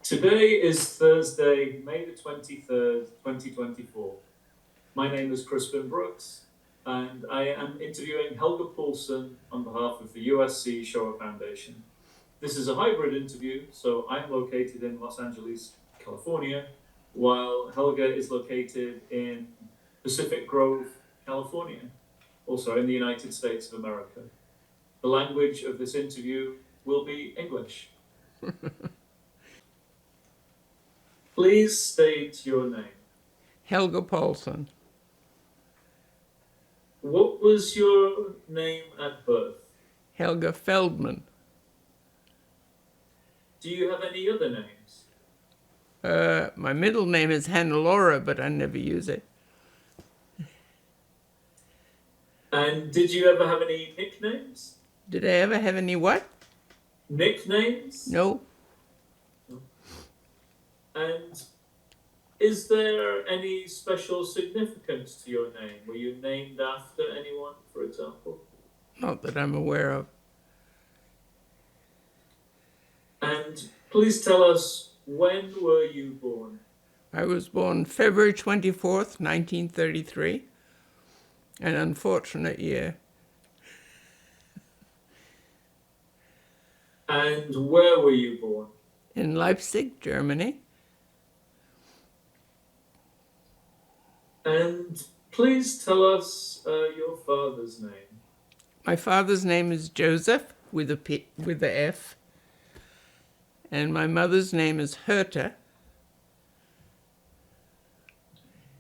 Today is Thursday, May the 23rd, 2024. My name is Crispin Brooks, and I am interviewing Helga Poulsen on behalf of the USC Shoah Foundation. This is a hybrid interview, so I'm located in Los Angeles, California, while Helga is located in Pacific Grove, California, also in the United States of America. The language of this interview will be English. Please state your name. Helga Poulsen. What was your name at birth? Helga Feldman. Do you have any other names? My middle name is Hannelore, but I never use it. And did you ever have any nicknames? Did I ever have any what? Nicknames? No. And is there any special significance to your name? Were you named after anyone, for example? Not that I'm aware of. And please tell us, when were you born? I was born February 24th, 1933. An unfortunate year. And where were you born? In Leipzig, Germany. And please tell us your father's name. My father's name is Joseph with a F. And my mother's name is Herta.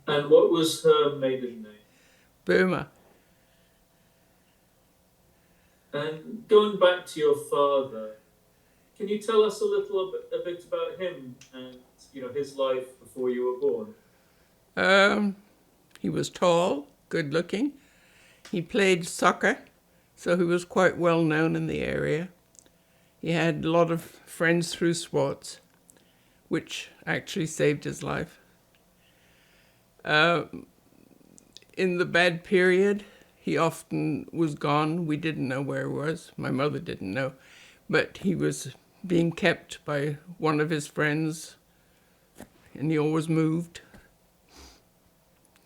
And what was her maiden name? Burma. And going back to your father, can you tell us a bit about him and his life before you were born? He was tall, good looking. He played soccer, so he was quite well known in the area. He had a lot of friends through sports, which actually saved his life. In the bad period, he often was gone. We didn't know where he was. My mother didn't know. But he was being kept by one of his friends, and he always moved.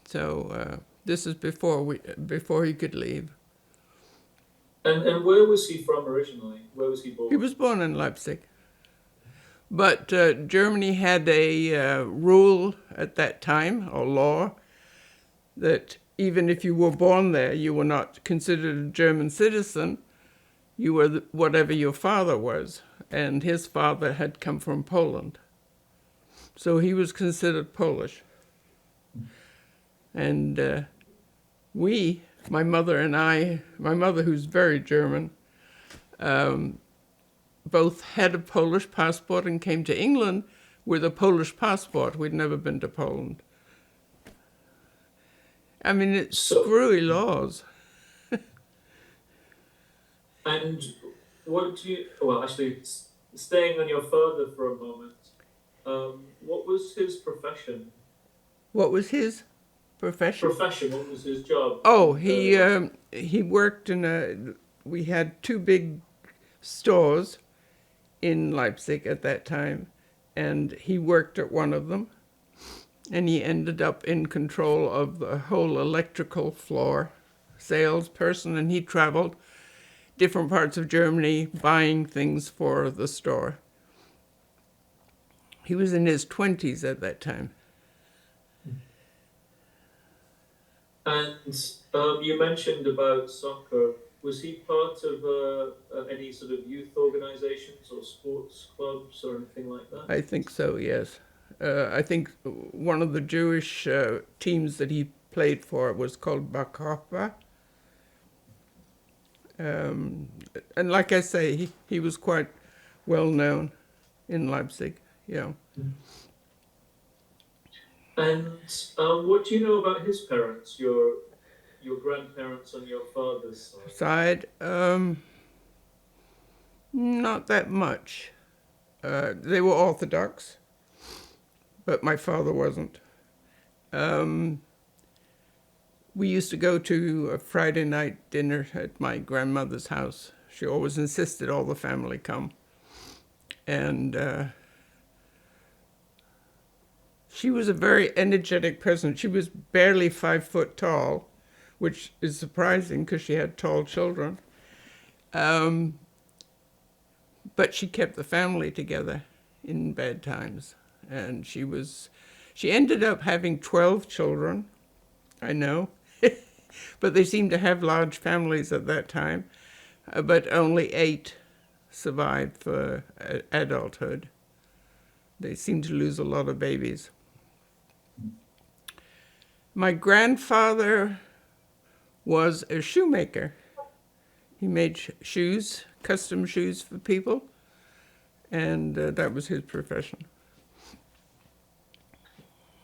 So this is before he could leave. And where was he from originally? Where was he born? He was born in Leipzig. But Germany had a rule at that time, or law, that even if you were born there, you were not considered a German citizen. You were whatever your father was, and his father had come from Poland. So he was considered Polish. And my mother and I, my mother who's very German, both had a Polish passport and came to England with a Polish passport. We'd never been to Poland. I mean, it's screwy laws. And staying on your father for a moment, what was his profession? What was his profession? What was his job? Oh, he worked we had two big stores in Leipzig at that time, and he worked at one of them, and he ended up in control of the whole electrical floor, salesperson, and he traveled different parts of Germany buying things for the store. He was in his 20s at that time. And you mentioned about soccer. Was he part of any sort of youth organizations or sports clubs or anything like that? I think so, yes. I think one of the Jewish teams that he played for was called Bar Kokhba. And like I say, he was quite well known in Leipzig, yeah. And what do you know about his parents, your grandparents on your father's side? Not that much. They were Orthodox, but my father wasn't. We used to go to a Friday night dinner at my grandmother's house. She always insisted all the family come. And She was a very energetic person. She was barely 5 foot tall, which is surprising because she had tall children. But she kept the family together in bad times. And she ended up having 12 children, I know. But they seemed to have large families at that time. But only 8 survived for adulthood. They seemed to lose a lot of babies. My grandfather was a shoemaker. He made shoes, custom shoes for people, and that was his profession.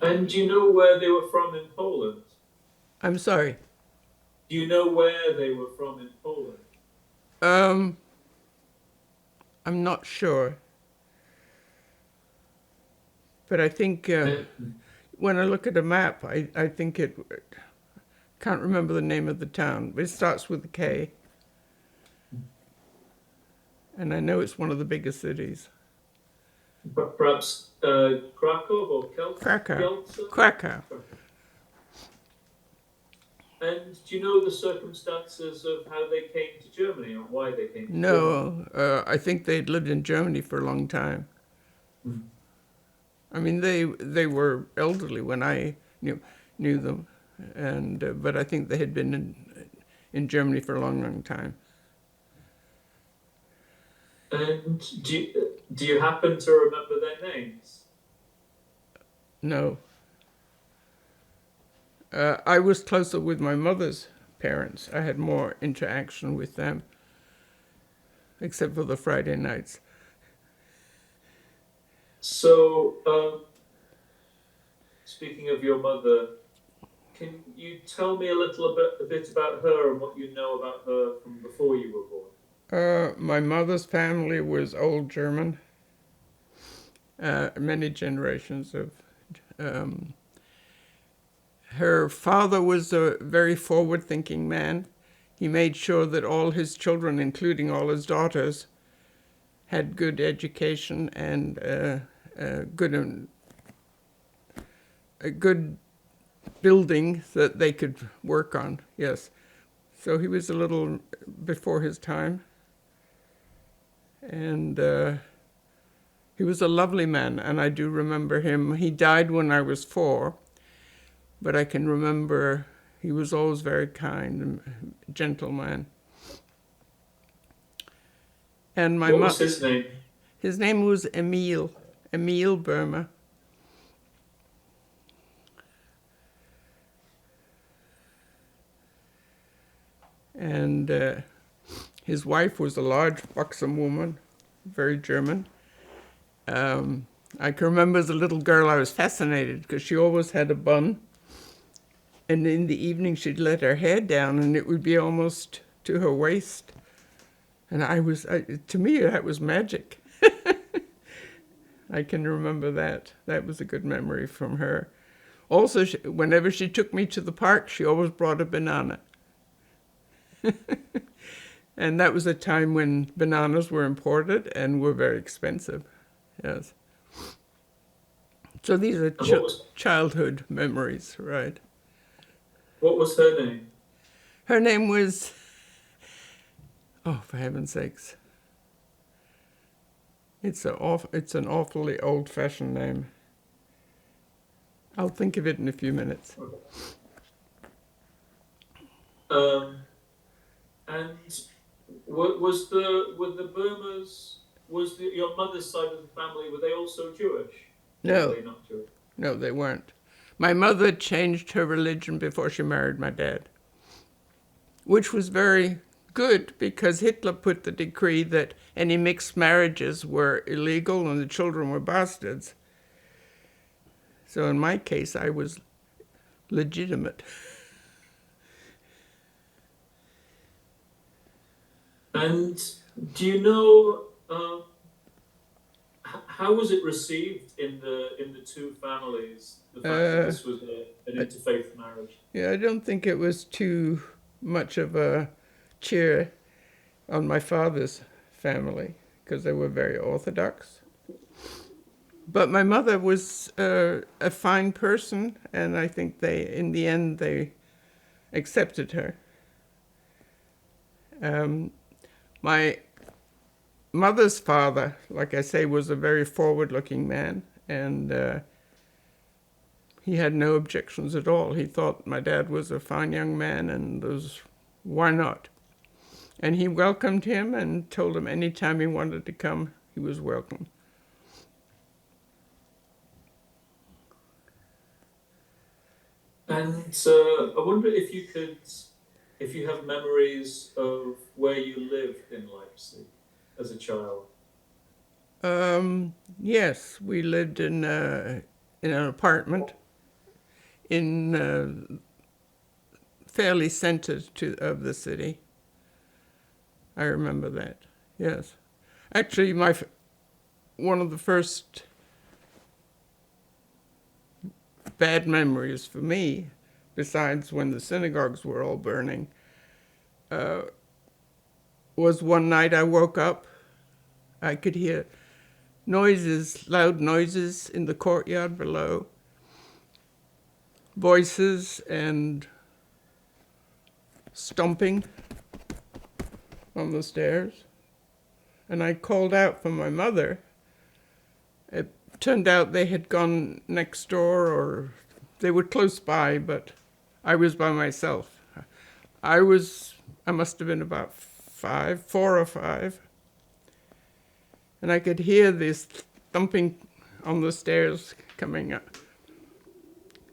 And do you know where they were from in Poland? I'm sorry. Do you know where they were from in Poland? I'm not sure. But I think when I look at a map, I think can't remember the name of the town, but it starts with a K. And I know it's one of the biggest cities. Perhaps Krakow or Krakow. Kielce? Krakow. And do you know the circumstances of how they came to Germany or why they came to Germany? No, I think they'd lived in Germany for a long time. Mm. I mean, they were elderly when I knew them, and but I think they had been in Germany for a long, long time. And do you happen to remember their names? No. I was closer with my mother's parents. I had more interaction with them, except for the Friday nights. So, speaking of your mother, can you tell me a bit about her and what you know about her from before you were born? My mother's family was old German, many generations of. Her father was a very forward-thinking man. He made sure that all his children, including all his daughters, had good education and a good building that they could work on. Yes, so he was a little before his time, and he was a lovely man. And I do remember him. He died when I was 4. But I can remember he was always very kind and gentle man. And what was his name? His name was Emil Burma. And his wife was a large, buxom woman, very German. I can remember as a little girl I was fascinated because she always had a bun. And in the evening, she'd let her hair down, and it would be almost to her waist. And to me, that was magic. I can remember that. That was a good memory from her. Also, whenever she took me to the park, she always brought a banana. And that was a time when bananas were imported and were very expensive. Yes. So these are childhood memories, right? What was her name? Her name was, oh, for heaven's sakes. It's an awfully old-fashioned name. I'll think of it in a few minutes. And were the Burmas, your mother's side of the family, were they also Jewish? No. Were they not Jewish? No, they weren't. My mother changed her religion before she married my dad, which was very good because Hitler put the decree that any mixed marriages were illegal and the children were bastards. So in my case, I was legitimate. And do you know how was it received in the two families? The fact that this was an interfaith marriage. Yeah, I don't think it was too much of a cheer on my father's family because they were very orthodox. But my mother was a fine person, and I think in the end, they accepted her. My mother's father, like I say, was a very forward-looking man, and he had no objections at all. He thought my dad was a fine young man, and why not? And he welcomed him and told him anytime he wanted to come, he was welcome. And I wonder if you have memories of where you lived in Leipzig as a child. Yes, we lived in an apartment in fairly center of the city. I remember that. Yes, actually, one of the first bad memories for me, besides when the synagogues were all burning, was one night I woke up. I could hear loud noises in the courtyard below, voices and stomping on the stairs. And I called out for my mother. It turned out they had gone next door, or they were close by, but I was by myself. I must have been about 4 or 5. And I could hear this thumping on the stairs coming up.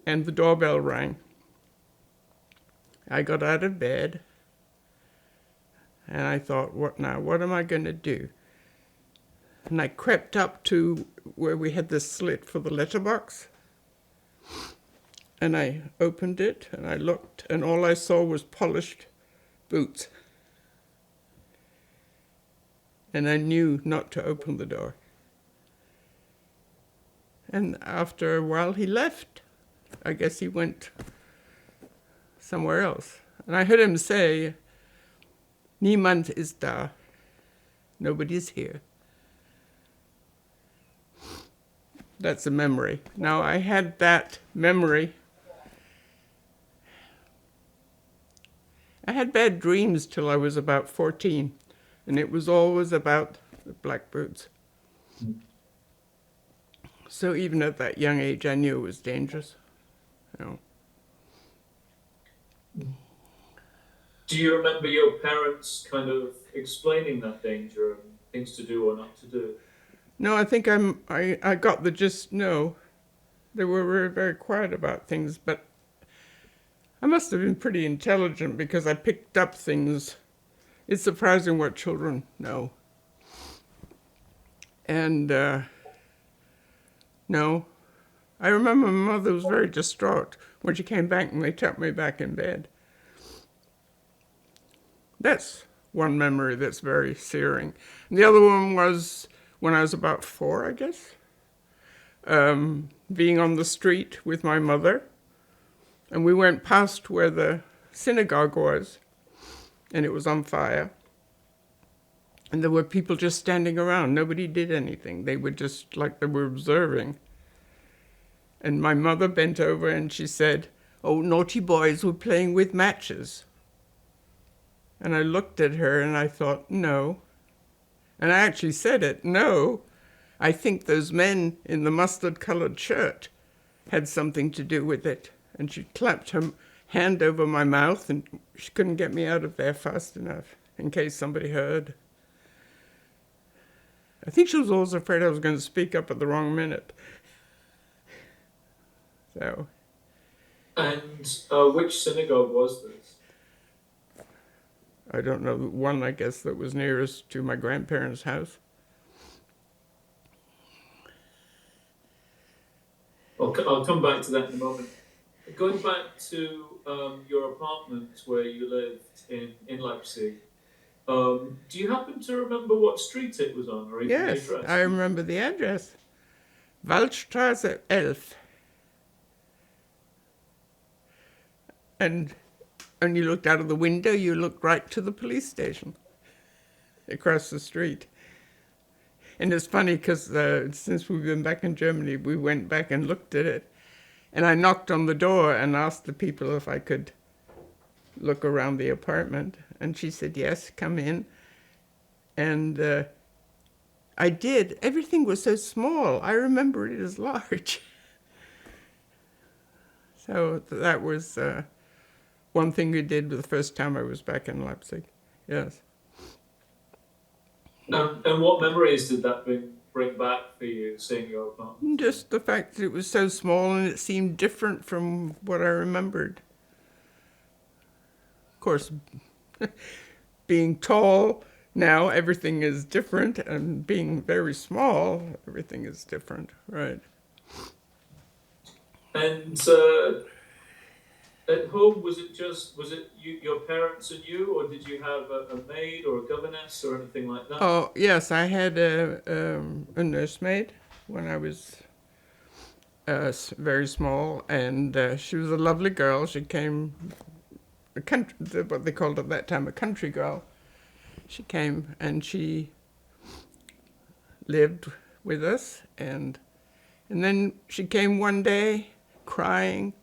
And the doorbell rang. I got out of bed, and I thought, what now? What am I going to do? And I crept up to where we had this slit for the letterbox, and I opened it, and I looked, and all I saw was polished boots. And I knew not to open the door. And after a while, he left. I guess he went somewhere else. And I heard him say, "Niemand ist da." Nobody's here. That's a memory. Now, I had that memory. I had bad dreams till I was about 14, and it was always about the black boots. So even at that young age, I knew it was dangerous. You know. Do you remember your parents kind of explaining that danger and things to do or not to do? No, I think I got the gist. No, they were very, very quiet about things, but I must have been pretty intelligent because I picked up things. It's surprising what children know. And no, I remember my mother was very distraught when she came back and they tucked me back in bed. That's one memory that's very searing. And the other one was when I was about 4, I guess, being on the street with my mother. And we went past where the synagogue was, and it was on fire. And there were people just standing around. Nobody did anything. They were just like they were observing. And my mother bent over and she said, "Oh, naughty boys were playing with matches." And I looked at her and I thought, no. And I actually said it, no. I think those men in the mustard-colored shirt had something to do with it. And she clapped her hand over my mouth and she couldn't get me out of there fast enough in case somebody heard. I think she was always afraid I was going to speak up at the wrong minute. So. And which synagogue was this? I don't know, one, I guess, that was nearest to my grandparents' house. I'll come back to that in a moment. Going back to your apartment where you lived in Leipzig, do you happen to remember what street it was on, or even the Yes, address? I remember the address. Waldstraße 11. And when you looked out of the window, you looked right to the police station across the street. And it's funny because since we've been back in Germany, we went back and looked at it. And I knocked on the door and asked the people if I could look around the apartment. And she said, yes, come in. And I did. Everything was so small. I remember it as large. So that was one thing we did the first time I was back in Leipzig. Yes. And what memories did that bring back for you, seeing your apartment? Just the fact that it was so small and it seemed different from what I remembered. Of course, being tall, now everything is different, and being very small, everything is different, right? And at home, was it you, your parents and you, or did you have a maid or a governess or anything like that? Oh, yes, I had a nursemaid when I was very small, and she was a lovely girl. She came, what they called at that time a country girl. She came and she lived with us, and then she came one day crying,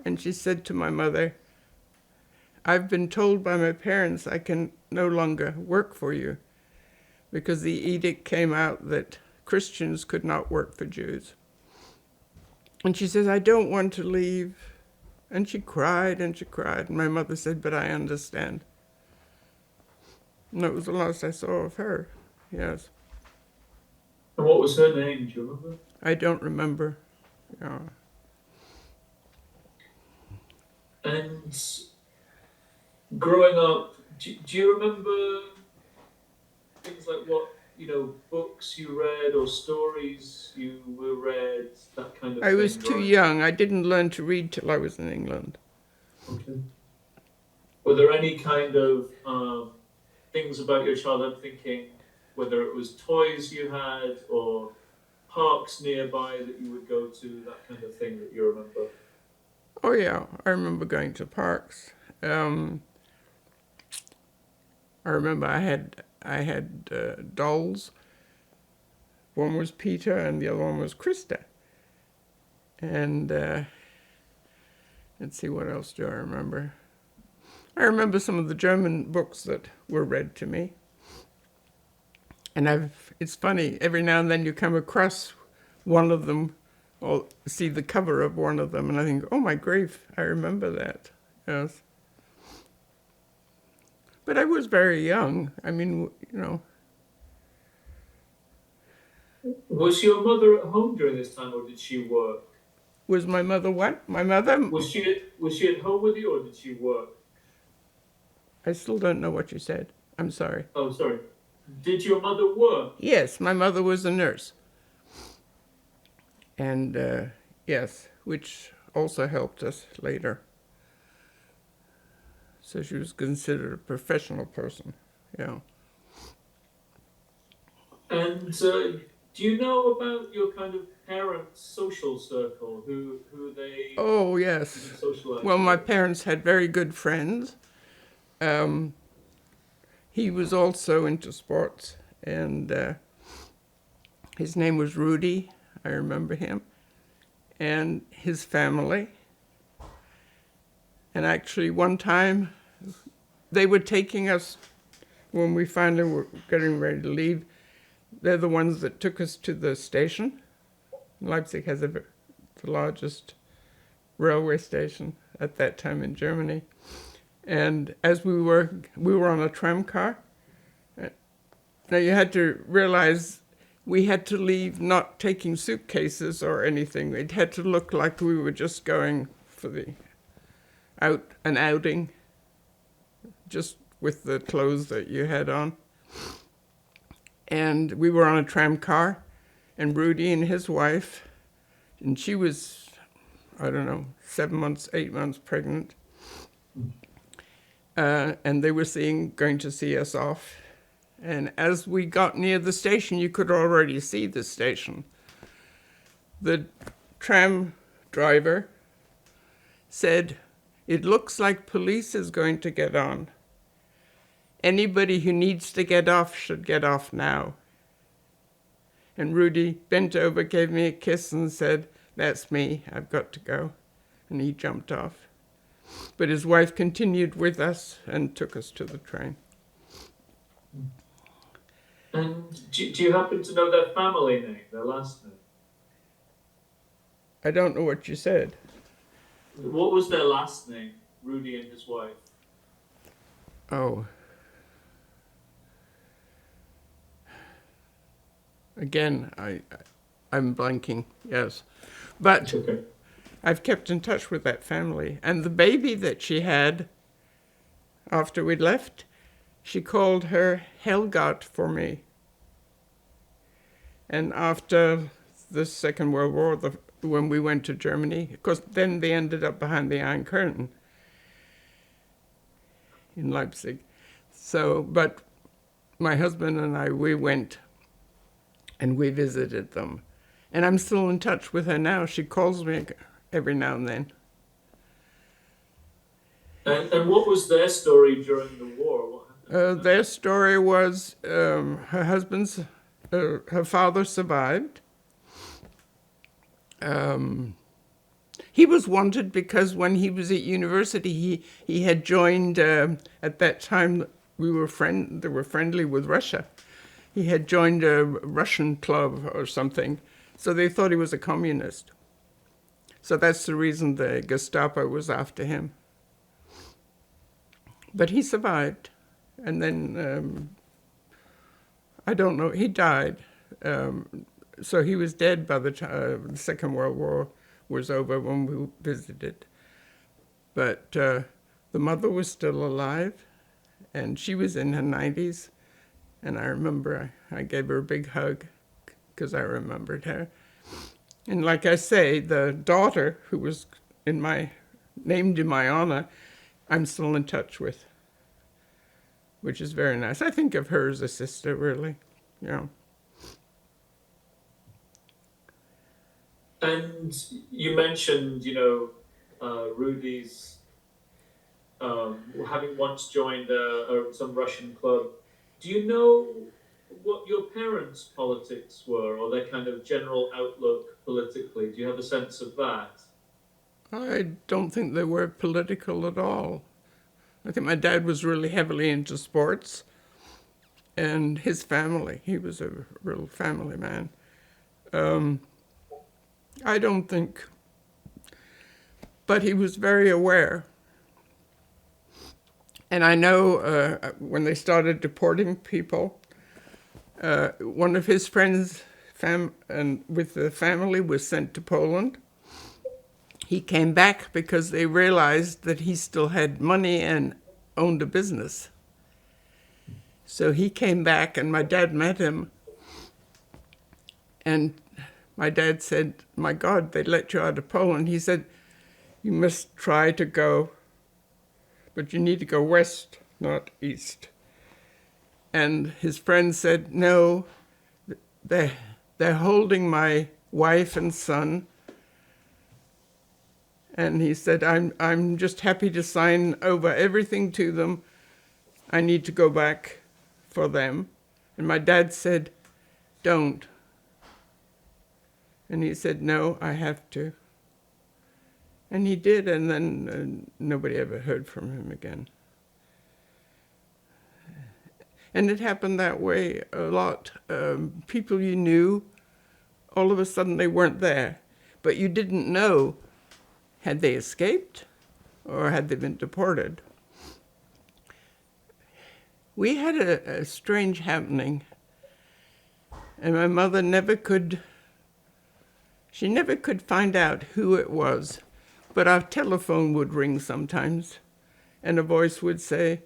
and she said to my mother, I've been told by my parents I can no longer work for you because the edict came out that Christians could not work for Jews. And she says, I don't want to leave. And she cried and she cried. And my mother said, but I understand. And that was the last I saw of her, yes. And what was her name, do you remember? I don't remember. Yeah. And growing up, do you remember things like what, books you read or stories you were read, that kind of thing? I was too young. I didn't learn to read till I was in England. Okay. Were there any kind of things about your childhood thinking, whether it was toys you had or parks nearby that you would go to, that kind of thing that you remember? Oh yeah, I remember going to parks. I remember I had dolls. One was Peter and the other one was Krista. And let's see, what else do I remember? I remember some of the German books that were read to me. And it's funny, every now and then you come across one of them or see the cover of one of them and I think, oh my grief, I remember that, yes. But I was very young. I mean, Was your mother at home during this time, or did she work? Was my mother what? My mother? Was she at home with you, or did she work? I still don't know what you said. I'm sorry. Oh, sorry. Did your mother work? Yes, my mother was a nurse. And yes, which also helped us later. So she was considered a professional person, yeah. And do you know about your kind of parents' social circle, who they Oh, yes. socialized Well, my with? parents had very good friends. He was also into sports, and his name was Rudy. I remember him. And his family. And actually, one time, they were taking us, when we finally were getting ready to leave, they're the ones that took us to the station. Leipzig has the largest railway station at that time in Germany. And as we were on a tram car. Now you had to realize we had to leave not taking suitcases or anything. It had to look like we were just going for an outing, just with the clothes that you had on. And we were on a tram car, and Rudy and his wife, and she was, I don't know, 7 months, 8 months pregnant. And they were going to see us off. And as we got near the station, you could already see the station. The tram driver said, "It looks like police is going to get on. Anybody who needs to get off should get off now." And Rudy bent over, gave me a kiss and said, "That's me, I've got to go." And he jumped off. But his wife continued with us and took us to the train. And do you happen to know their family name, their last name? I don't know what you said. What was their last name, Rudy and his wife? Oh. Again, I'm blanking, yes. But Okay. I've kept in touch with that family. And the baby that she had after we'd left, she called her Helgard for me. And after the Second World War, when we went to Germany, of course, then they ended up behind the Iron Curtain in Leipzig. So, but my husband and I, we went and we visited them. And I'm still in touch with her now. She calls me every now and then. And what was their story during the war? What happened? Their story was her father survived. He was wanted because when he was at university, he had joined, at that time they were friendly with Russia. He had joined a Russian club or something, so they thought he was a communist. So that's the reason the Gestapo was after him. But he survived, and then, I don't know, he died. So he was dead by the time the Second World War was over when we visited. But the mother was still alive, and she was in her 90s. And I remember I gave her a big hug because I remembered her. And like I say, the daughter who was named in my honor, I'm still in touch with, which is very nice. I think of her as a sister, really. Yeah. And you mentioned, Rudy's having once joined some Russian club. Do you know what your parents' politics were, or their kind of general outlook politically? Do you have a sense of that? I don't think they were political at all. I think my dad was really heavily into sports, and his family, he was a real family man. I don't think, but he was very aware. And I know when they started deporting people, one of his friends and with the family was sent to Poland. He came back because they realized that he still had money and owned a business. So he came back, and my dad met him. And my dad said, "My God, they let you out of Poland." He said, "You must try to go, but you need to go west, not east." And his friend said, "No, they're holding my wife and son." And he said, I'm just happy to sign over everything to them. I need to go back for them." And my dad said, "Don't." And he said, "No, I have to." And he did, and then nobody ever heard from him again. And it happened that way a lot. People you knew, all of a sudden they weren't there. But you didn't know, had they escaped or had they been deported? We had a strange happening, and my mother never could find out who it was, but our telephone would ring sometimes, and a voice would say,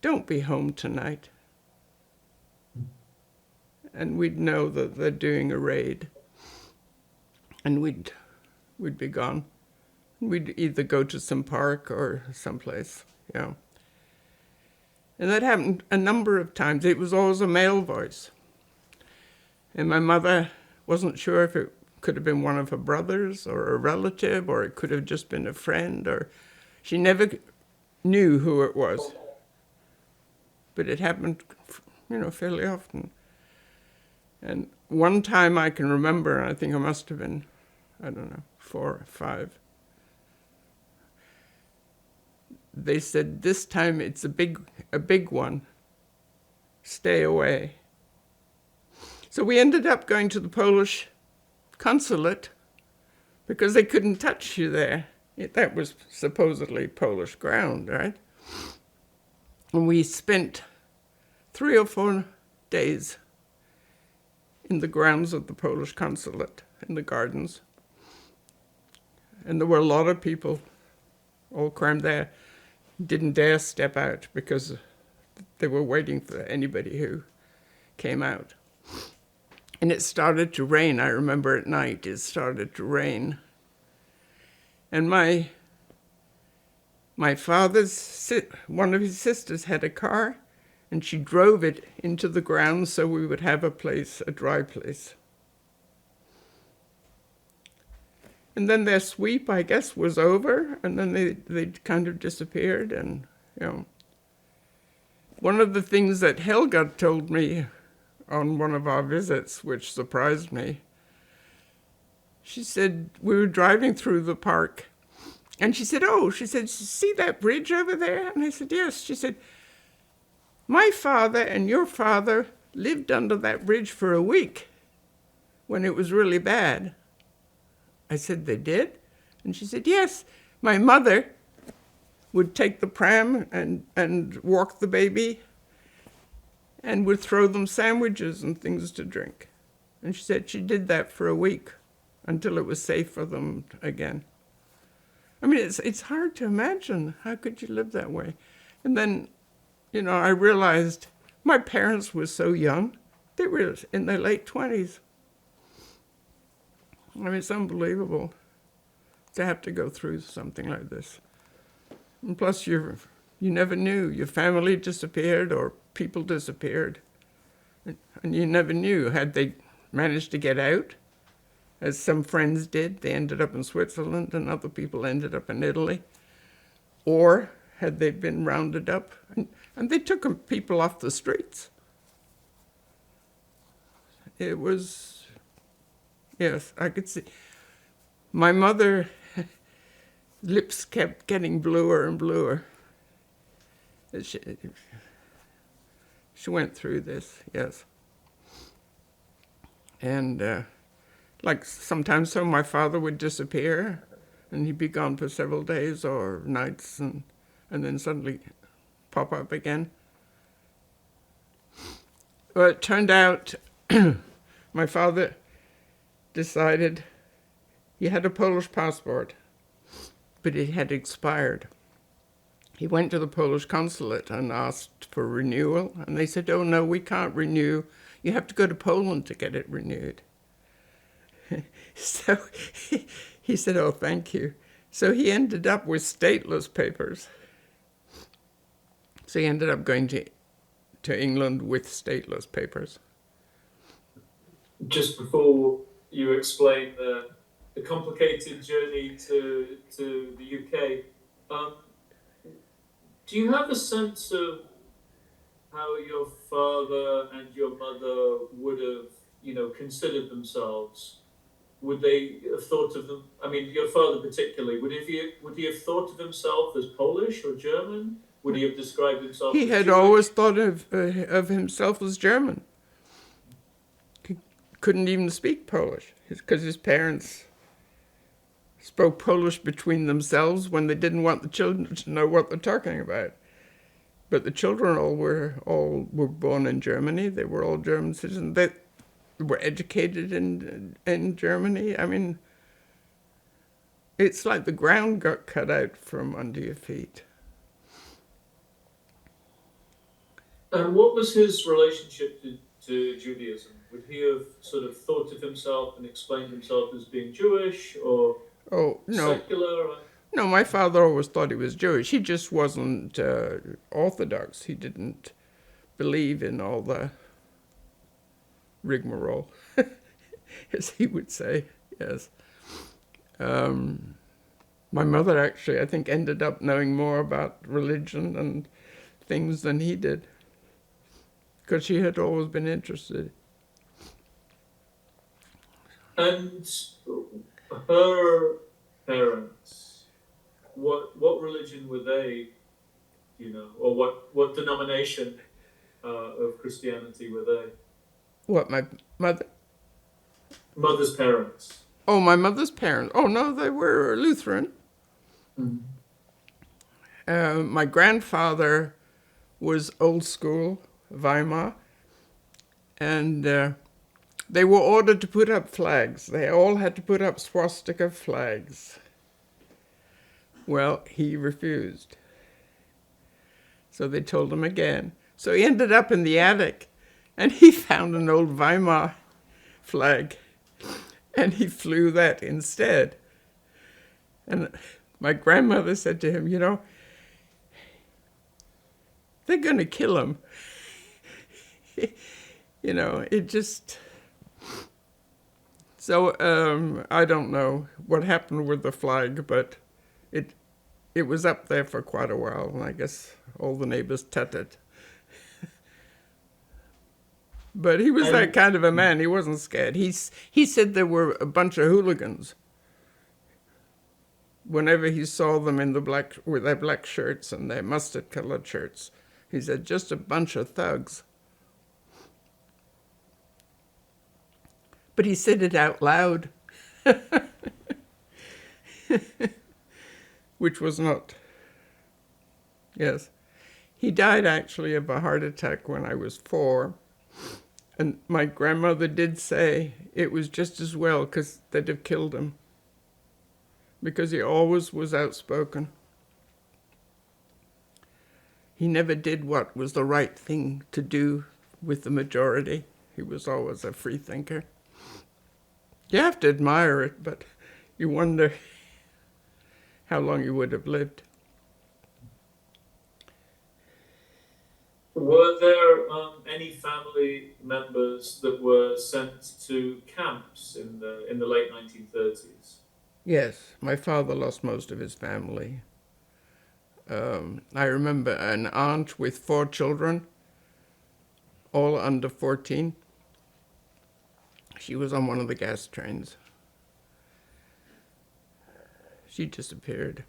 "Don't be home tonight." And we'd know that they're doing a raid, and we'd be gone. We'd either go to some park or someplace, yeah. And that happened a number of times. It was always a male voice. And my mother wasn't sure if it could have been one of her brothers or a relative, or it could have just been a friend, or she never knew who it was. But it happened, fairly often. And one time I can remember, I think I must have been, I don't know, 4 or 5. They said, this time it's a big one. Stay away. So we ended up going to the Polish consulate because they couldn't touch you there. That was supposedly Polish ground, right? And we spent 3 or 4 days in the grounds of the Polish consulate, in the gardens. And there were a lot of people all crammed there. Didn't dare step out because they were waiting for anybody who came out. And it started to rain. I remember at night it started to rain. And my father's, one of his sisters had a car, and she drove it into the grounds so we would have a dry place. And then their sweep, I guess, was over, and then they kind of disappeared. And, you know, one of the things that Helga told me on one of our visits, which surprised me, she said, we were driving through the park, and she said, see that bridge over there? And I said, yes. She said, my father and your father lived under that bridge for a week when it was really bad. I said, they did? And she said, yes. My mother would take the pram and walk the baby and would throw them sandwiches and things to drink. And she said she did that for a week until it was safe for them again. I mean, it's hard to imagine. How could you live that way? And then, you know, I realized my parents were so young. They were in their late 20s. I mean, it's unbelievable to have to go through something like this. And plus, you never knew. Your family disappeared or people disappeared. And you never knew. Had they managed to get out, as some friends did, they ended up in Switzerland and other people ended up in Italy. Or had they been rounded up? And they took people off the streets. It was... Yes, I could see. My mother, lips kept getting bluer and bluer. She went through this, yes. And like sometimes my father would disappear and he'd be gone for several days or nights and then suddenly pop up again. Well, it turned out my father decided he had a Polish passport, but it had expired. He went to the Polish consulate and asked for renewal, and they said, oh, no, we can't renew. You have to go to Poland to get it renewed. So he said, oh, thank you. So he ended up with stateless papers. So he ended up going to England with stateless papers. Just before you explain the complicated journey to the UK, do you have a sense of how your father and your mother would have, you know, considered themselves? Would they have thought of them? I mean, your father particularly. Would he have thought of himself as Polish or German? Would he have described himself? He had always thought of himself as German. He couldn't even speak Polish because his parents spoke Polish between themselves when they didn't want the children to know what they're talking about. But the children all were born in Germany. They were all German citizens. They were educated in Germany. I mean, it's like the ground got cut out from under your feet. And what was his relationship to Judaism? Would he have sort of thought of himself and explained himself as being Jewish or secular? No, my father always thought he was Jewish. He just wasn't Orthodox. He didn't believe in all the rigmarole, as he would say, yes. My mother actually, I think, ended up knowing more about religion and things than he did, because she had always been interested. And her parents, what religion were they? You know, or what denomination of Christianity were they? What, my mother? Mother's parents. Oh, my mother's parents. Oh, no, they were Lutheran. Mm. My grandfather was old school, Weimar, and they were ordered to put up flags. They all had to put up swastika flags. Well, he refused. So they told him again. So he ended up in the attic, and he found an old Weimar flag, and he flew that instead. And my grandmother said to him, you know, they're going to kill him. You know, it just... So I don't know what happened with the flag, but it was up there for quite a while, and I guess all the neighbors tutted. But he was that kind of a man. He wasn't scared. He said there were a bunch of hooligans. Whenever he saw them in with their black shirts and their mustard-colored shirts, he said, just a bunch of thugs. But he said it out loud, which was not. Yes. He died actually of a heart attack when I was 4. And my grandmother did say it was just as well because they'd have killed him. Because he always was outspoken. He never did what was the right thing to do with the majority. He was always a free thinker. You have to admire it, but you wonder how long he would have lived. Were there any family members that were sent to camps in the late 1930s? Yes, my father lost most of his family. I remember an aunt with 4 children, all under 14. She was on one of the gas trains. She disappeared.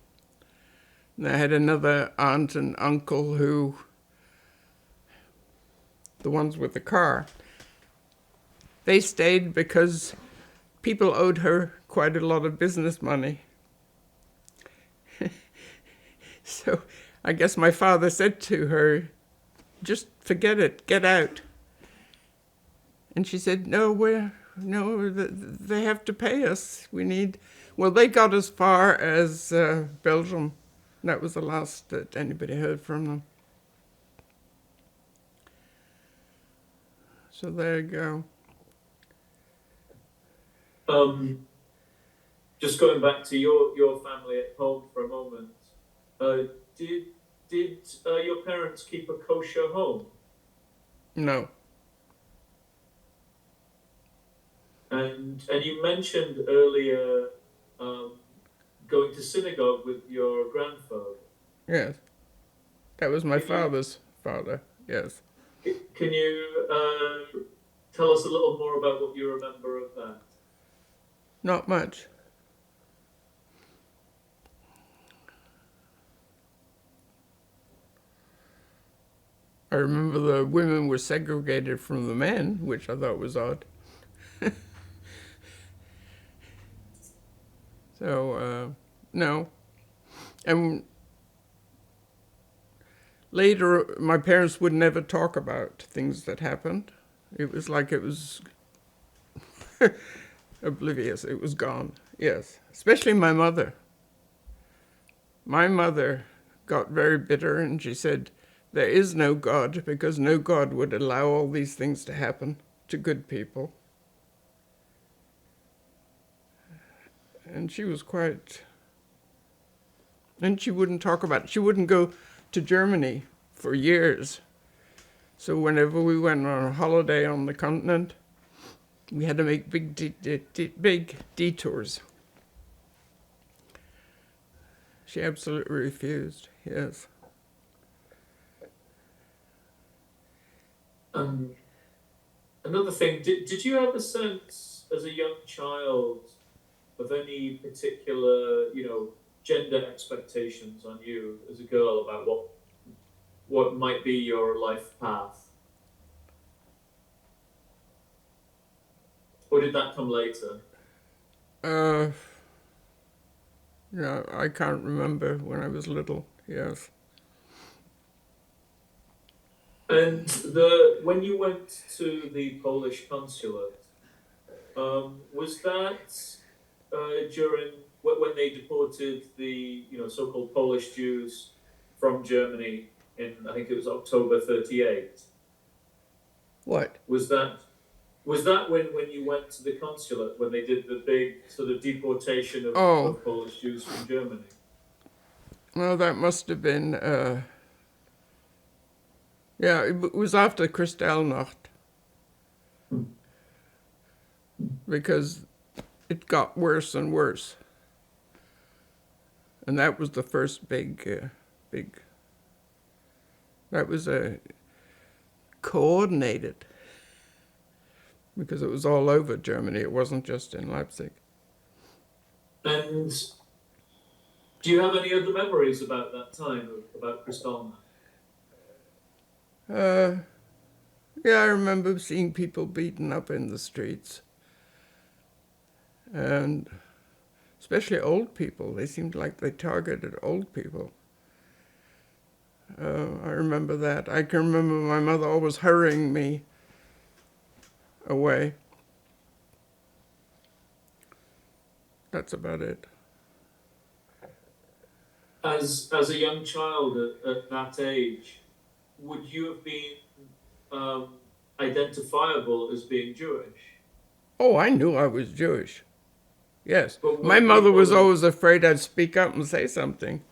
And I had another aunt and uncle who, the ones with the car, they stayed because people owed her quite a lot of business money. So I guess my father said to her, just forget it, get out. And she said, no, they have to pay us. Well, they got as far as Belgium. That was the last that anybody heard from them. So there you go. Just going back to your family at home for a moment, did your parents keep a kosher home? No. And you mentioned earlier going to synagogue with your grandfather. Yes. That was my father's father, yes. Can you tell us a little more about what you remember of that? Not much. I remember the women were segregated from the men, which I thought was odd. So, no. And later, my parents would never talk about things that happened. It was like it was oblivious. It was gone, yes. Especially my mother. My mother got very bitter and she said, there is no God because no God would allow all these things to happen to good people. And she was quite... And she wouldn't talk about it. She wouldn't go to Germany for years. So whenever we went on a holiday on the continent, we had to make big detours. She absolutely refused, yes. Another thing, did you have a sense as a young child of any particular, gender expectations on you as a girl about what might be your life path? Or did that come later? Uh, yeah, I can't remember when I was little. Yes. And when you went to the Polish consulate, was that during when they deported the so-called Polish Jews from Germany in, I think it was October 38? What? Was that when you went to the consulate when they did the big sort of deportation Oh, of Polish Jews from Germany? well, that must have been. Yeah, it was after Kristallnacht because it got worse and worse, and that was the first big. That was a coordinated because it was all over Germany. It wasn't just in Leipzig. And do you have any other memories about that time, about Kristallnacht? Uh, yeah, I remember seeing people beaten up in the streets, and especially old people. They seemed like they targeted old people. I remember that. I can remember my mother always hurrying me away. That's about it. As a young child at that age, would you have been identifiable as being Jewish? Oh, I knew I was Jewish. Yes. But My would mother was people, always afraid I'd speak up and say something.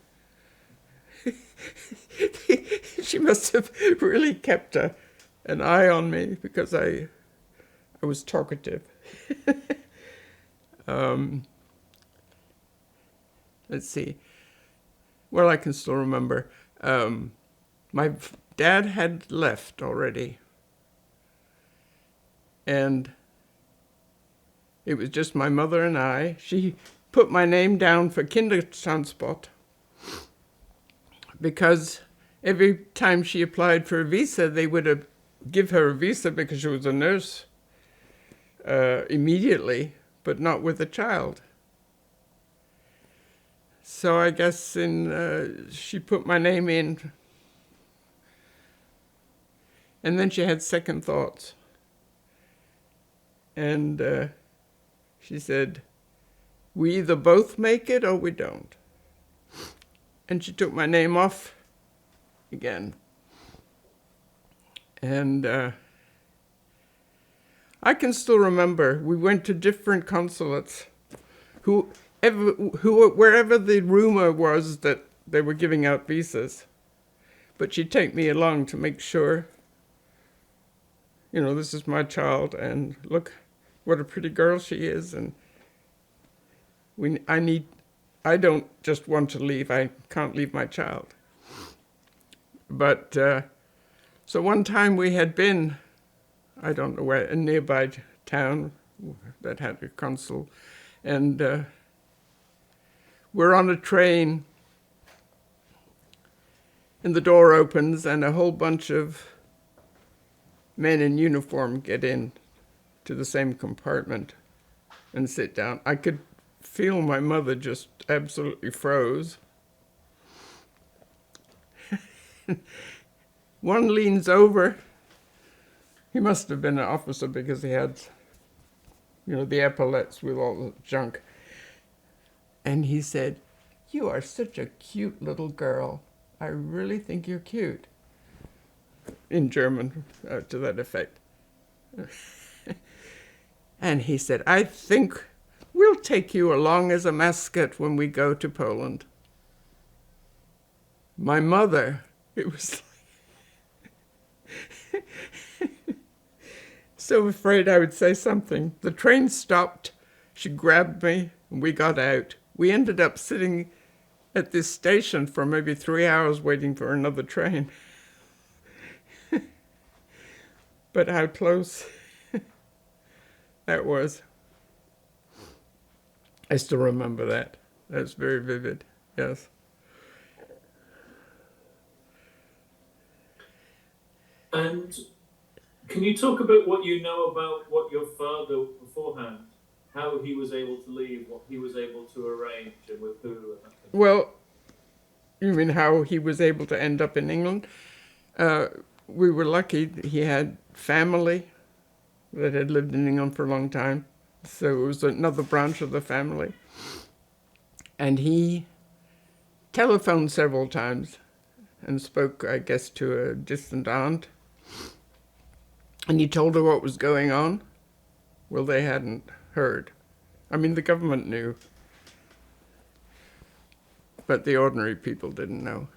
She must have really kept an eye on me because I was talkative. Let's see. Well, I can still remember. My dad had left already, and it was just my mother and I. She put my name down for Kindertransport because every time she applied for a visa, they would give her a visa because she was a nurse immediately, but not with a child. So I guess she put my name in, and then she had second thoughts. And she said, we either both make it or we don't. And she took my name off again. And I can still remember, we went to different consulates wherever the rumor was that they were giving out visas. But she'd take me along to make sure, this is my child, and look what a pretty girl she is, and I don't just want to leave. I can't leave my child. But so one time we had been, I don't know where, a nearby town that had a consul, and we're on a train, and the door opens, and a whole bunch of men in uniform get in to the same compartment and sit down. I could feel my mother just absolutely froze. One leans over. He must have been an officer because he had, the epaulets with all the junk. And he said, "You are such a cute little girl. I really think you're cute." In German, to that effect. And he said, "I think we'll take you along as a mascot when we go to Poland." My mother, it was so afraid I would say something. The train stopped. She grabbed me, and we got out. We ended up sitting at this station for maybe 3 hours waiting for another train. But how close that was. I still remember that. That's very vivid. Yes. And can you talk about what you know about what your father beforehand, how he was able to leave, what he was able to arrange, and with who, and that kind of thing? Well, you mean how he was able to end up in England? Uh, we were lucky. He had family that had lived in England for a long time. So it was another branch of the family. And he telephoned several times and spoke, I guess, to a distant aunt. And he told her what was going on. Well, they hadn't heard. I mean, the government knew, but the ordinary people didn't know.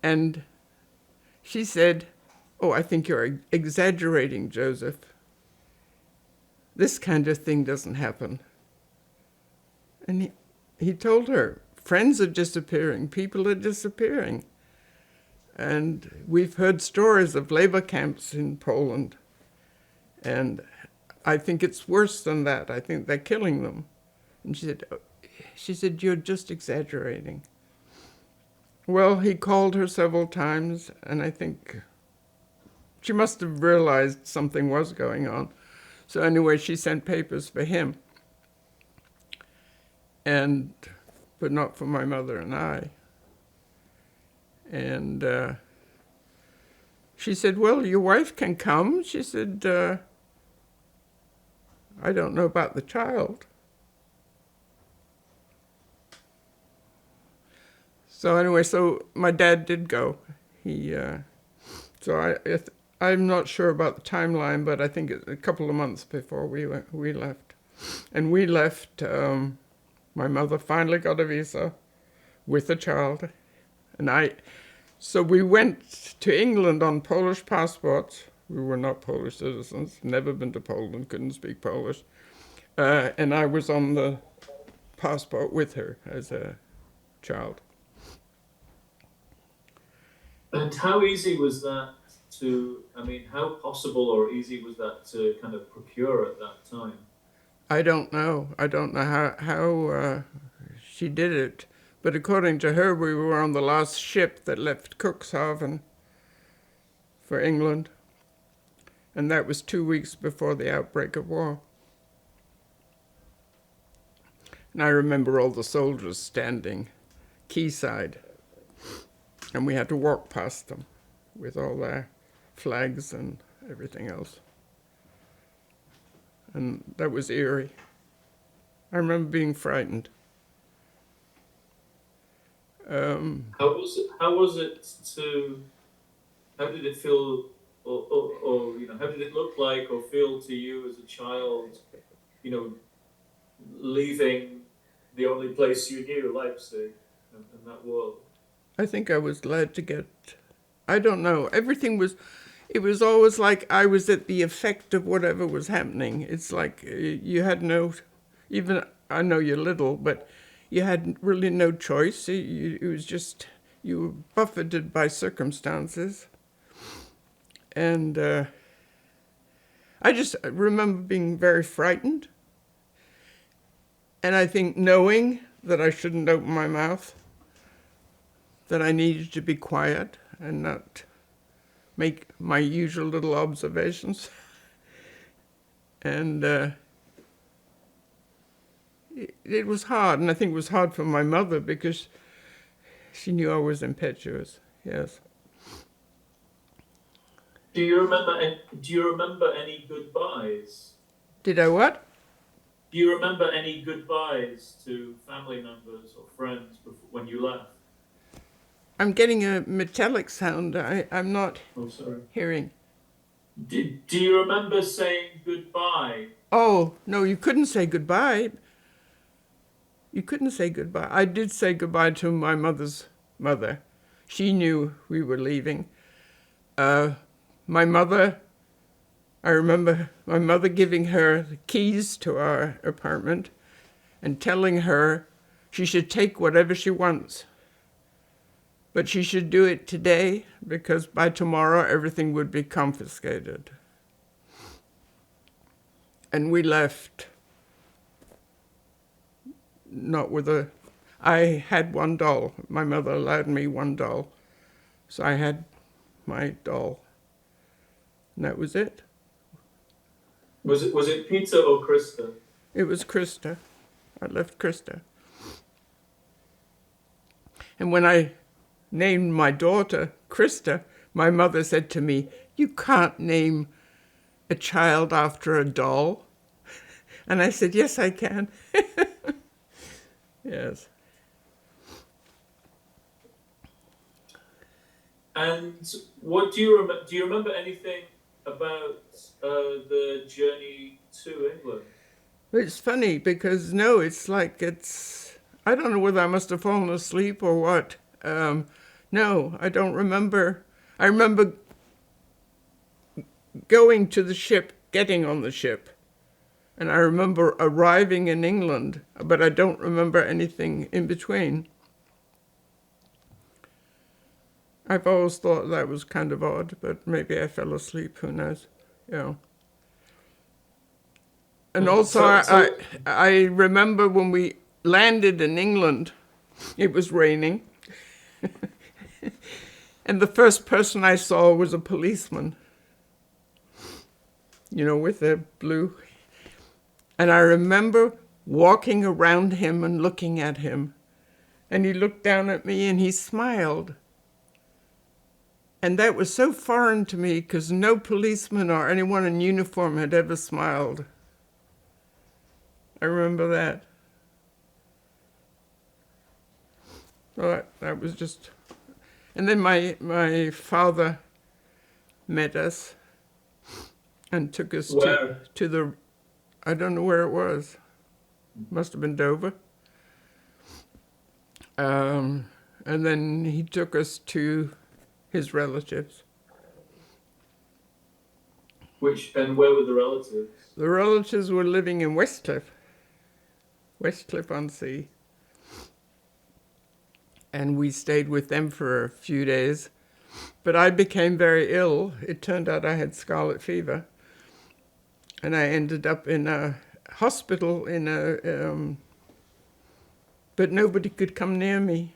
And she said, "Oh, I think you're exaggerating, Joseph. This kind of thing doesn't happen." And he told her, friends are disappearing, people are disappearing. And we've heard stories of labor camps in Poland. And I think it's worse than that. I think they're killing them. And she said, "You're just exaggerating." Well, he called her several times, and I think she must have realized something was going on. So anyway, she sent papers for him, but not for my mother and I. And she said, "Well, your wife can come." She said, "I don't know about the child." So anyway, so my dad did go. I'm not sure about the timeline, but I think it's a couple of months before we left. And we left, my mother finally got a visa with a child. So we went to England on Polish passports. We were not Polish citizens, never been to Poland, couldn't speak Polish. And I was on the passport with her as a child. And how easy was that how possible or easy was that to kind of procure at that time? I don't know. I don't know how she did it. But according to her, we were on the last ship that left Cuxhaven for England. And that was 2 weeks before the outbreak of war. And I remember all the soldiers standing quayside. And we had to walk past them with all their flags and everything else. And that was eerie. I remember being frightened. How did it feel, or how did it look like or feel to you as a child, leaving the only place you knew, Leipzig, and that world? I think I was glad to get, I don't know, it was always like I was at the effect of whatever was happening. It's like you had even, I know you're little, but you had really no choice. It was just, you were buffeted by circumstances. And I just remember being very frightened. And I think knowing that I shouldn't open my mouth, that I needed to be quiet and not make my usual little observations. And it was hard, and I think it was hard for my mother because she knew I was impetuous, yes. Do you remember any goodbyes? Did I what? Do you remember any goodbyes to family members or friends when you left? I'm getting a metallic sound. I'm not hearing. Do you remember saying goodbye? Oh, no, you couldn't say goodbye. You couldn't say goodbye. I did say goodbye to my mother's mother. She knew we were leaving. My mother, I remember my mother giving her the keys to our apartment and telling her she should take whatever she wants. But she should do it today because by tomorrow everything would be confiscated. And we left not with a. I had one doll. My mother allowed me one doll, so I had my doll, and that was it. Was it Peter or Krista? It was Krista. I left Krista. And when I named my daughter Krista, my mother said to me, "You can't name a child after a doll." And I said, "Yes, I can." Yes. And what do you remember? Do you remember anything about the journey to England? It's funny because no, I don't know whether I must have fallen asleep or what. No, I don't remember. I remember going to the ship, getting on the ship, and I remember arriving in England, but I don't remember anything in between. I've always thought that was kind of odd, but maybe I fell asleep, who knows. Yeah. And also, I remember when we landed in England, it was raining. And the first person I saw was a policeman, with a blue. And I remember walking around him and looking at him. And he looked down at me and he smiled. And that was so foreign to me because no policeman or anyone in uniform had ever smiled. I remember that. Well, that was just... And then my father met us and took us to the... I don't know where it was. Must have been Dover. And then he took us to his relatives. And where were the relatives? The relatives were living in Westcliff-on-Sea. And we stayed with them for a few days. But I became very ill. It turned out I had scarlet fever. And I ended up in a hospital but nobody could come near me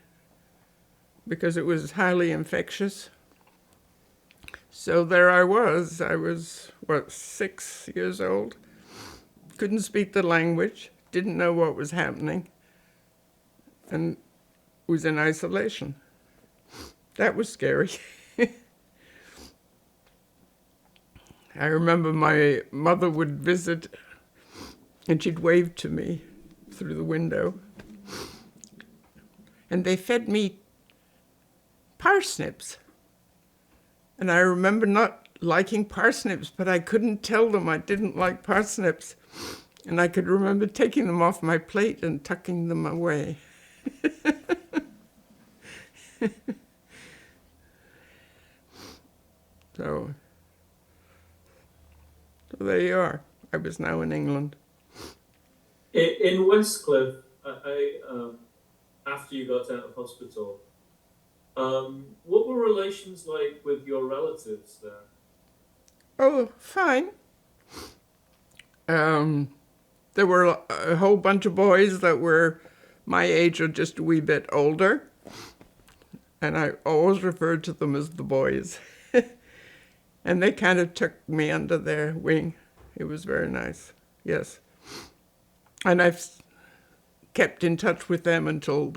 because it was highly infectious. So there I was. I was, 6 years old? Couldn't speak the language, didn't know what was happening, and was in isolation. That was scary. I remember my mother would visit, and she'd wave to me through the window. And they fed me parsnips. And I remember not liking parsnips, but I couldn't tell them I didn't like parsnips. And I could remember taking them off my plate and tucking them away. So there you are. I was now in England. In Westcliff, after you got out of hospital, what were relations like with your relatives there? Oh, fine. There were a whole bunch of boys that were my age or just a wee bit older. And I always referred to them as the boys. And they kind of took me under their wing. It was very nice, yes. And I've kept in touch with them until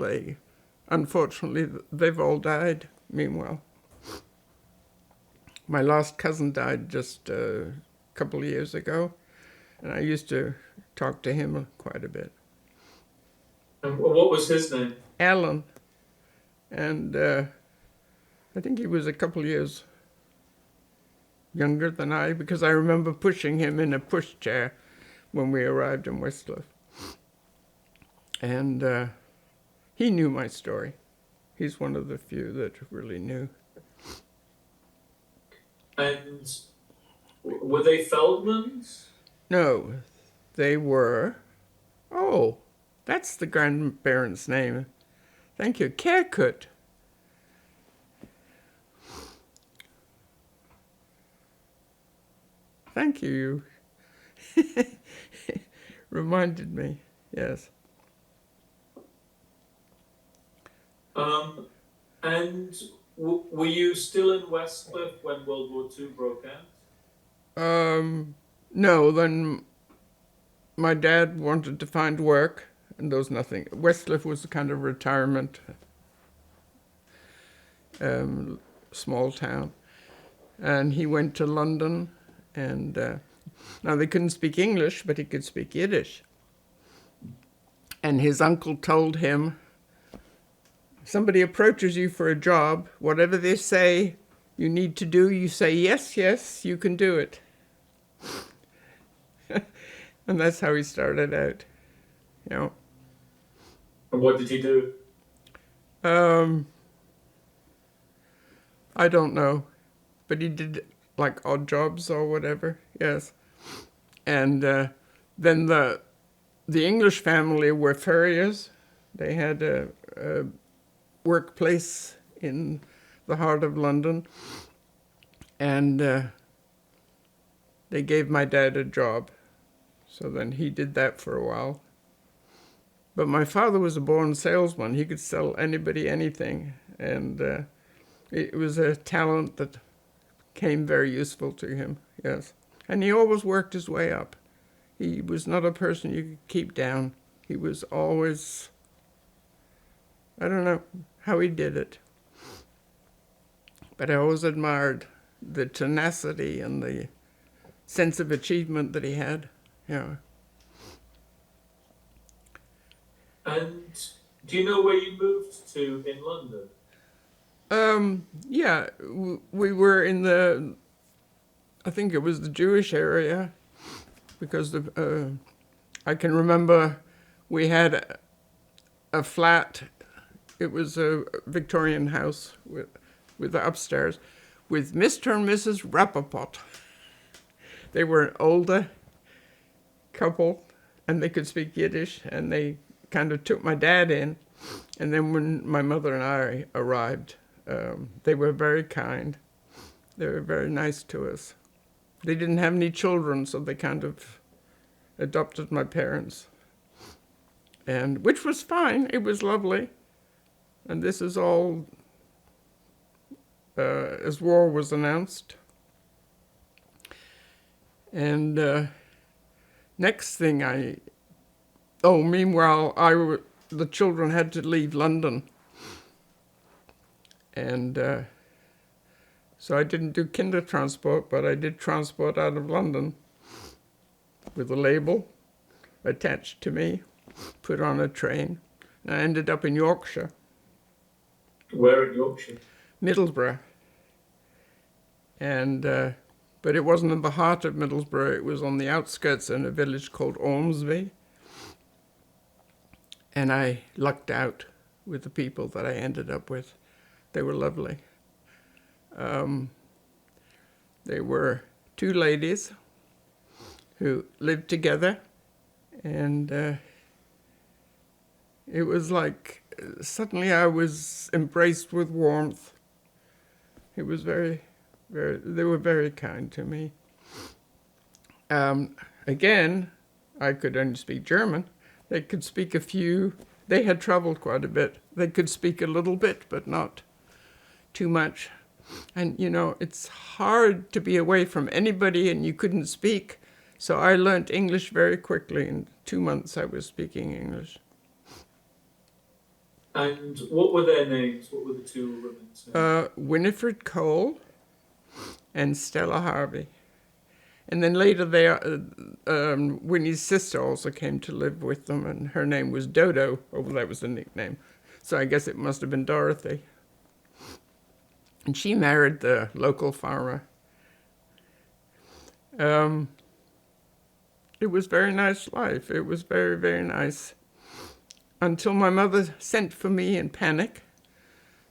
unfortunately, they've all died, meanwhile. My last cousin died just a couple of years ago, and I used to talk to him quite a bit. And what was his name? Alan. And I think he was a couple of years younger than I, because I remember pushing him in a pushchair when we arrived in Westcliff. And he knew my story. He's one of the few that really knew. And were they Feldmans? No, they were... Oh, that's the grandparent's name. Thank you. Kerkut. Thank you. Reminded me, yes. Um, and were you still in Westcliff when World War II broke out? No, then my dad wanted to find work, and there was nothing. Westcliff was a kind of retirement, um, small town, and he went to London, and now they couldn't speak English, but he could speak Yiddish. And his uncle told him, somebody approaches you for a job, whatever they say you need to do, you say, yes, yes, you can do it. And that's how he started out, you know. And what did he do? I don't know, but he did like odd jobs or whatever, yes. And then the English family were furriers. They had a workplace in the heart of London, and they gave my dad a job. So then he did that for a while. But my father was a born salesman. He could sell anybody anything, and it was a talent that came very useful to him, yes. And he always worked his way up. He was not a person you could keep down. He was always, I don't know how he did it, but I always admired the tenacity and the sense of achievement that he had. Yeah. And do you know where you moved to in London? Yeah, we were in I think it was the Jewish area, because I can remember we had a flat. It was a Victorian house with the upstairs, with Mr. and Mrs. Rappaport. They were an older couple, and they could speak Yiddish, and they kind of took my dad in. And then when my mother and I arrived, they were very kind. They were very nice to us. They didn't have any children, so they kind of adopted my parents, and which was fine. It was lovely. And this is all as war was announced. And next thing meanwhile, the children had to leave London. And so I didn't do kinder transport, but I did transport out of London with a label attached to me, put on a train. And I ended up in Yorkshire. Where in Yorkshire? Middlesbrough. And but it wasn't in the heart of Middlesbrough. It was on the outskirts in a village called Ormsby. And I lucked out with the people that I ended up with. They were lovely. They were two ladies who lived together, and it was like suddenly I was embraced with warmth. It was very, they were very kind to me. Again, I could only speak German. They could speak a few. They had traveled quite a bit. They could speak a little bit, but not too much. And, you know, it's hard to be away from anybody and you couldn't speak. So I learned English very quickly. In 2 months, I was speaking English. And what were their names? What were the two women's names? Winifred Cole and Stella Harvey. And then later, Winnie's sister also came to live with them, and her name was Dodo. Oh, that was the nickname. So I guess it must have been Dorothy. And she married the local farmer. It was a very nice life. It was very, very nice. Until my mother sent for me in panic,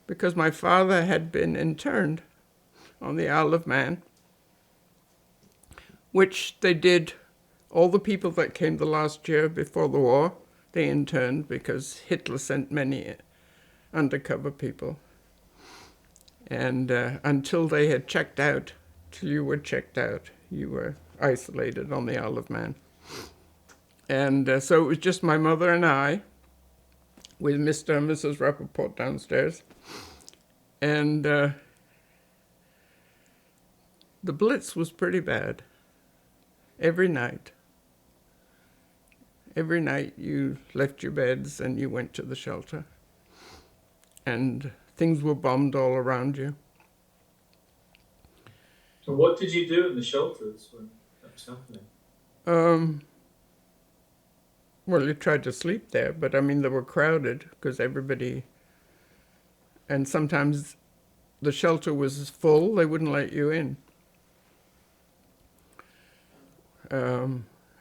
because my father had been interned on the Isle of Man, which they did. All the people that came the last year before the war, they interned, because Hitler sent many undercover people. And until they had checked out, till you were checked out, you were isolated on the Isle of Man. And so it was just my mother and I. with Mr. and Mrs. Rappaport downstairs. And the Blitz was pretty bad. Every night. Every night you left your beds and you went to the shelter. And things were bombed all around you. And what did you do in the shelters when that was happening? Well, you tried to sleep there, but I mean, they were crowded because everybody, and sometimes the shelter was full, they wouldn't let you in.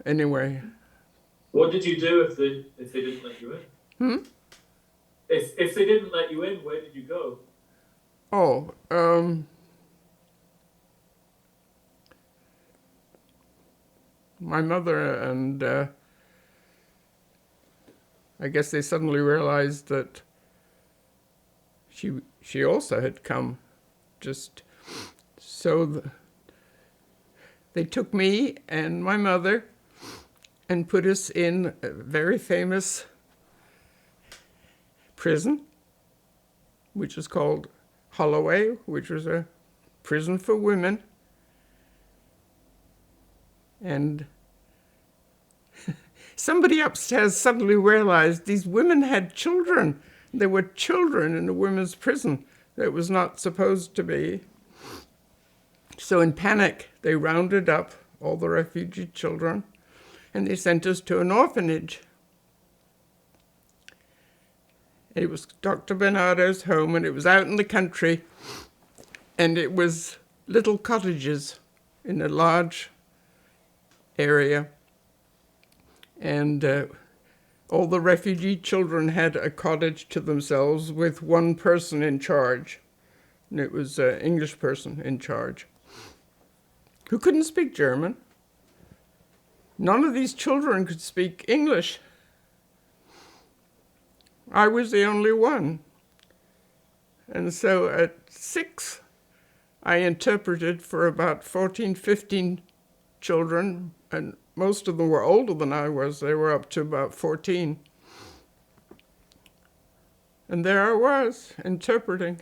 Anyway. What did you do if they didn't let you in? If they didn't let you in, where did you go? My mother and I guess they suddenly realized that she also had come. Just so they took me and my mother and put us in a very famous prison, which is called Holloway, which was a prison for women. And somebody upstairs suddenly realized these women had children. There were children in a women's prison that was not supposed to be. So in panic, they rounded up all the refugee children and they sent us to an orphanage. It was Dr. Bernardo's home, and it was out in the country, and it was little cottages in a large area. And all the refugee children had a cottage to themselves with one person in charge. And it was an English person in charge who couldn't speak German. None of these children could speak English. I was the only one. And so at 6, I interpreted for about 14, 15 children, and most of them were older than I was. They were up to about 14. And there I was, interpreting.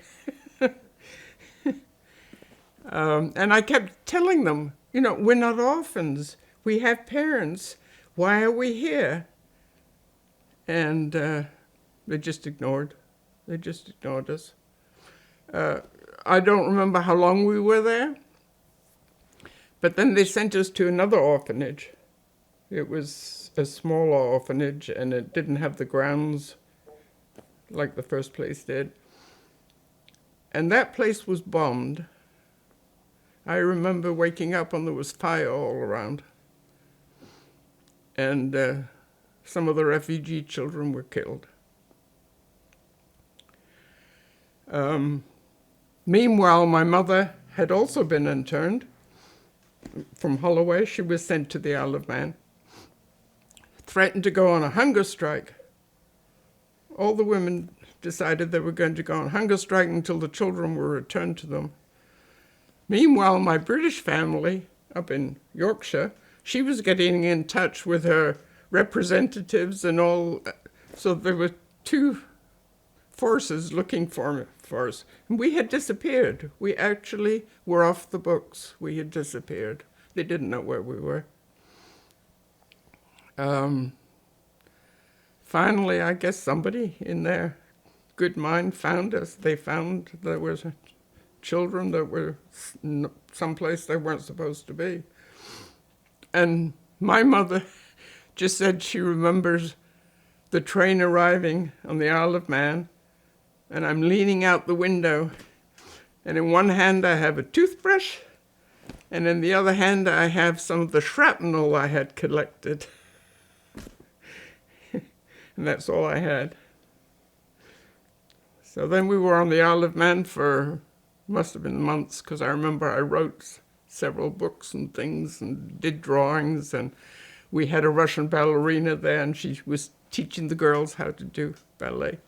And I kept telling them, you know, we're not orphans. We have parents. Why are we here? And they just ignored. They just ignored us. I don't remember how long we were there. But then they sent us to another orphanage. It was a smaller orphanage, and it didn't have the grounds like the first place did. And that place was bombed. I remember waking up and there was fire all around. And some of the refugee children were killed. Meanwhile, my mother had also been interned from Holloway. She was sent to the Isle of Man, threatened to go on a hunger strike. All the women decided they were going to go on hunger strike until the children were returned to them. Meanwhile, my British family up in Yorkshire, she was getting in touch with her representatives and all. So there were two forces looking for us. And we had disappeared. We actually were off the books. We had disappeared. They didn't know where we were. Finally, I guess somebody in their good mind found us. They found there was children that were someplace they weren't supposed to be. And my mother just said she remembers the train arriving on the Isle of Man, and I'm leaning out the window, and in one hand I have a toothbrush, and in the other hand I have some of the shrapnel I had collected. And that's all I had. So then we were on the Isle of Man for, must have been months, because I remember I wrote several books and things and did drawings, and we had a Russian ballerina there, and she was teaching the girls how to do ballet.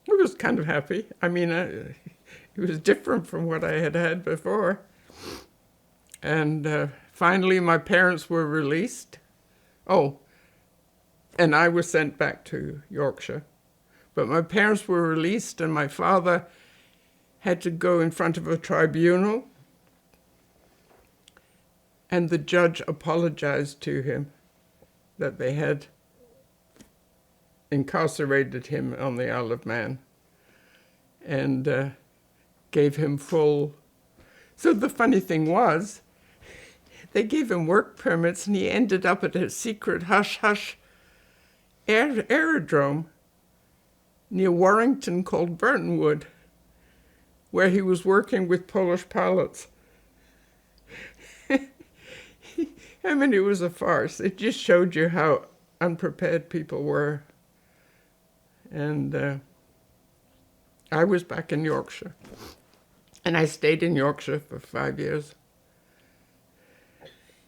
I was kind of happy. I mean, it was different from what I had had before. And finally, my parents were released. Oh, and I was sent back to Yorkshire. But my parents were released, and my father had to go in front of a tribunal, and the judge apologized to him that they had incarcerated him on the Isle of Man, and gave him full. So the funny thing was, they gave him work permits, and he ended up at a secret hush-hush aerodrome near Warrington called Burtonwood, where he was working with Polish pilots. I mean, it was a farce. It just showed you how unprepared people were. And I was back in Yorkshire. And I stayed in Yorkshire for 5 years.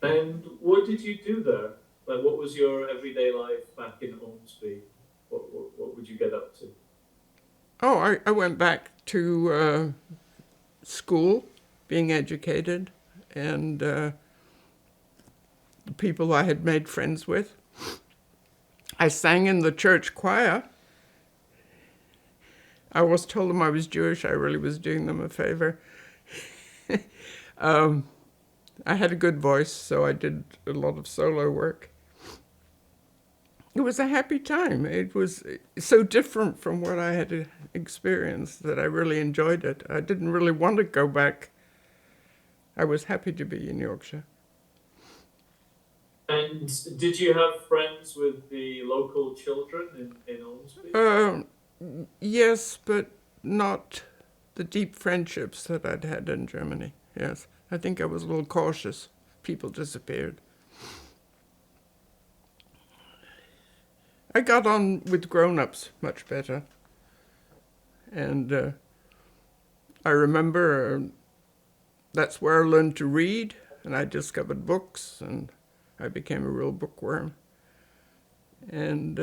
And what did you do there? Like, what was your everyday life back in Ormsby? What would you get up to? Oh, I went back to school, being educated, and the people I had made friends with. I sang in the church choir. I always told them I was Jewish. I really was doing them a favor. I had a good voice, so I did a lot of solo work. It was a happy time. It was so different from what I had experienced that I really enjoyed it. I didn't really want to go back. I was happy to be in Yorkshire. And did you have friends with the local children in Ormsby? Yes, but not the deep friendships that I'd had in Germany. Yes, I think I was a little cautious. People disappeared. I got on with grown-ups much better. And I remember that's where I learned to read, and I discovered books, and I became a real bookworm. And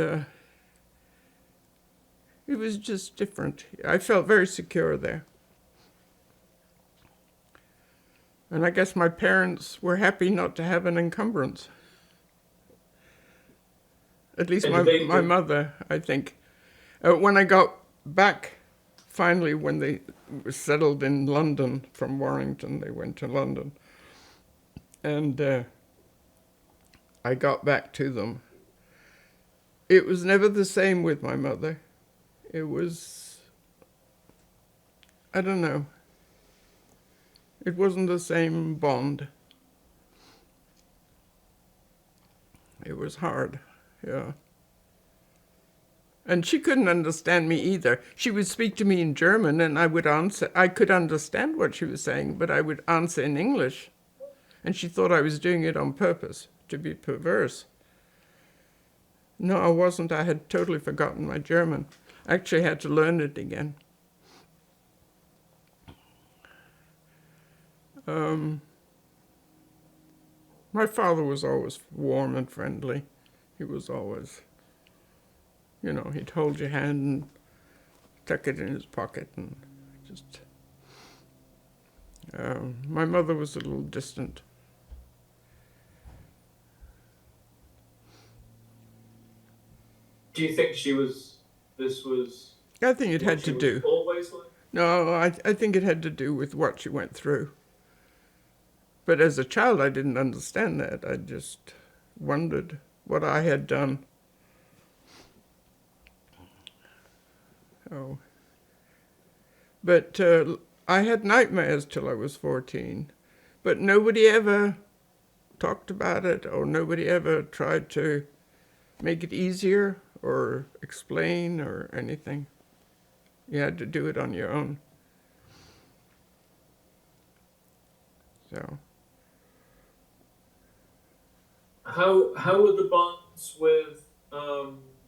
it was just different. I felt very secure there. And I guess my parents were happy not to have an encumbrance. At least my mother, I think. When I got back, finally, when they were settled in London from Warrington, they went to London. And I got back to them. It was never the same with my mother. It was, I don't know. It wasn't the same bond. It was hard, yeah. And she couldn't understand me either. She would speak to me in German, and I would answer. I could understand what she was saying, but I would answer in English. And she thought I was doing it on purpose, to be perverse. No, I wasn't. I had totally forgotten my German. I actually had to learn it again. My father was always warm and friendly. He was always, he'd hold your hand and tuck it in his pocket and just... my mother was a little distant. Do you think this was... I think it had to do... always like? No, I think it had to do with what she went through. But as a child, I didn't understand that. I just wondered what I had done. Oh. But I had nightmares till I was 14. But nobody ever talked about it, or nobody ever tried to make it easier or explain or anything. You had to do it on your own. So... How were the bonds with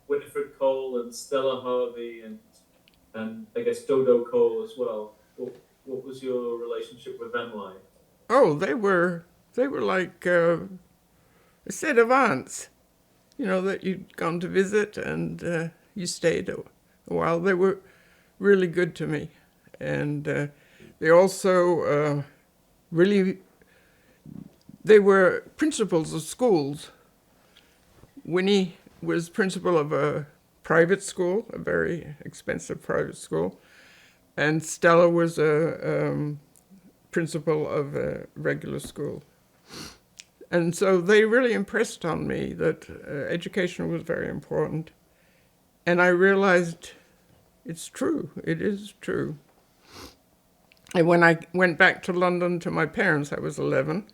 Winifred Cole and Stella Harvey and I guess Dodo Cole as well? What was your relationship with them like? Oh, they were like a set of aunts, that you'd gone to visit, and you stayed a while. They were really good to me, and they also they were principals of schools. Winnie was principal of a private school, a very expensive private school, and Stella was a principal of a regular school. And so they really impressed on me that education was very important. And I realized it's true, it is true. And when I went back to London to my parents, I was 11,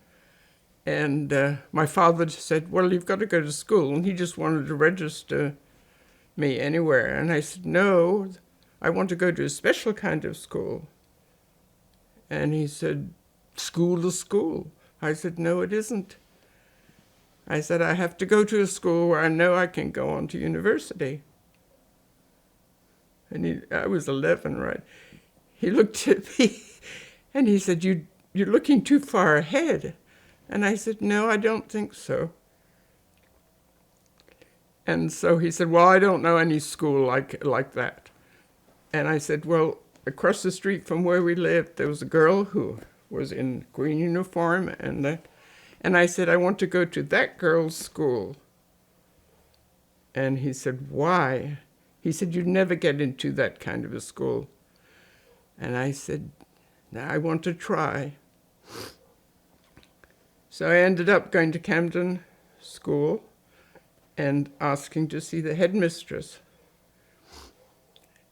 and my father said, well, you've got to go to school, and he just wanted to register me anywhere. And I said, no, I want to go to a special kind of school. And he said, school is school. I said, no, it isn't. I said, I have to go to a school where I know I can go on to university. And I was 11, right? He looked at me and he said, you're looking too far ahead. And I said, no, I don't think so. And so he said, well, I don't know any school like that. And I said, well, across the street from where we lived, there was a girl who was in green uniform, and I said, I want to go to that girl's school. And he said, why? He said, you'd never get into that kind of a school. And I said, no, I want to try. So I ended up going to Camden School and asking to see the headmistress.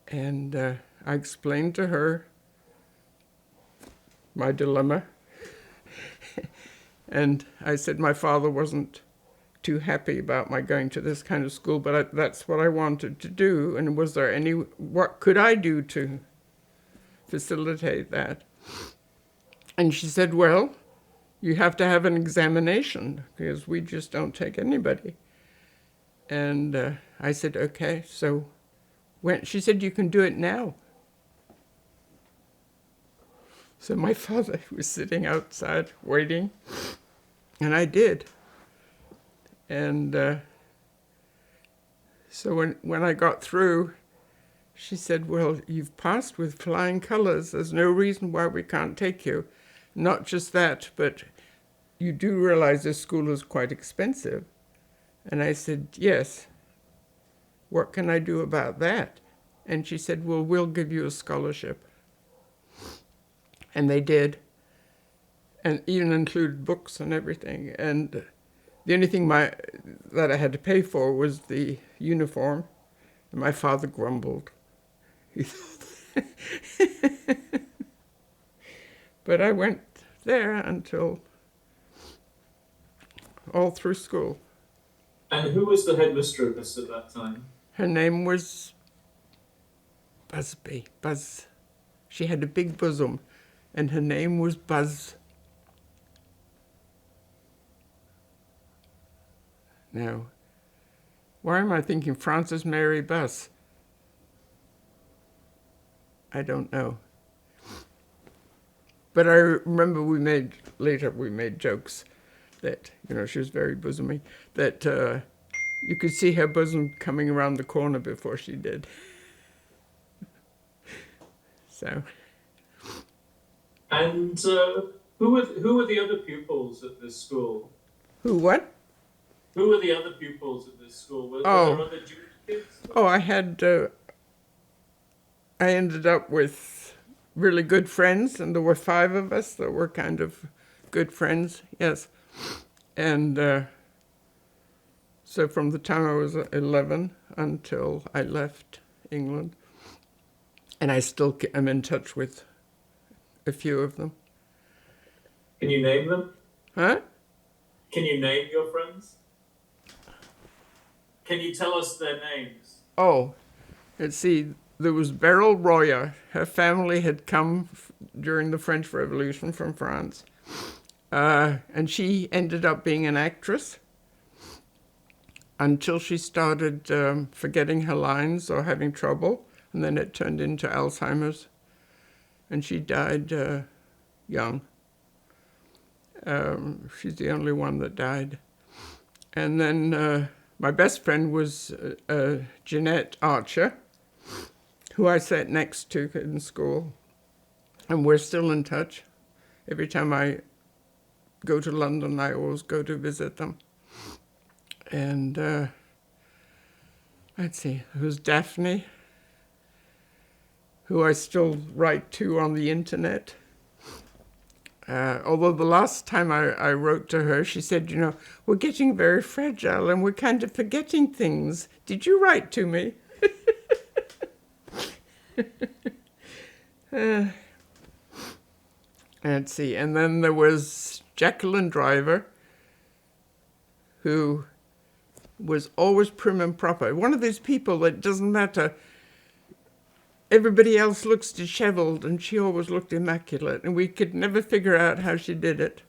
And I explained to her my dilemma. And I said my father wasn't too happy about my going to this kind of school, but that's what I wanted to do. And what could I do to facilitate that? And she said, well, you have to have an examination because we just don't take anybody. And I said, okay. So she said, you can do it now. So my father was sitting outside waiting, and I did. And so when I got through, she said, well, you've passed with flying colors. There's no reason why we can't take you. Not just that, but you do realize this school is quite expensive. And I said, yes. What can I do about that? And she said, well, we'll give you a scholarship. And they did, and even included books and everything. And the only thing that I had to pay for was the uniform. And my father grumbled. But I went there until all through school. And who was the headmistress at that time? Her name was Busby. Buzz. She had a big bosom, and her name was Buzz. Now, why am I thinking Frances Mary Buss? I don't know. But I remember we made jokes that, she was very bosomy, that you could see her bosom coming around the corner before she did. So. And who were the other pupils at this school? Who what? Who were the other pupils at this school? Were there other Jewish kids? Oh, I ended up with really good friends, and there were 5 of us that were kind of good friends, yes. And so from the time I was 11 until I left England, and I still am in touch with a few of them. Can you name them? Huh? Can you name your friends? Can you tell us their names? Oh, let's see. There was Beryl Royer. Her family had come during the French Revolution from France. And she ended up being an actress until she started forgetting her lines or having trouble. And then it turned into Alzheimer's. And she died young. She's the only one that died. And then my best friend was Jeanette Archer, who I sat next to in school. And we're still in touch. Every time I go to London, I always go to visit them. And let's see, who's Daphne, who I still write to on the internet. Although the last time I wrote to her, she said, you know, we're getting very fragile and we're kind of forgetting things. Did you write to me? Let's see. And then there was Jacqueline Driver, who was always prim and proper. One of these people that doesn't matter. Everybody else looks disheveled, and she always looked immaculate, and we could never figure out how she did it.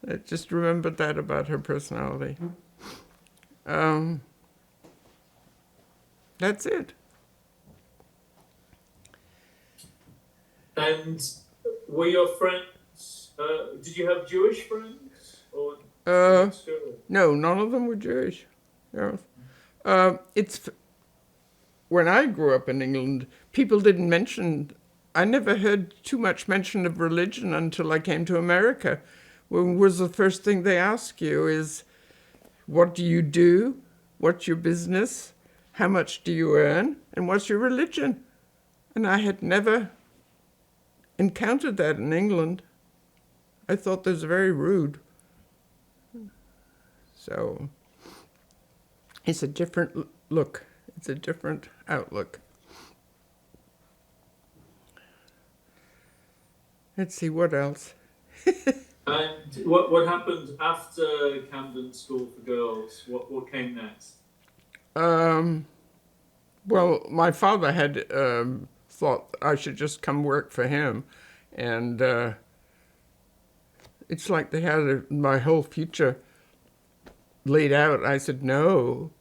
I just remembered that about her personality. That's it. And were your friends, did you have Jewish friends? Or No, none of them were Jewish. Yeah. When I grew up in England, people didn't mention, I never heard too much mention of religion until I came to America. When was the first thing they ask you is, what do you do? What's your business? How much do you earn? And what's your religion? And I had never encountered that in England. I thought that was very rude. So it's a different look. It's a different outlook. Let's see, what else? And what happened after Camden School for Girls? What came next? Well, my father had thought I should just come work for him. And it's like they had my whole future laid out. I said, no.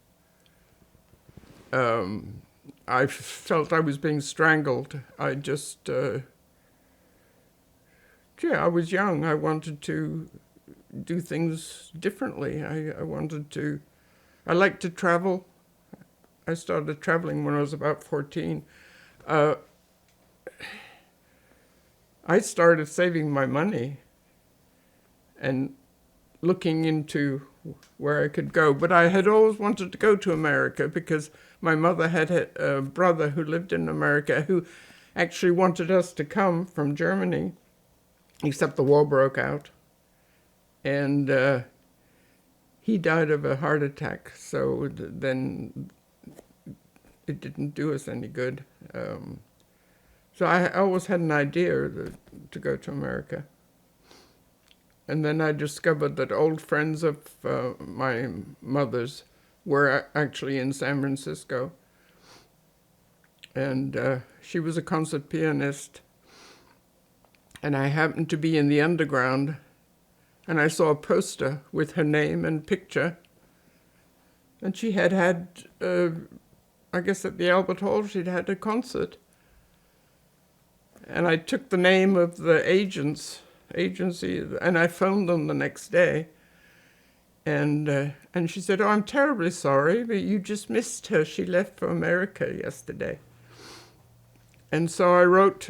I felt I was being strangled. I just, I was young. I wanted to do things differently. I liked to travel. I started traveling when I was about 14. I started saving my money and looking into where I could go. But I had always wanted to go to America because my mother had a brother who lived in America who actually wanted us to come from Germany, except the war broke out. And he died of a heart attack, so then it didn't do us any good. So I always had an idea to go to America. And then I discovered that old friends of my mother's were actually in San Francisco. And she was a concert pianist. And I happened to be in the underground, and I saw a poster with her name and picture. And she had, I guess at the Albert Hall, she'd had a concert. And I took the name of the agency, and I phoned them the next day. And she said, oh, I'm terribly sorry, but you just missed her. She left for America yesterday. And so I wrote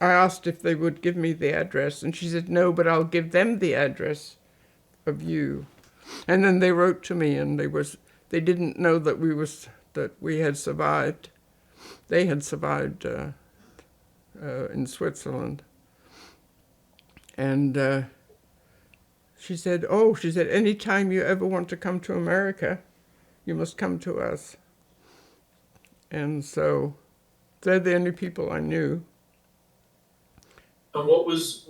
I asked if they would give me the address, and she said, no, but I'll give them the address of you. And then they wrote to me, and they didn't know that we had survived. They had survived in Switzerland. And she said, anytime you ever want to come to America, you must come to us. And so they're the only people I knew. And what was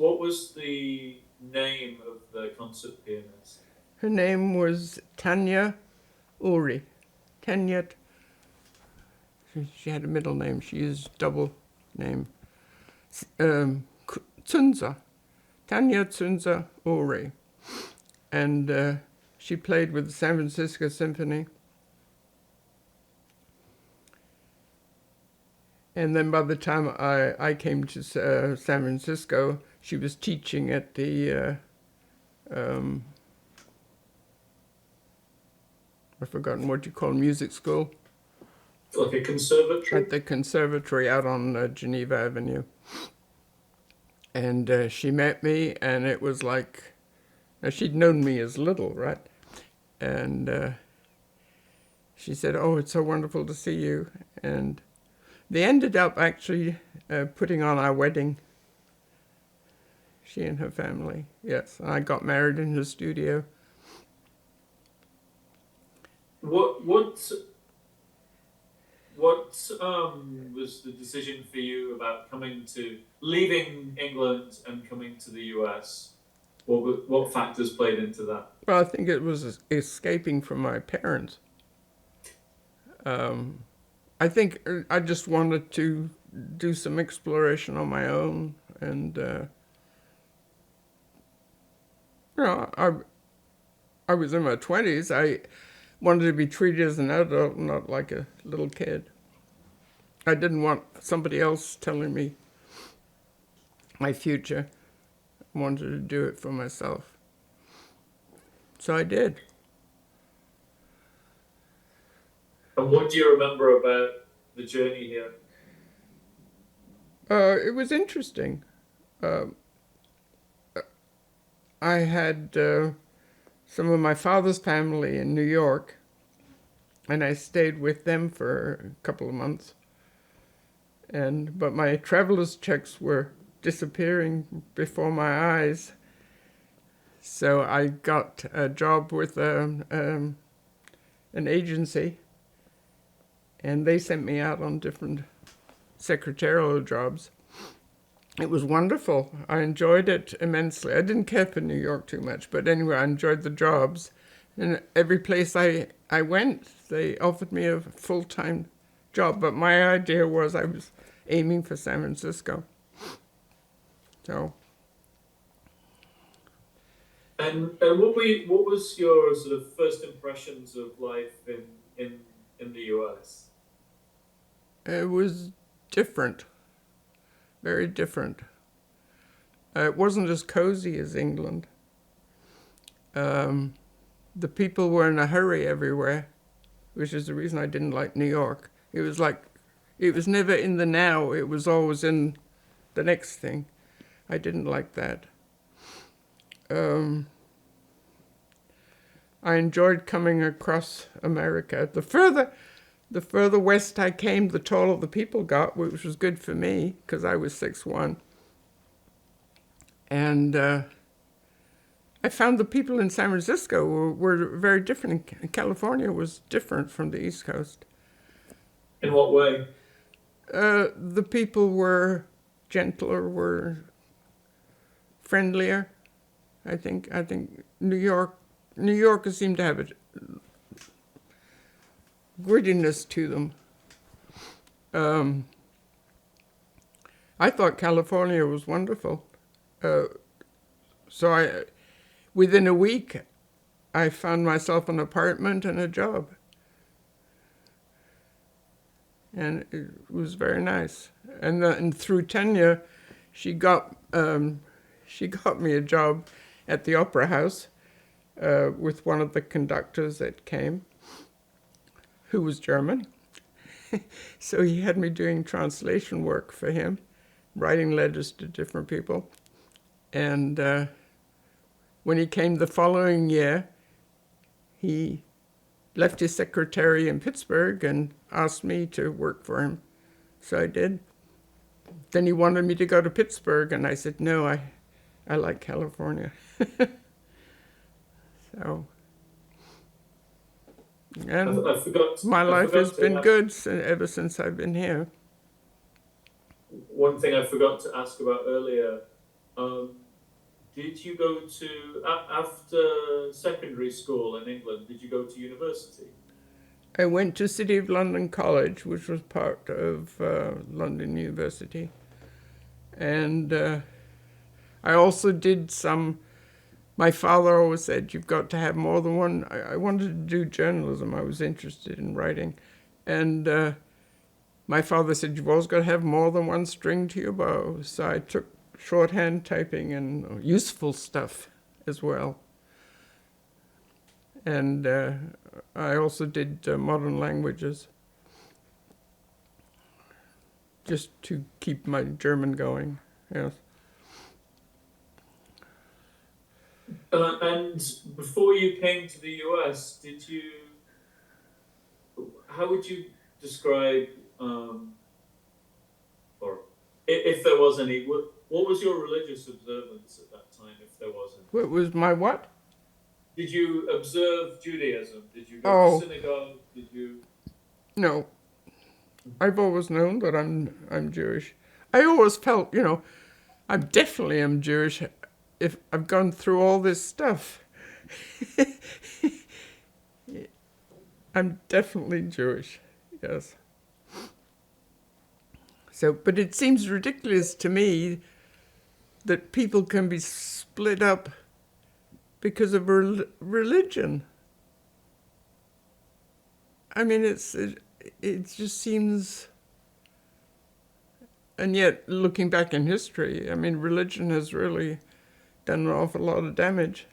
the name of the concert pianist? Her name was Tanya Uri. Tanya, she had a middle name. She used double name. Zunza. Tanya Zunza Uri. And she played with the San Francisco Symphony. And then by the time I came to San Francisco, she was teaching at the, I've forgotten what you call music school. Like a conservatory? At the conservatory out on Geneva Avenue. And she met me, and it was like, now she'd known me as little, right? And she said, "Oh, it's so wonderful to see you." And they ended up actually putting on our wedding, she and her family. Yes, I got married in her studio. What was the decision for you about leaving England and coming to the US? What factors played into that? Well, I think it was escaping from my parents. I think I just wanted to do some exploration on my own, and you know, I was in my 20s. I wanted to be treated as an adult, not like a little kid. I didn't want somebody else telling me my future. I wanted to do it for myself. So I did. And what do you remember about the journey here? It was interesting. I had some of my father's family in New York, and I stayed with them for a couple of months. But my traveler's checks were disappearing before my eyes, so I got a job with an agency, and they sent me out on different secretarial jobs. It was wonderful. I enjoyed it immensely. I didn't care for New York too much, but anyway, I enjoyed the jobs. And every place I went, they offered me a full-time job. But my idea was I was aiming for San Francisco. So. And what was your sort of first impressions of life in the US? It was different, very different. It wasn't as cozy as England. The people were in a hurry everywhere, which is the reason I didn't like New York. It was never in the now, it was always in the next thing. I didn't like that. I enjoyed coming across America. The further west I came, the taller the people got, which was good for me because I was 6'1". And I found the people in San Francisco were very different. California was different from the East Coast. In what way? The people were gentler, were friendlier. I think New Yorkers seem to have a grittiness to them. I thought California was wonderful. So within a week, I found myself an apartment and a job. And it was very nice. And through Tanya, she got me a job at the Opera House with one of the conductors that came, who was German. So he had me doing translation work for him, writing letters to different people. And when he came the following year, he left his secretary in Pittsburgh and asked me to work for him. So I did. Then he wanted me to go to Pittsburgh, and I said, no, I like California. So, and I forgot. my life has been good ever since I've been here. One thing I forgot to ask about earlier. Did you go to, after secondary school in England, did you go to university? I went to City of London College, which was part of London University. And I also did my father always said, you've got to have more than one. I wanted to do journalism. I was interested in writing. And my father said, you've always got to have more than one string to your bow. So I took shorthand typing and useful stuff as well. And I also did modern languages, just to keep my German going, yes. And before you came to the US, how would you describe, or if there was any, what was your religious observance at that time, if there was any? What was my what? Did you observe Judaism? Did you go to Oh, synagogue? Did you? no. I've always known that I'm Jewish. I always felt, I definitely am Jewish if I've gone through all this stuff. I'm definitely Jewish, yes. So, but it seems ridiculous to me that people can be split up because of religion. I mean, it just seems, and yet looking back in history, I mean, religion has really done an awful lot of damage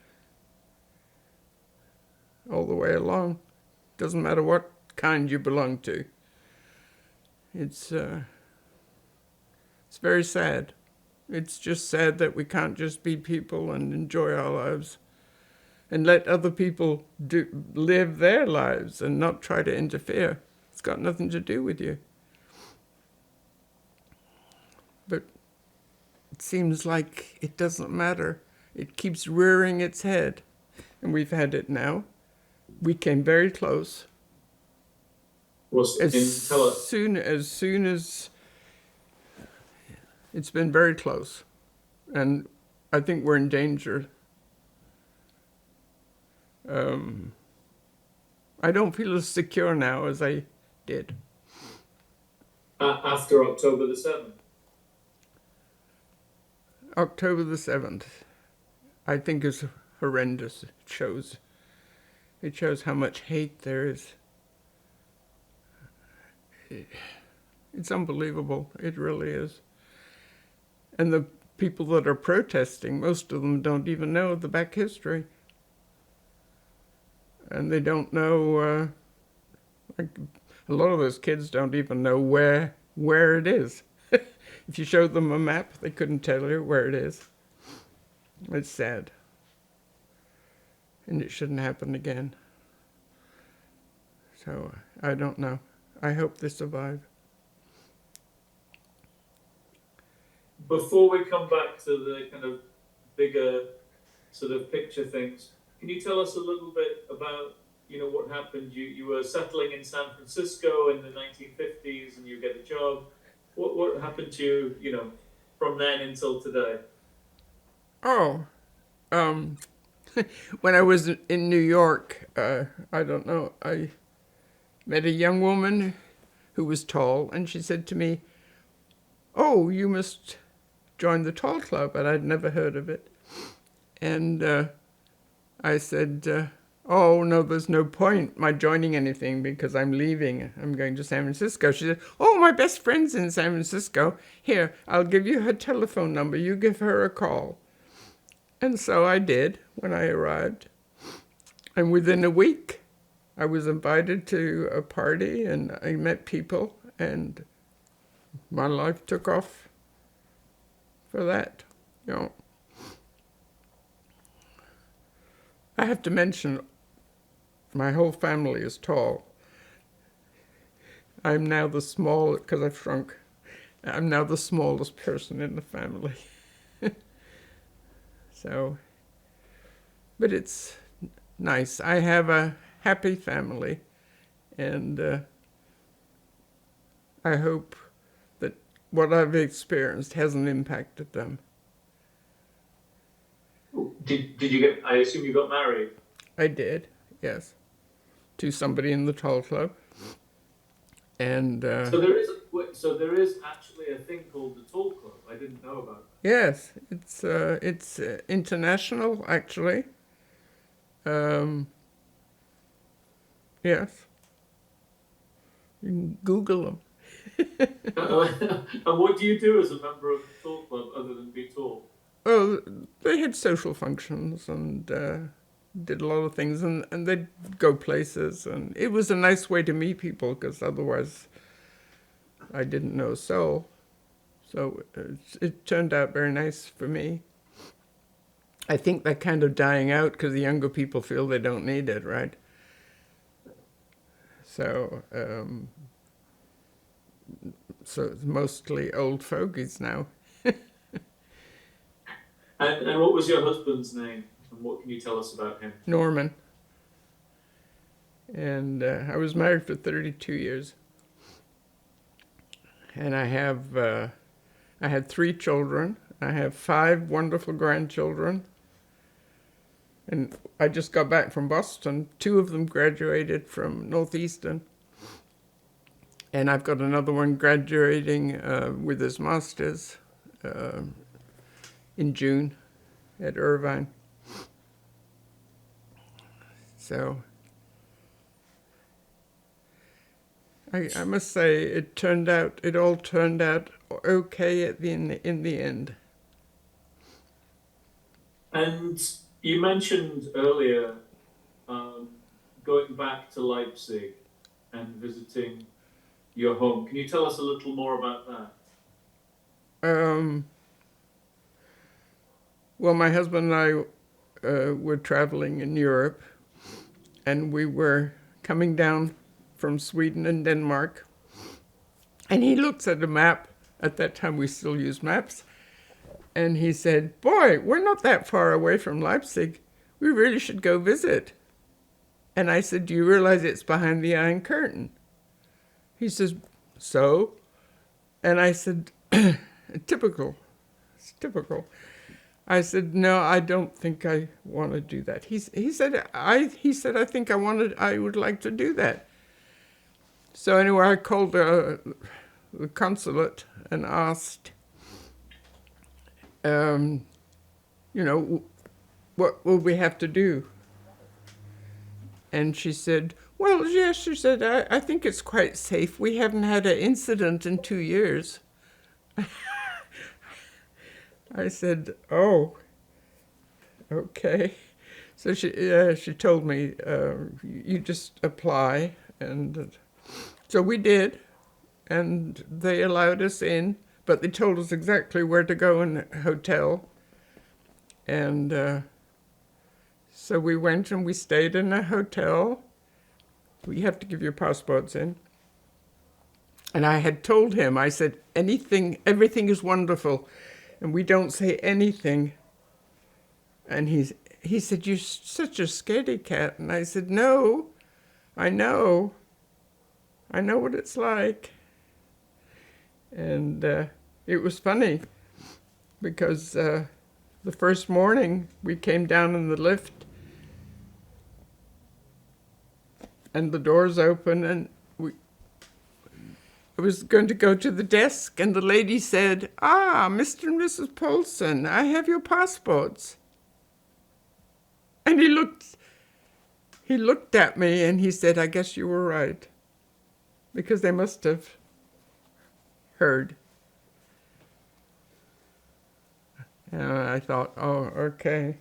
all the way along. Doesn't matter what kind you belong to. It's very sad. It's just sad that we can't just be people and enjoy our lives and let other people live their lives and not try to interfere. It's got nothing to do with you. But it seems like it doesn't matter. It keeps rearing its head. And we've had it now. We came very close. As soon as it's been very close. And I think we're in danger. I don't feel as secure now as I did. After October the 7th? October the 7th, I think, is horrendous. It shows how much hate there is. It's unbelievable. It really is. And the people that are protesting, most of them don't even know the back history. And they don't know, like a lot of those kids don't even know where it is. If you showed them a map, they couldn't tell you where it is. It's sad. And it shouldn't happen again. So, I don't know. I hope they survive. Before we come back to the kind of bigger sort of picture things, can you tell us a little bit about, what happened? You were settling in San Francisco in the 1950s and you get a job. What happened to you, from then until today? Oh, when I was in New York, I don't know, I met a young woman who was tall, and she said to me, "Oh, you must join the Tall Club," and I'd never heard of it. And I said, "Oh, no, there's no point my joining anything because I'm leaving. I'm going to San Francisco." She said, "Oh, my best friend's in San Francisco. Here, I'll give you her telephone number. You give her a call." And so I did when I arrived. And within a week, I was invited to a party and I met people, and my life took off for that. I have to mention, my whole family is tall. I'm now because I've shrunk, I'm now the smallest person in the family. So, but it's nice. I have a happy family, and I hope that what I've experienced hasn't impacted them. Did you I assume you got married? I did, yes, to somebody in the Tall Club. And so there is actually a thing called the Tall Club. I didn't know about that. Yes, it's international, actually. Yes, you can Google them. And what do you do as a member of the Tall Club other than be tall? Oh, they had social functions and did a lot of things, and they'd go places, and it was a nice way to meet people because otherwise I didn't know a soul. So it turned out very nice for me. I think they're kind of dying out because the younger people feel they don't need it, right? So, so it's mostly old fogies now. And what was your husband's name? And what can you tell us about him? Norman. And I was married for 32 years. And I had 3 children. I have 5 wonderful grandchildren. And I just got back from Boston. 2 of them graduated from Northeastern. And I've got another one graduating with his master's in June at Irvine. So I must say it all turned out okay in the end. And you mentioned earlier going back to Leipzig and visiting your home. Can you tell us a little more about that? Well, my husband and I were traveling in Europe, and we were coming down from Sweden and Denmark. And he looks at a map. At that time, we still used maps. And he said, "Boy, we're not that far away from Leipzig. We really should go visit." And I said, "Do you realize it's behind the Iron Curtain?" He says, "So?" And I said, typical. It's typical. I said, "No, I don't think I want to do that." He said, "I think I would like to do that." So anyway, I called the consulate and asked, what will we have to do? And she said, "Well, yes," she said, I think it's quite safe. We haven't had an incident in 2 years." I said, "Oh, okay." So she told me, "You just apply." And so we did, and they allowed us in, but they told us exactly where to go in the hotel. And so we went and we stayed in a hotel. You have to give your passports in. And I had told him, I said, everything is wonderful, and we don't say anything. And he said, "You're such a scaredy cat." And I said, "No, I know what it's like." And it was funny because the first morning we came down in the lift and the doors open, and I was going to go to the desk, and the lady said, "Mr. and Mrs. Poulsen, I have your passports." And he looked at me and he said, "I guess you were right," because they must have heard. And I thought, "Oh, okay."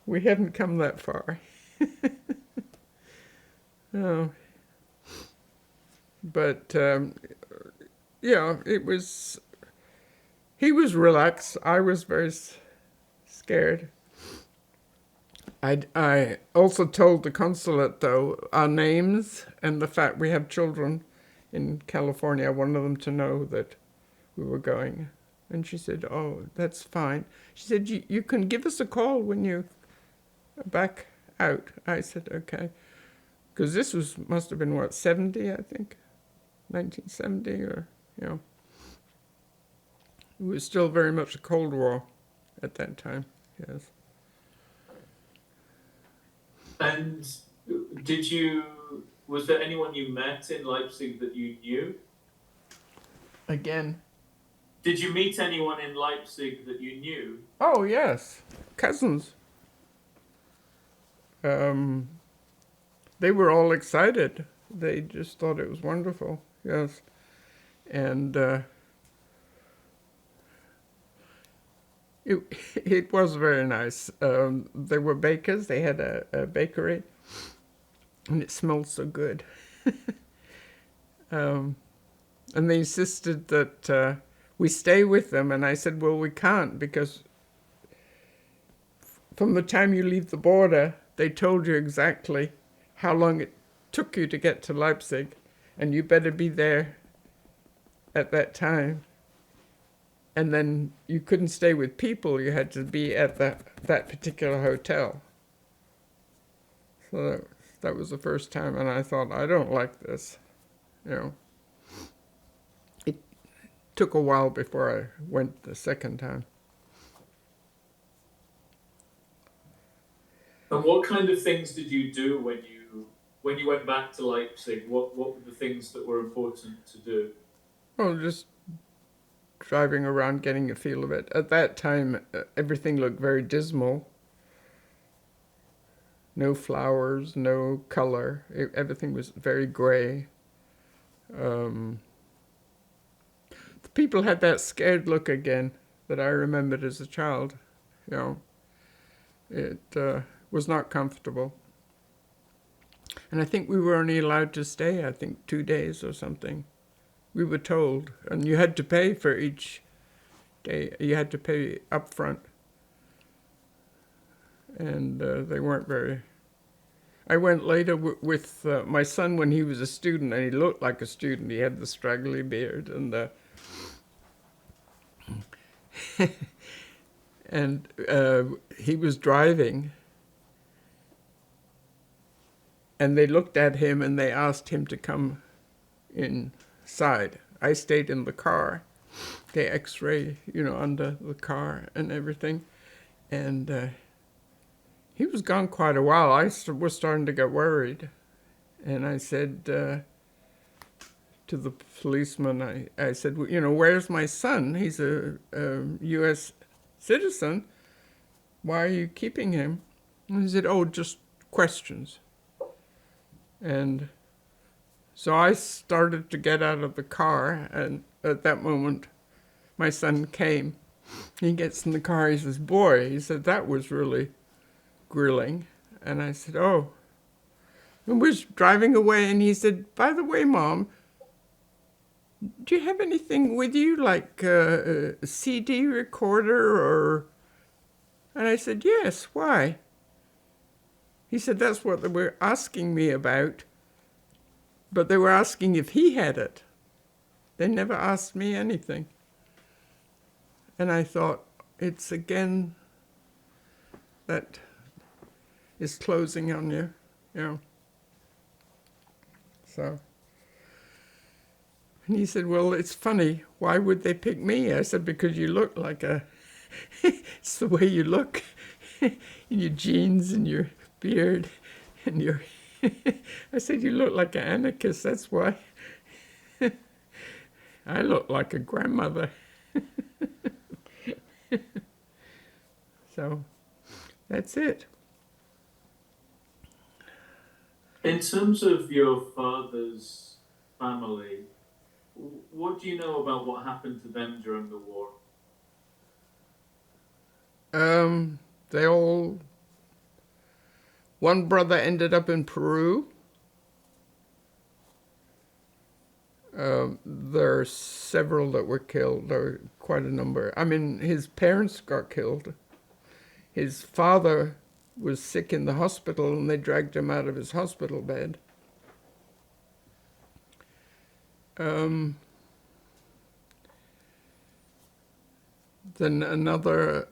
We hadn't come that far. Oh. But, he was relaxed. I was very scared. I also told the consulate, though, our names and the fact we have children in California. I wanted them to know that we were going. And she said, "Oh, that's fine." She said, you can give us a call when you're back out. I said, "Okay." Because this must have been, 70, I think? 1970 or, It was still very much a Cold War at that time, yes. And was there anyone you met in Leipzig that you knew? Again? Did you meet anyone in Leipzig that you knew? Oh, yes. Cousins. They were all excited. They just thought it was wonderful, yes. And it was very nice. They were bakers. They had a bakery, and it smelled so good. And they insisted that we stay with them, and I said, "Well, we can't, because from the time you leave the border, they told you exactly how long it took you to get to Leipzig, and you better be there at that time. And then you couldn't stay with people, you had to be at that particular hotel. So that was the first time, and I thought, I don't like this, you know. It took a while before I went the second time. And what kind of things did you do when you went back to Leipzig? What were the things that were important to do? Well, just driving around, getting a feel of it. At that time, everything looked very dismal. No flowers, no color. Everything was very gray. The people had that scared look again that I remembered as a child. You know, it was not comfortable. And I think we were only allowed to stay, 2 days or something. We were told, and you had to pay for each day. You had to pay up front. And they weren't very... I went later with my son when he was a student, and he looked like a student. He had the straggly beard, and and he was driving, and they looked at him and they asked him to come inside. I stayed in the car. They x-ray, under the car and everything, and he was gone quite a while. I was starting to get worried, and I said to the policeman, I said, where's my son? He's a U.S. citizen. Why are you keeping him? And he said, oh, just questions. And so I started to get out of the car, and at that moment, my son came. He gets in the car, he says, boy, he said, that was really grilling. And I said, oh. And we're driving away, and he said, by the way, Mom, do you have anything with you, like a CD recorder or... And I said, yes, why? He said, that's what they were asking me about, but they were asking if he had it. They never asked me anything. And I thought, it's again that is closing on you, So, and he said, well, it's funny. Why would they pick me? I said, because you look like a, it's the way you look in your jeans and your beard and your, I said, you look like an anarchist, that's why. I look like a grandmother. So, that's it. In terms of your father's family, what do you know about what happened to them during the war? One brother ended up in Peru. There are several that were killed. There were quite a number. I mean, his parents got killed. His father was sick in the hospital, and they dragged him out of his hospital bed. Then another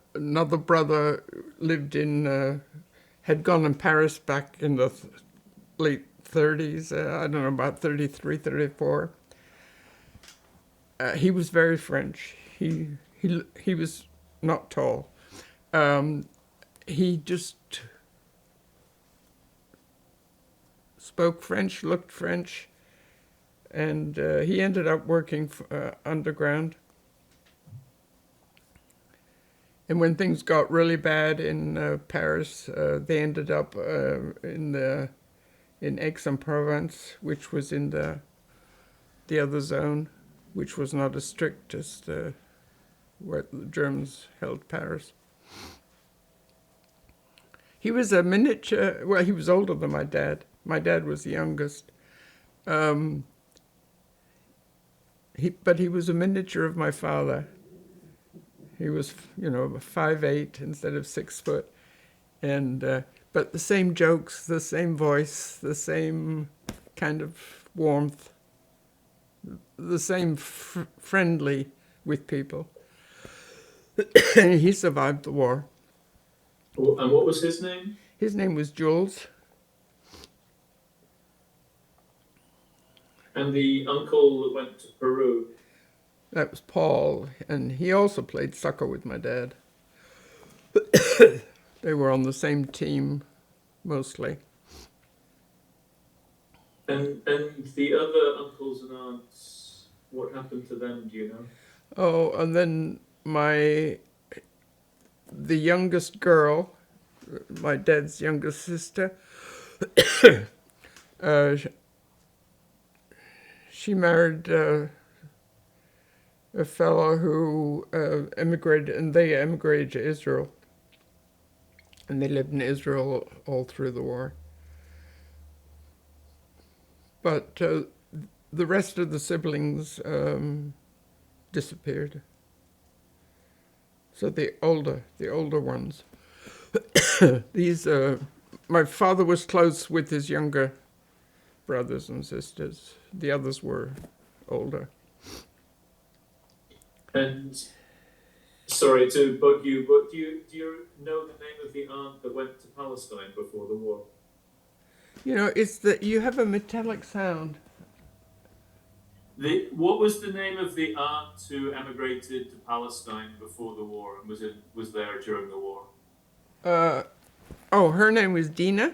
brother lived had gone in Paris back in the late 30s, I don't know, about 33, 34. He was very French. He was not tall. He just spoke French, looked French, and he ended up working underground. And when things got really bad in Paris, they ended up in Aix-en-Provence, which was in the other zone, which was not as strict as where the Germans held Paris. He was a miniature, well, he was older than my dad. My dad was the youngest. But he was a miniature of my father. He was, 5'8" instead of 6 foot. And But the same jokes, the same voice, the same kind of warmth, the same friendly with people. And he survived the war. And what was his name? His name was Jules. And the uncle that went to Peru? That was Paul, and he also played soccer with my dad. They were on the same team, mostly. And the other uncles and aunts, what happened to them, do you know? Oh, and then the youngest girl, my dad's youngest sister, she married a fellow who emigrated, and they emigrated to Israel. And they lived in Israel all through the war. But the rest of the siblings disappeared. So the older ones. My father was close with his younger brothers and sisters. The others were older. And sorry to bug you, but do you know the name of the aunt that went to Palestine before the war? You know, it's that you have a metallic sound. What was the name of the aunt who emigrated to Palestine before the war and was there during the war? Her name was Dina.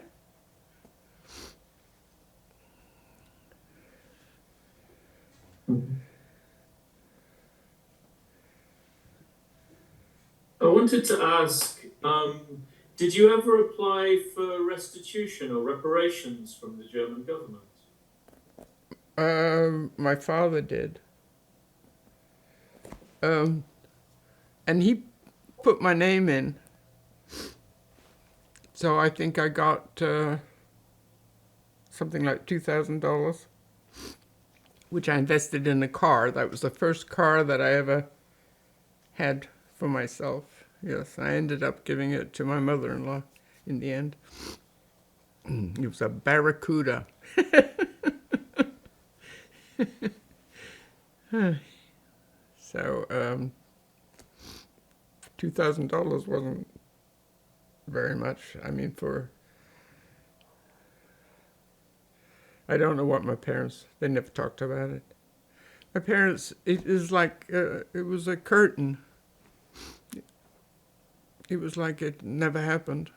I wanted to ask, did you ever apply for restitution or reparations from the German government? My father did. And he put my name in. So I think I got something like $2,000, which I invested in a car. That was the first car that I ever had for myself. Yes, I ended up giving it to my mother-in-law in the end. It was a Barracuda. So $2,000 wasn't very much. I mean, I don't know what my parents, they never talked about it. My parents, it is like, it was a curtain. It was like it never happened.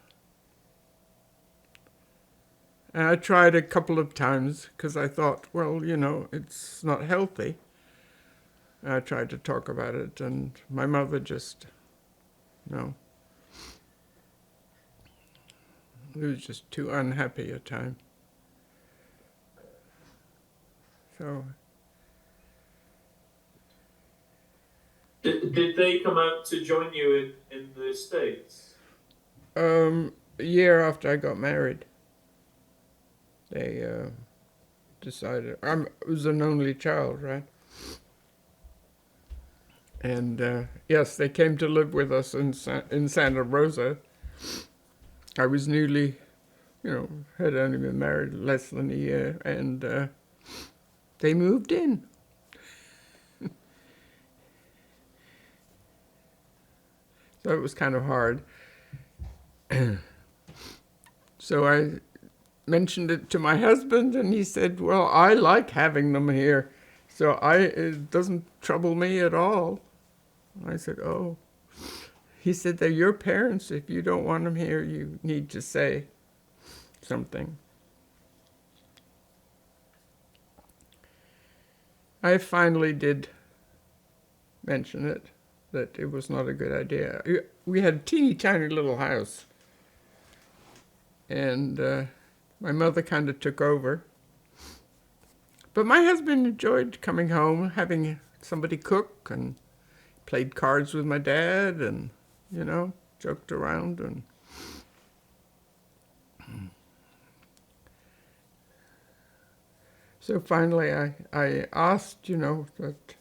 And I tried a couple of times because I thought, well, you know, it's not healthy. And I tried to talk about it, and my mother just, no. It was just too unhappy a time. So. Did they come out to join you in the States? A year after I got married, they decided. I was an only child, right? And yes, they came to live with us in Santa Rosa. I was newly, had only been married less than a year, and they moved in. So it was kind of hard. So I mentioned it to my husband, and he said, well, I like having them here, so it doesn't trouble me at all. I said, oh. He said, they're your parents. If you don't want them here, you need to say something. I finally did mention it, that it was not a good idea. We had a teeny tiny little house, and my mother kind of took over. But my husband enjoyed coming home, having somebody cook, and played cards with my dad, and, joked around. And so finally I asked, that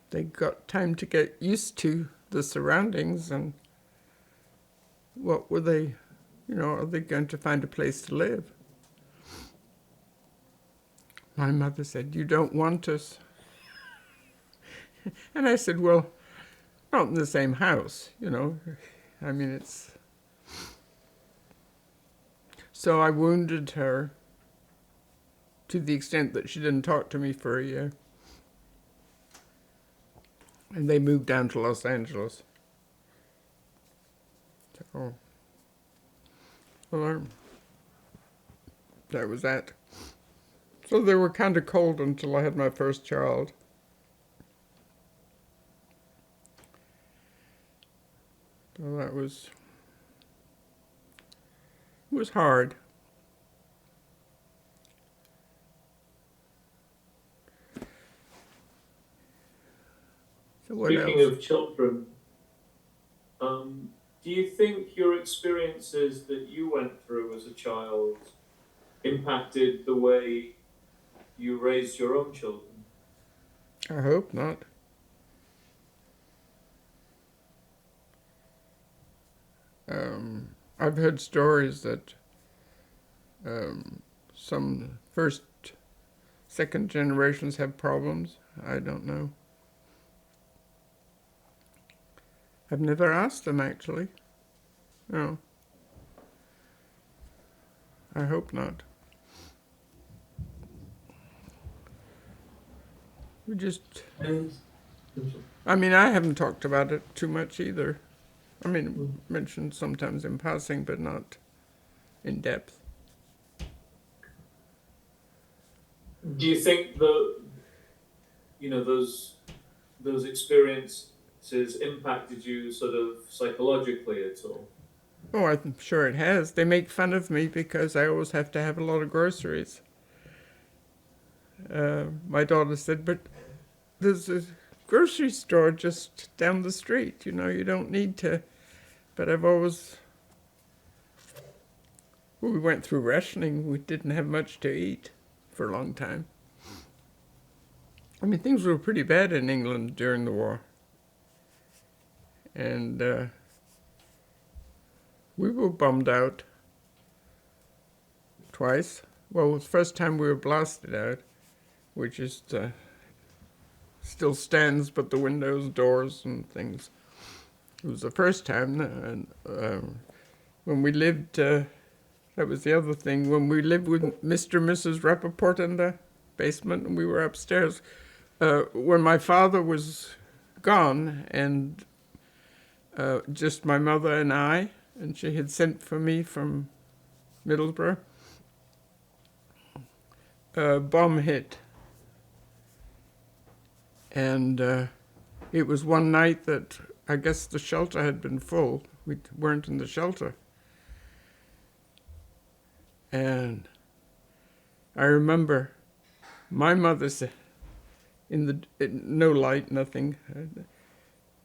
they got time to get used to the surroundings, and what were they You know, are they going to find a place to live? My mother said, "You don't want us." And I said, "Well, not in the same house, you know. I mean, it's..." So I wounded her to the extent that she didn't talk to me for a year. And they moved down to Los Angeles. So, well, that was that. So they were kind of cold until I had my first child. So that was, it was hard. So what Speaking else? of children, do you think your experiences that you went through as a child impacted the way you raised your own children? I hope not. I've heard stories that some first, second generations have problems. I don't know. I've never asked them, actually. No. I hope not. We just... And I mean, I haven't talked about it too much either. I mean, mentioned sometimes in passing, but not in depth. do you think that those experiences impacted you sort of psychologically at all? Oh, I'm sure it has. They make fun of me because I always have to have a lot of groceries. My daughter said, "But there's a grocery store just down the street. You know, you don't need to." But I've always... Well, we went through rationing. We didn't have much to eat for a long time. I mean, things were pretty bad in England during the war. And we were bummed out twice. Well, the first time we were blasted out, which is still stands, but the windows, doors, and things. It was the first time, and when we lived, that was the other thing, when we lived with Mr. and Mrs. Rappaport in the basement, and we were upstairs, when my father was gone, and just my mother and I, and she had sent for me from Middlesbrough, a bomb hit. And it was one night that I guess the shelter had been full. We weren't in the shelter. And I remember my mother said, no light, nothing.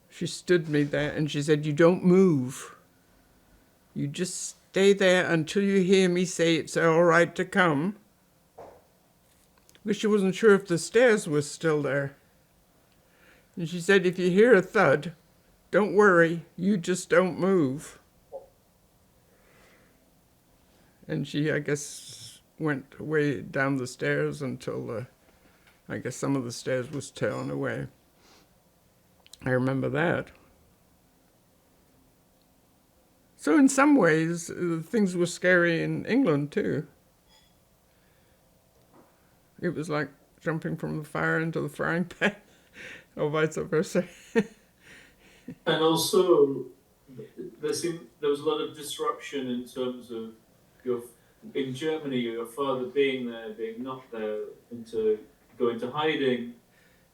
She stood me there and she said, "You don't move. You just stay there until you hear me say it's all right to come." Because she wasn't sure if the stairs were still there. And she said, "If you hear a thud, don't worry, you just don't move." And she, I guess, went way down the stairs until, I guess some of the stairs was torn away. I remember that. So in some ways, things were scary in England too. It was like jumping from the fire into the frying pan, or vice versa. And also, there was a lot of disruption in terms of in Germany, your father being there, being not there, into going to hiding,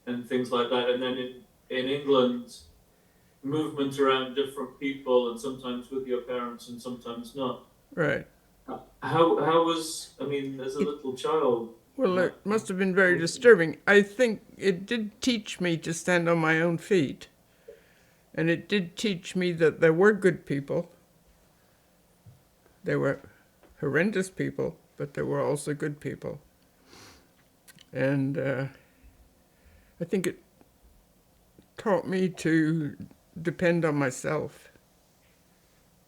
and things like that. And then in England, movement around different people, and sometimes with your parents, and sometimes not. Right. How was, I mean, as a little child? Well, it must have been very disturbing. I think it did teach me to stand on my own feet. And it did teach me that there were good people. There were horrendous people, but there were also good people. And I think it taught me to depend on myself,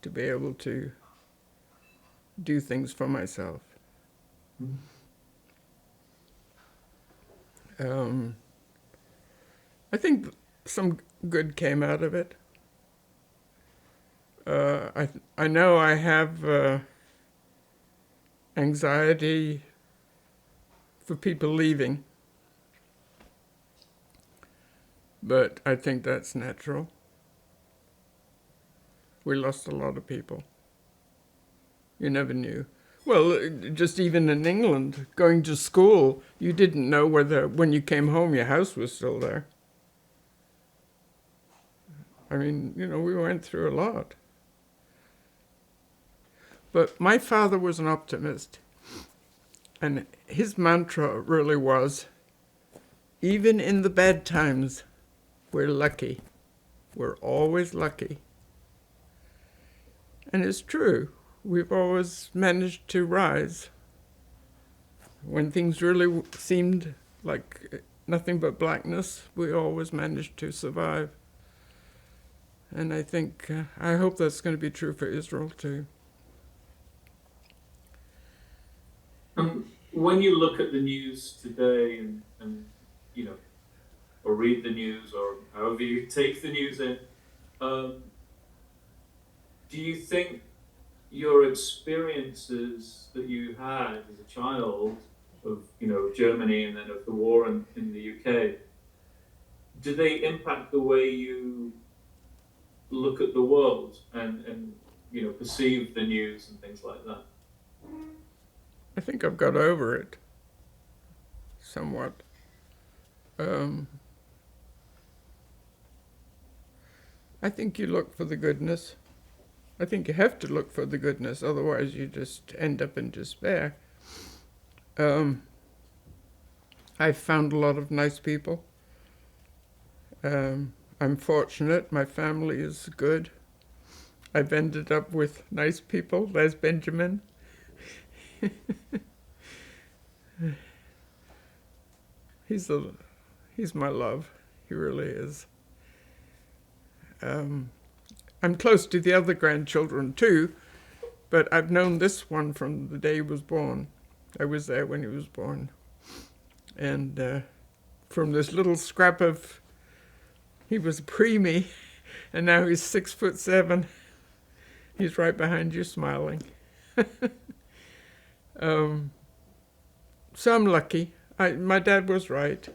to be able to do things for myself. I think some good came out of it. I know I have anxiety for people leaving, but I think that's natural. We lost a lot of people. You never knew. Well, just even in England, going to school, you didn't know whether when you came home your house was still there. I mean, you know, we went through a lot. But my father was an optimist, and his mantra really was, even in the bad times, we're lucky. We're always lucky. And it's true. We've always managed to rise. When things really seemed like nothing but blackness, we always managed to survive. And I think, I hope that's going to be true for Israel too. When you look at the news today and you know, or read the news or however you take the news in, do you think your experiences that you had as a child of, you know, Germany and then of the war in the UK, do they impact the way you look at the world and you know, perceive the news and things like that? I think I've got over it somewhat. I think you look for the goodness. I think you have to look for the goodness, otherwise you just end up in despair. I've found a lot of nice people. I'm fortunate, my family is good. I've ended up with nice people. There's Benjamin. He's my love. He really is. I'm close to the other grandchildren too, but I've known this one from the day he was born. I was there when he was born. And from this little scrap of, he was a preemie, and now he's 6'7". He's right behind you smiling. So I'm lucky. My dad was right.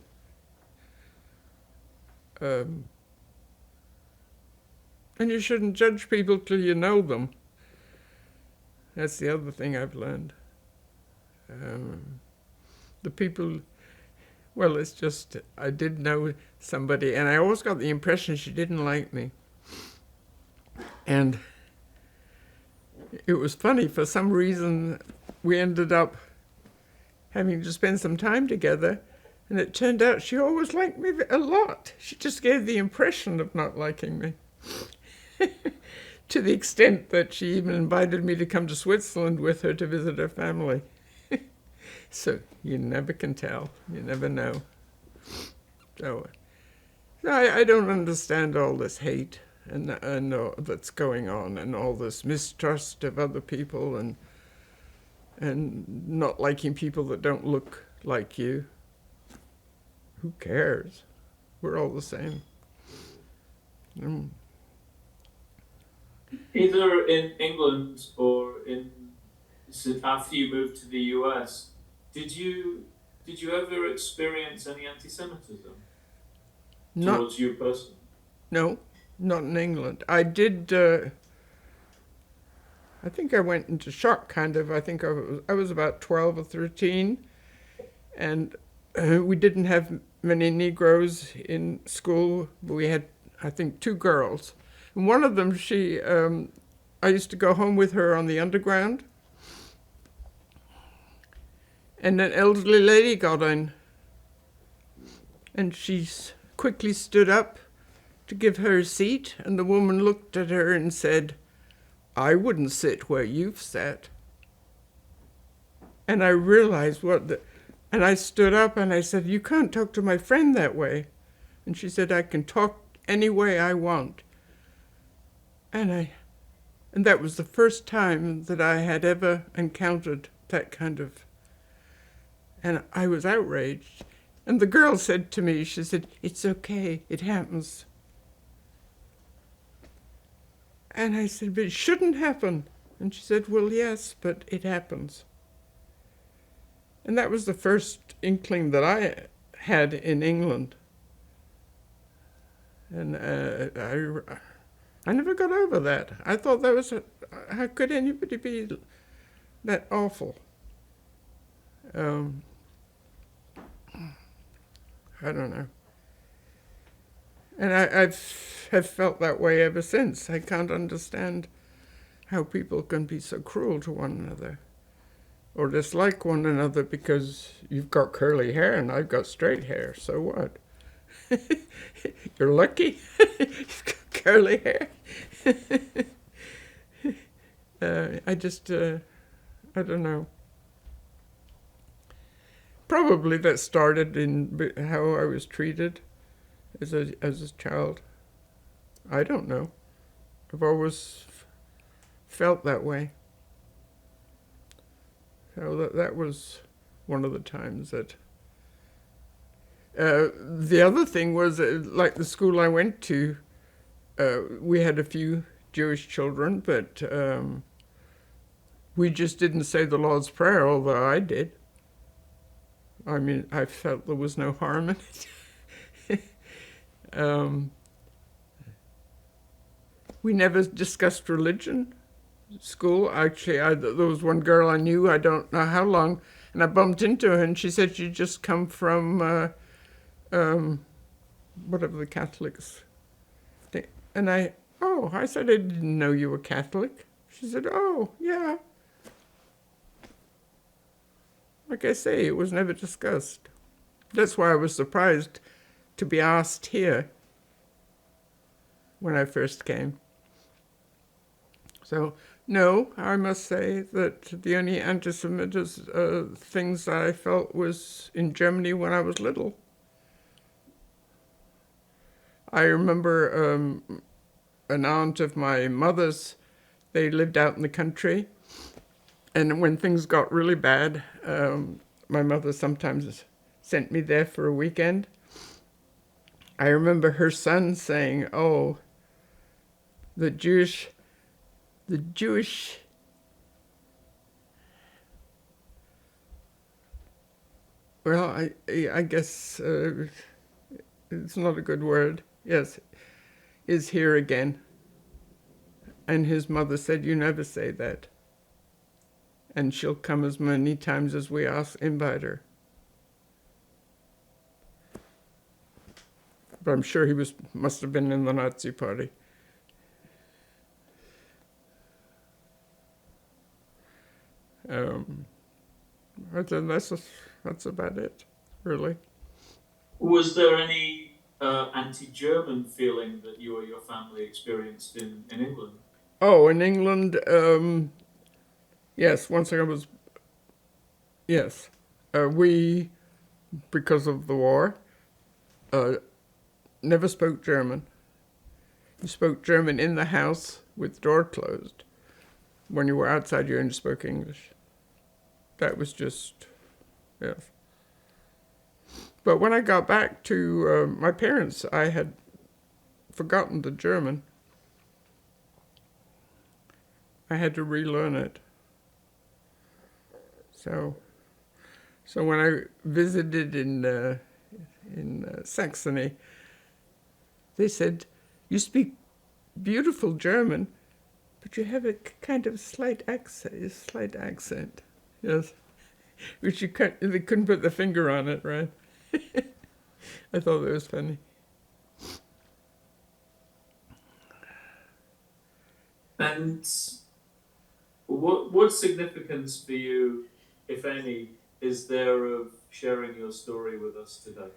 And you shouldn't judge people till you know them. That's the other thing I've learned. The people, well, it's just, I did know somebody, and I always got the impression she didn't like me. And it was funny, for some reason, we ended up having to spend some time together, and it turned out she always liked me a lot. She just gave the impression of not liking me. To the extent that she even invited me to come to Switzerland with her to visit her family. So you never can tell. You never know. So I don't understand all this hate and that's going on, and all this mistrust of other people, and not liking people that don't look like you. Who cares? We're all the same. Either in England or after you moved to the US, did you ever experience any anti-Semitism towards you personally? No, not in England. I did. I think I went into shock, kind of. I think I was about 12 or 13, and we didn't have many Negroes in school. But we had, I think, 2 girls. And one of them, I used to go home with her on the Underground, and an elderly lady got in, and she quickly stood up to give her a seat, and the woman looked at her and said, "I wouldn't sit where you've sat." And I realized and I stood up and I said, "You can't talk to my friend that way." And she said, "I can talk any way I want." And And that was the first time that I had ever encountered that kind of, and I was outraged. And the girl said to me, she said, "It's okay, it happens." And I said, "But it shouldn't happen." And she said, "Well, yes, but it happens." And that was the first inkling that I had in England. And I never got over that. I thought that was, how could anybody be that awful? I don't know. And have felt that way ever since. I can't understand how people can be so cruel to one another or dislike one another because you've got curly hair and I've got straight hair. So what? You're lucky. You've got curly hair. I don't know. Probably that started in how I was treated as a child. I don't know. I've always felt that way. So that was one of the times that. The other thing was, like the school I went to, we had a few Jewish children, but we just didn't say the Lord's Prayer, although I did. I mean, I felt there was no harm in it. We never discussed religion at school. Actually, there was one girl I knew, I don't know how long, and I bumped into her, and she said she'd just come from whatever the Catholics think. And I said, "I didn't know you were Catholic." She said, "Oh, yeah." Like I say, it was never discussed. That's why I was surprised to be asked here when I first came. So, no, I must say that the only anti-Semitism things I felt was in Germany when I was little. I remember an aunt of my mother's, they lived out in the country, and when things got really bad, my mother sometimes sent me there for a weekend. I remember her son saying, "Oh, the Jewish, well, I guess it's not a good word, yes, is here again." And his mother said, "You never say that. And she'll come as many times as we invite her." But I'm sure he must have been in the Nazi Party. That's about it, really. Was there any anti-German feeling that you or your family experienced in England? Oh, in England, yes, once I was, yes. We, because of the war, never spoke German. You spoke German in the house with the door closed. When you were outside, you only spoke English. That was just, yes. But when I got back to my parents, I had forgotten the German. I had to relearn it. So when I visited in Saxony, they said, "You speak beautiful German, but you have a kind of slight accent." Yes, which they couldn't put the finger on it, right? I thought that was funny. And what significance for you, if any, is there of sharing your story with us today?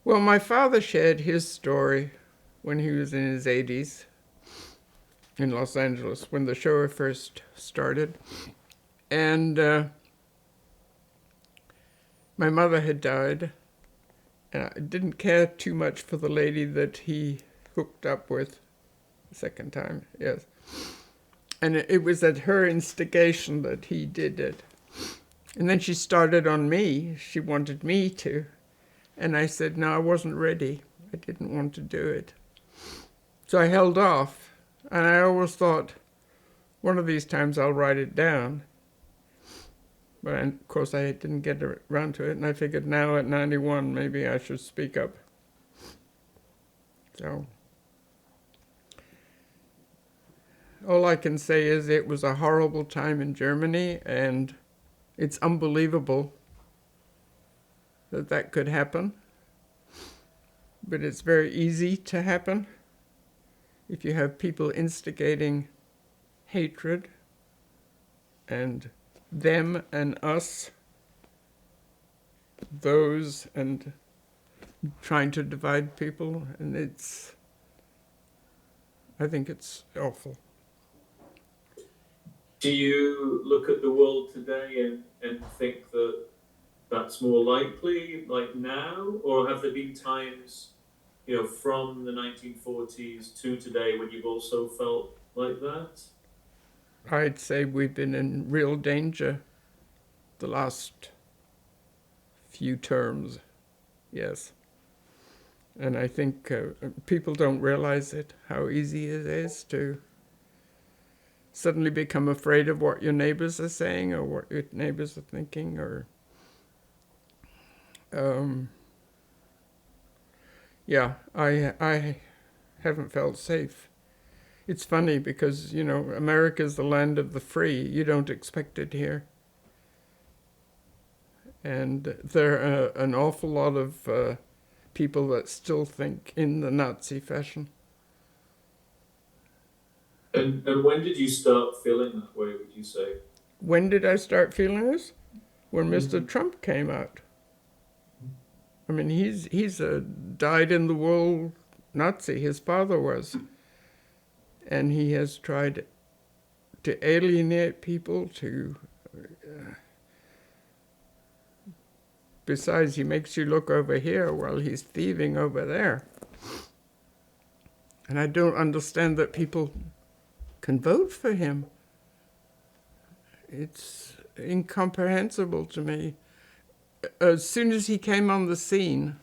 Well, my father shared his story when he was in his 80s in Los Angeles, when the show first started. And my mother had died, and I didn't care too much for the lady that he hooked up with the second time, yes. And it was at her instigation that he did it. And then she started on me. She wanted me to. And I said, no, I wasn't ready. I didn't want to do it. So I held off. And I always thought, one of these times I'll write it down. But of course I didn't get around to it. And I figured now at 91, maybe I should speak up. So all I can say is it was a horrible time in Germany, and it's unbelievable that that could happen. But it's very easy to happen if you have people instigating hatred and them and us, those, and trying to divide people. And I think it's awful. Do you look at the world today and think that that's more likely, like now? Or have there been times, from the 1940s to today when you've also felt like that? I'd say we've been in real danger the last few terms, yes. And I think people don't realize it, how easy it is to suddenly become afraid of what your neighbors are saying or what your neighbors are thinking, or yeah, I haven't felt safe. It's funny because, America's the land of the free. You don't expect it here. And there are an awful lot of people that still think in the Nazi fashion. And when did you start feeling that way, would you say? When did I start feeling this? When Mr. Trump came out. I mean, he's a dyed-in-the-wool Nazi. His father was. And he has tried to alienate people, besides, he makes you look over here while he's thieving over there. And I don't understand that people can vote for him. It's incomprehensible to me. As soon as he came on the scene,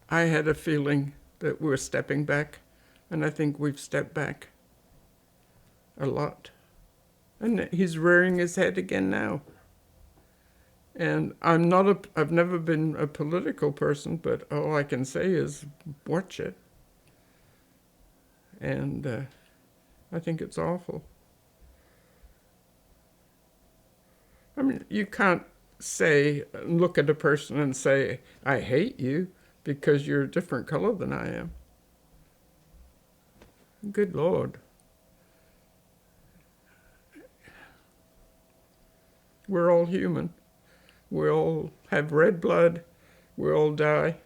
I had a feeling that we're stepping back. And I think we've stepped back a lot. And he's rearing his head again now. And I've never been a political person, but all I can say is watch it. And I think it's awful. I mean, you can't look at a person and say, I hate you because you're a different color than I am. Good Lord. We're all human. We all have red blood. We all die.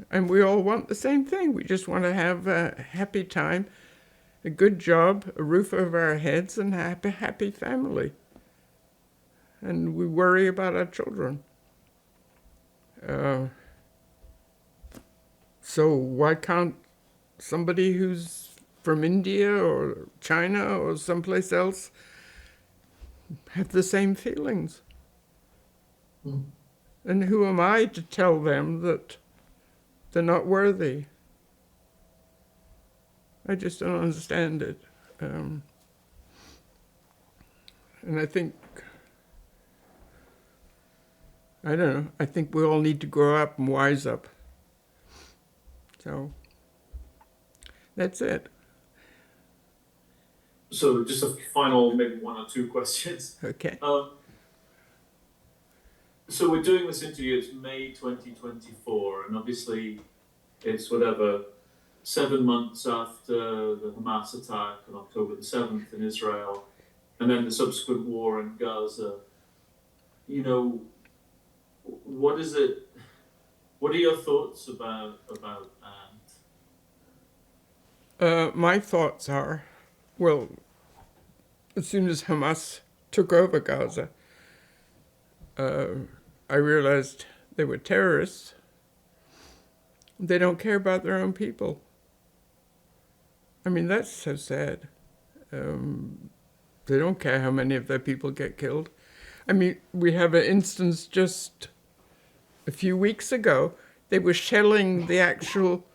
And we all want the same thing. We just want to have a happy time, a good job, a roof over our heads, and a happy family. And we worry about our children. So why can't somebody who's from India or China or someplace else have the same feelings? And who am I to tell them that they're not worthy? I just don't understand it. And I think, I don't know, I think we all need to grow up and wise up. So that's it. So just a final, maybe one or two questions. Okay. So we're doing this interview, it's May 2024, and obviously it's 7 months after the Hamas attack on October the 7th in Israel, and then the subsequent war in Gaza. What are your thoughts about that? My thoughts are, well, as soon as Hamas took over Gaza, I realized they were terrorists. They don't care about their own people. I mean, that's so sad. They don't care how many of their people get killed. I mean, we have an instance just a few weeks ago. They were shelling the actual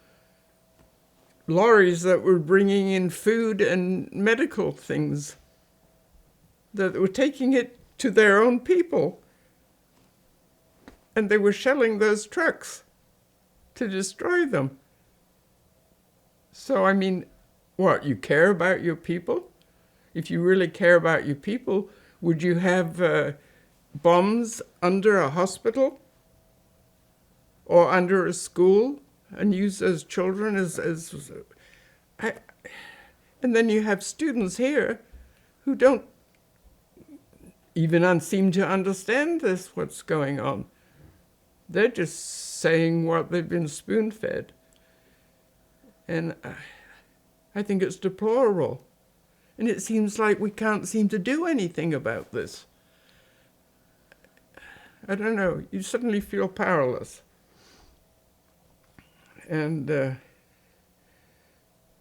lorries that were bringing in food and medical things, that were taking it to their own people. And they were shelling those trucks to destroy them. So, I mean, what, you care about your people? If you really care about your people, would you have bombs under a hospital or under a school and use those children and then you have students here who don't even seem to understand what's going on. They're just saying what they've been spoon-fed. And I think it's deplorable. And it seems like we can't seem to do anything about this. I don't know, you suddenly feel powerless. And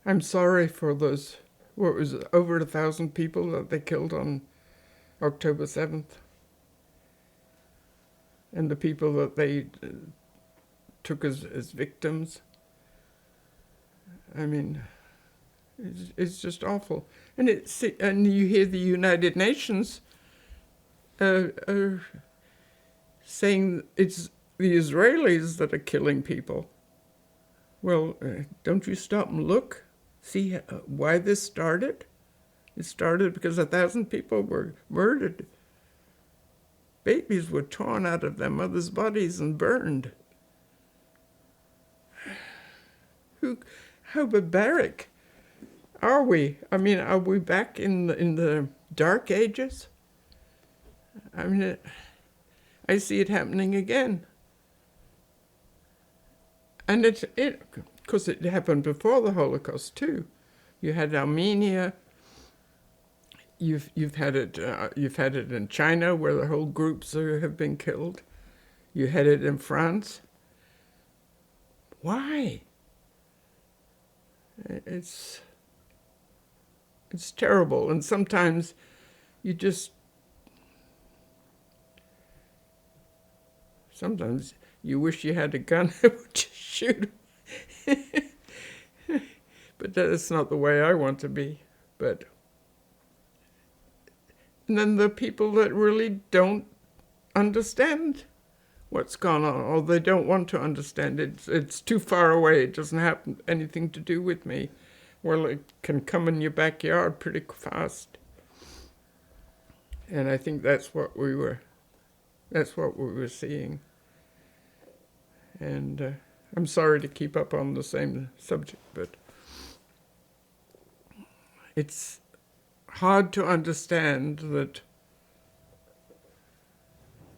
I'm sorry for those, what was it, over 1,000 people that they killed on October 7th. And the people that they took as victims. I mean, it's just awful. And you hear the United Nations saying it's the Israelis that are killing people. Well, don't you stop and look, see why this started? It started because 1,000 people were murdered. Babies were torn out of their mothers' bodies and burned. How barbaric are we? I mean, are we back in the dark ages? I mean, I see it happening again. And of course, it happened before the Holocaust too. You had Armenia. You've had it in China, where the whole groups have been killed. You had it in France. Why? It's terrible, and sometimes sometimes you wish you had a gun that would just shoot. But that's not the way I want to be. And then the people that really don't understand what's gone on, or they don't want to understand it. It's too far away. It doesn't have anything to do with me. Well, it can come in your backyard pretty fast. And I think that's what we were seeing. And I'm sorry to keep up on the same subject, but it's hard to understand that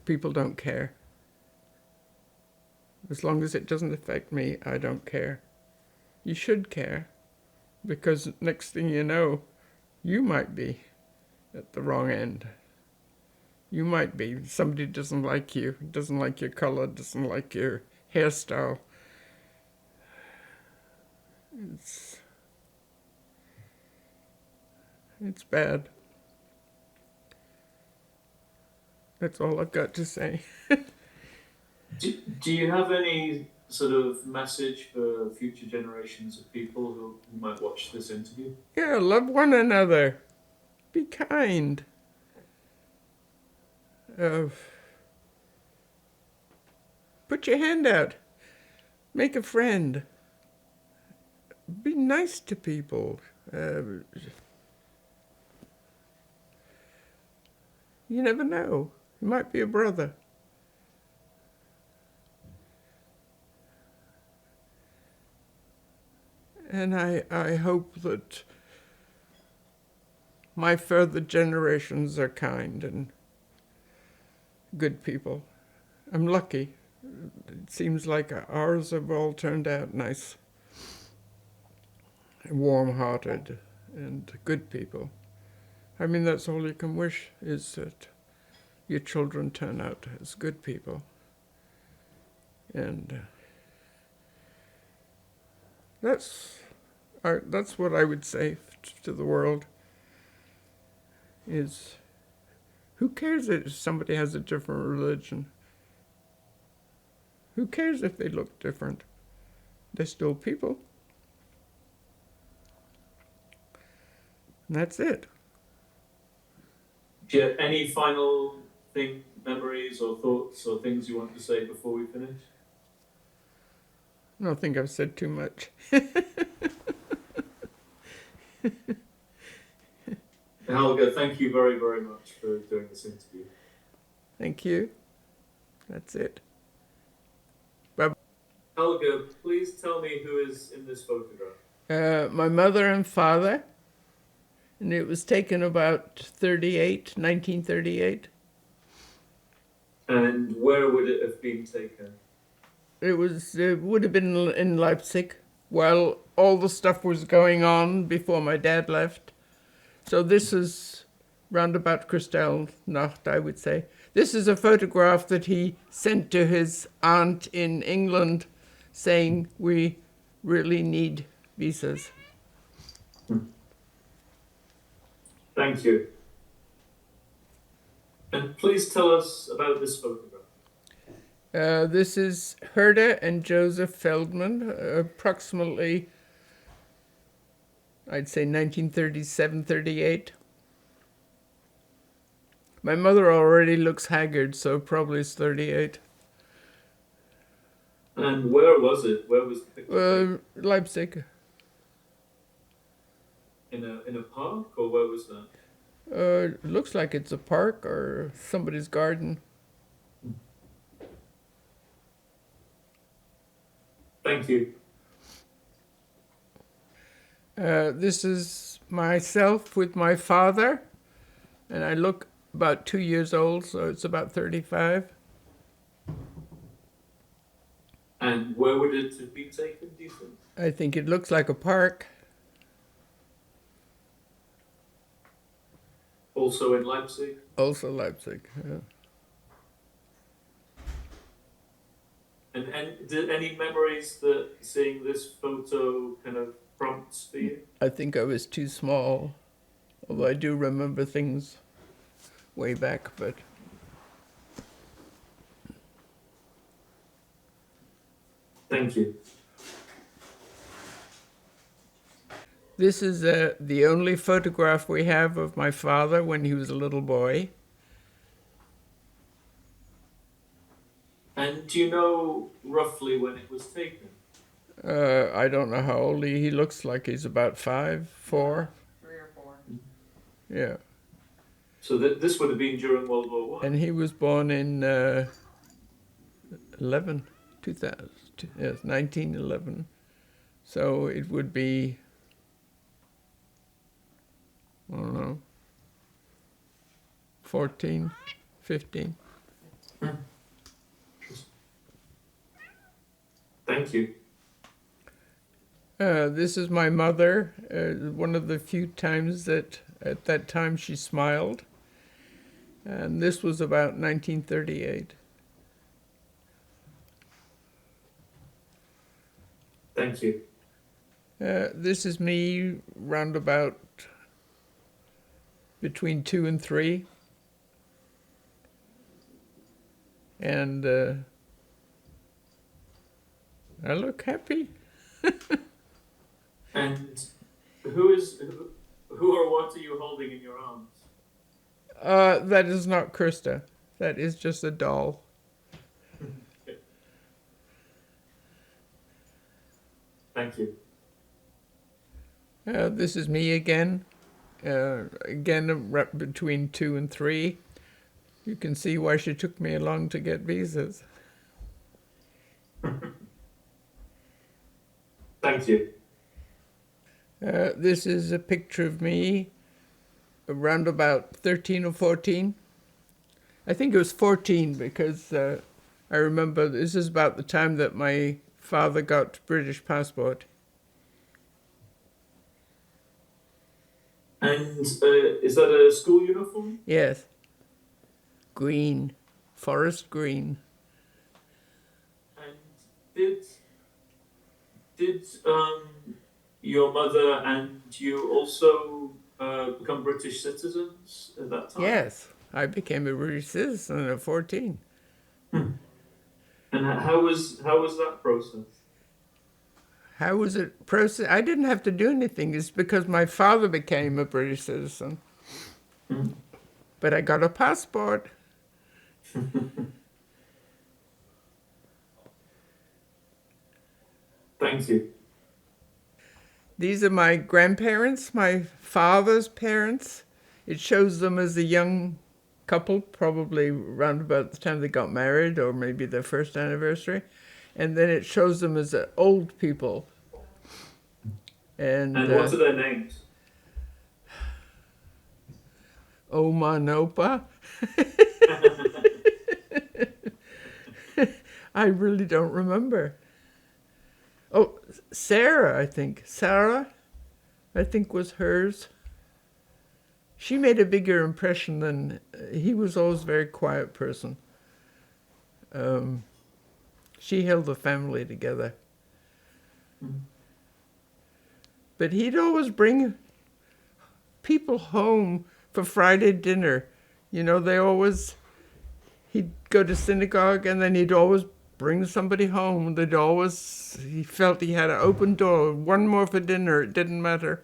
people don't care. As long as it doesn't affect me, I don't care. You should care, because next thing you know, you might be at the wrong end. You might be. Somebody doesn't like you, doesn't like your color, doesn't like your hairstyle. It's bad. That's all I've got to say. Do you have any sort of message for future generations of people who might watch this interview? Yeah, love one another. Be kind. Put your hand out. Make a friend. Be nice to people. You never know. It might be a brother. And I hope that my further generations are kind and good people. I'm lucky. It seems like ours have all turned out nice, warm-hearted, and good people. I mean, that's all you can wish, is that your children turn out as good people. And that's what I would say to the world. is, who cares if somebody has a different religion? Who cares if they look different? They're still people. And that's it. Do you have any final memories or thoughts or things you want to say before we finish? I don't think I've said too much. Helga, thank you very, very much for doing this interview. Thank you. That's it. Helga, please tell me who is in this photograph. My mother and father, and it was taken about 1938. And where would it have been taken? It would have been in Leipzig while all the stuff was going on before my dad left. So this is round about Kristallnacht, I would say. This is a photograph that he sent to his aunt in England saying, we really need visas. Thank you. And please tell us about this photograph. This is Herta and Joseph Feldman, approximately, I'd say 1937, 38. My mother already looks haggard, so probably it's 38. And where was it? Where was the picture? Leipzig. In a park, or where was that? Looks like it's a park or somebody's garden. Thank you. This is myself with my father, and I look about 2 years old, so it's about 35. And where would it have been taken, do you think? I think it looks like a park. Also in Leipzig? Also Leipzig, yeah. And did any memories that seeing this photo kind of prompts for you? I think I was too small, although I do remember things way back, but... Thank you. This is the only photograph we have of my father when he was a little boy. And do you know roughly when it was taken? I don't know how old he looks like he's about 5, 4. 3 or 4. Yeah. So this would have been during World War I. And he was born in 1911. So it would be, I don't know, 14, 15. Thank you. This is my mother, one of the few times that at that time she smiled. And this was about 1938. Thank you. This is me round about between 2 and 3. And I look happy. And who or what are you holding in your arms? That is not Krista. That is just a doll. Thank you. This is me again. Again, between 2 and 3. You can see why she took me along to get visas. Thank you. This is a picture of me around about 13 or 14. I think it was 14 because I remember this is about the time that my father got British passport. And is that a school uniform? Yes. Green. Forest green. And did your mother and you also become British citizens at that time? Yes, I became a British citizen at 14. Hmm. And how was that process? How was it processed? I didn't have to do anything. It's because my father became a British citizen. Hmm. But I got a passport. Thank you. These are my grandparents, my father's parents. It shows them as a young couple, probably around about the time they got married or maybe their first anniversary. And then it shows them as old people. And And what are their names? Oma and Opa. I really don't remember. Oh, Sarah, I think. Sarah, I think was hers. She made a bigger impression than he was always a very quiet person. She held the family together. But he'd always bring people home for Friday dinner. You know, he'd go to synagogue and then he'd always bring somebody home. He felt he had an open door, one more for dinner, it didn't matter.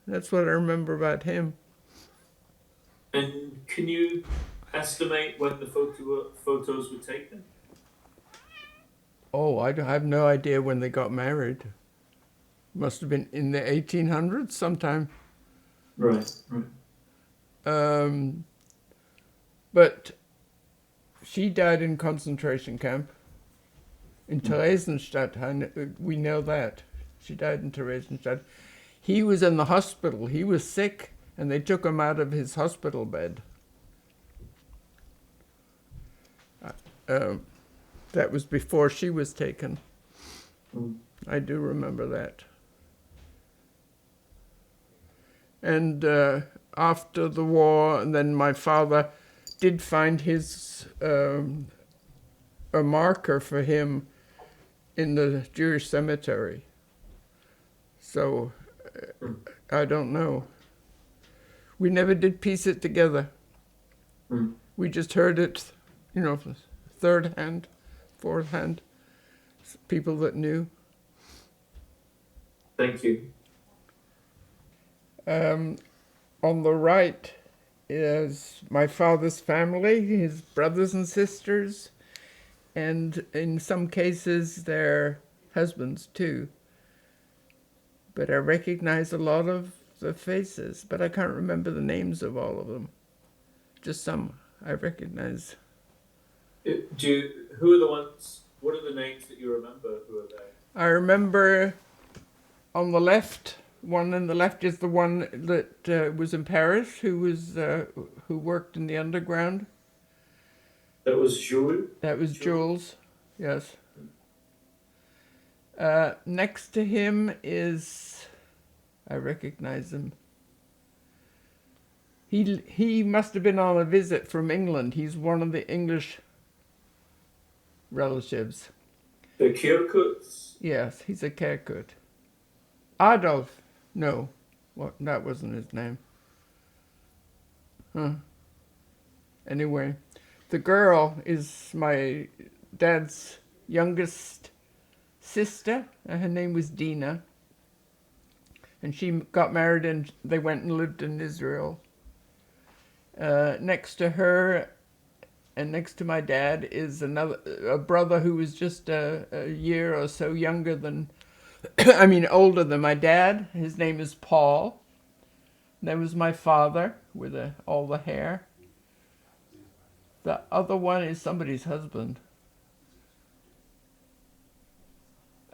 That's what I remember about him. And can you estimate when the photos were taken? Oh, I have no idea when they got married. Must have been in the 1800s sometime. Right. But she died in concentration camp in Theresienstadt. We know that. She died in Theresienstadt. He was in the hospital. He was sick, and they took him out of his hospital bed. That was before she was taken. I do remember that. And after the war, and then my father did find a marker for him in the Jewish cemetery. So I don't know. We never did piece it together. We just heard it, third hand, fourth hand, people that knew. Thank you. On the right is my father's family, his brothers and sisters, and in some cases their husbands too. But I recognize a lot of the faces, but I can't remember the names of all of them. Just some I recognize. Who are the ones? What are the names that you remember who are there? I remember on the left. One on the left is the one that was in Paris, who worked in the underground. That was Jules. That was Jules, yes. Next to him is, I recognize him. He must have been on a visit from England. He's one of the English relatives. The Kirkuts? Yes, he's a Kirkut. Adolf. No, that wasn't his name. Anyway, the girl is my dad's youngest sister, and her name was Dina. And she got married and they went and lived in Israel. Next to her and next to my dad is a brother who was just a year or so younger than older than my dad. His name is Paul. That was my father with all the hair. The other one is somebody's husband.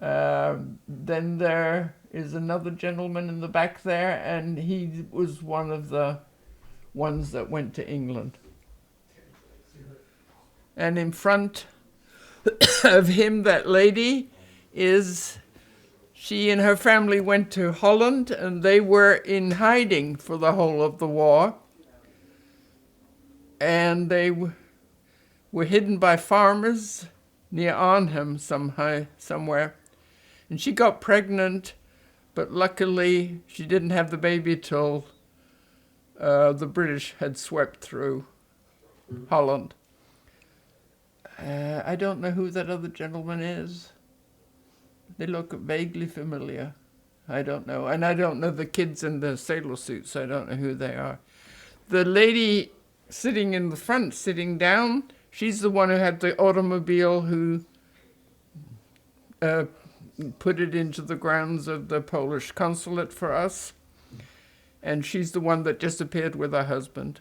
Then there is another gentleman in the back there, and he was one of the ones that went to England. And in front of him, that lady she and her family went to Holland, and they were in hiding for the whole of the war. And they were hidden by farmers near Arnhem somewhere. And she got pregnant But luckily, she didn't have the baby till the British had swept through Holland. I don't know who that other gentleman is. They look vaguely familiar. I don't know. And I don't know the kids in the sailor suits. I don't know who they are. The lady sitting in the front, sitting down, she's the one who had the automobile who put it into the grounds of the Polish consulate for us. And she's the one that disappeared with her husband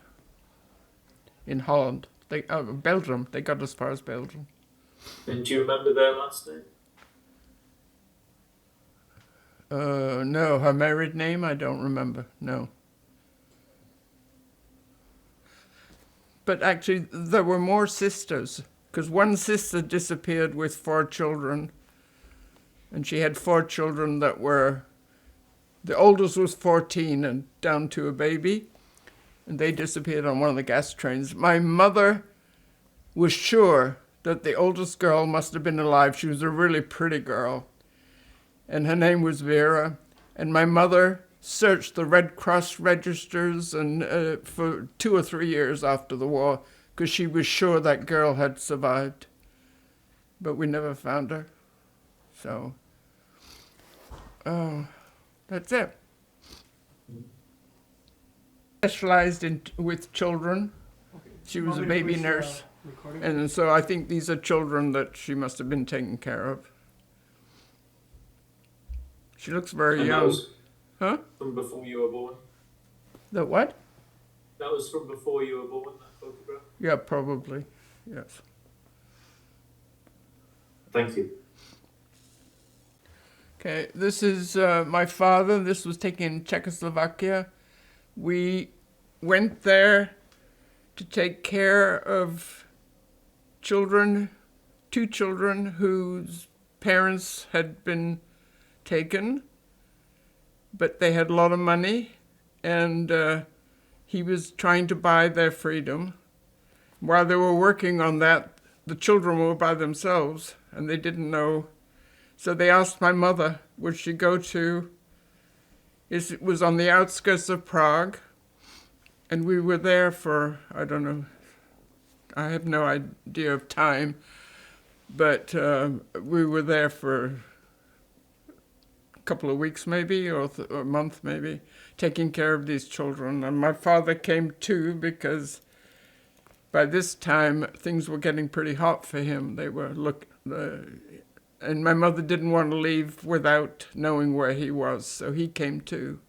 in Holland. Belgium. They got as far as Belgium. And do you remember their last name? No, her married name, I don't remember. No. But actually, there were more sisters, because one sister disappeared with 4 children, and she had 4 children that were, the oldest was 14 and down to a baby, and they disappeared on one of the gas trains. My mother was sure that the oldest girl must have been alive. She was a really pretty girl, and her name was Vera. And my mother searched the Red Cross registers and for 2 or 3 years after the war, because she was sure that girl had survived. But we never found her. So, that's it. Specialized with children. She was a baby nurse. And so I think these are children that she must have been taking care of. She looks very And that young. was Huh? from before you were born? The what? That was from before you were born, that photograph? Yeah, probably. Yes. Thank you. Okay, this is my father. This was taken in Czechoslovakia. We went there to take care of children, 2 children whose parents had been taken, but they had a lot of money, and he was trying to buy their freedom. While they were working on that, the children were by themselves, and they didn't know. So they asked my mother, would she go to, it was on the outskirts of Prague, and we were there for, I don't know, I have no idea of time, but we were there for a couple of weeks maybe, or a month maybe, taking care of these children. And my father came too, because by this time things were getting pretty hot for him. They were and my mother didn't want to leave without knowing where he was, so he came too.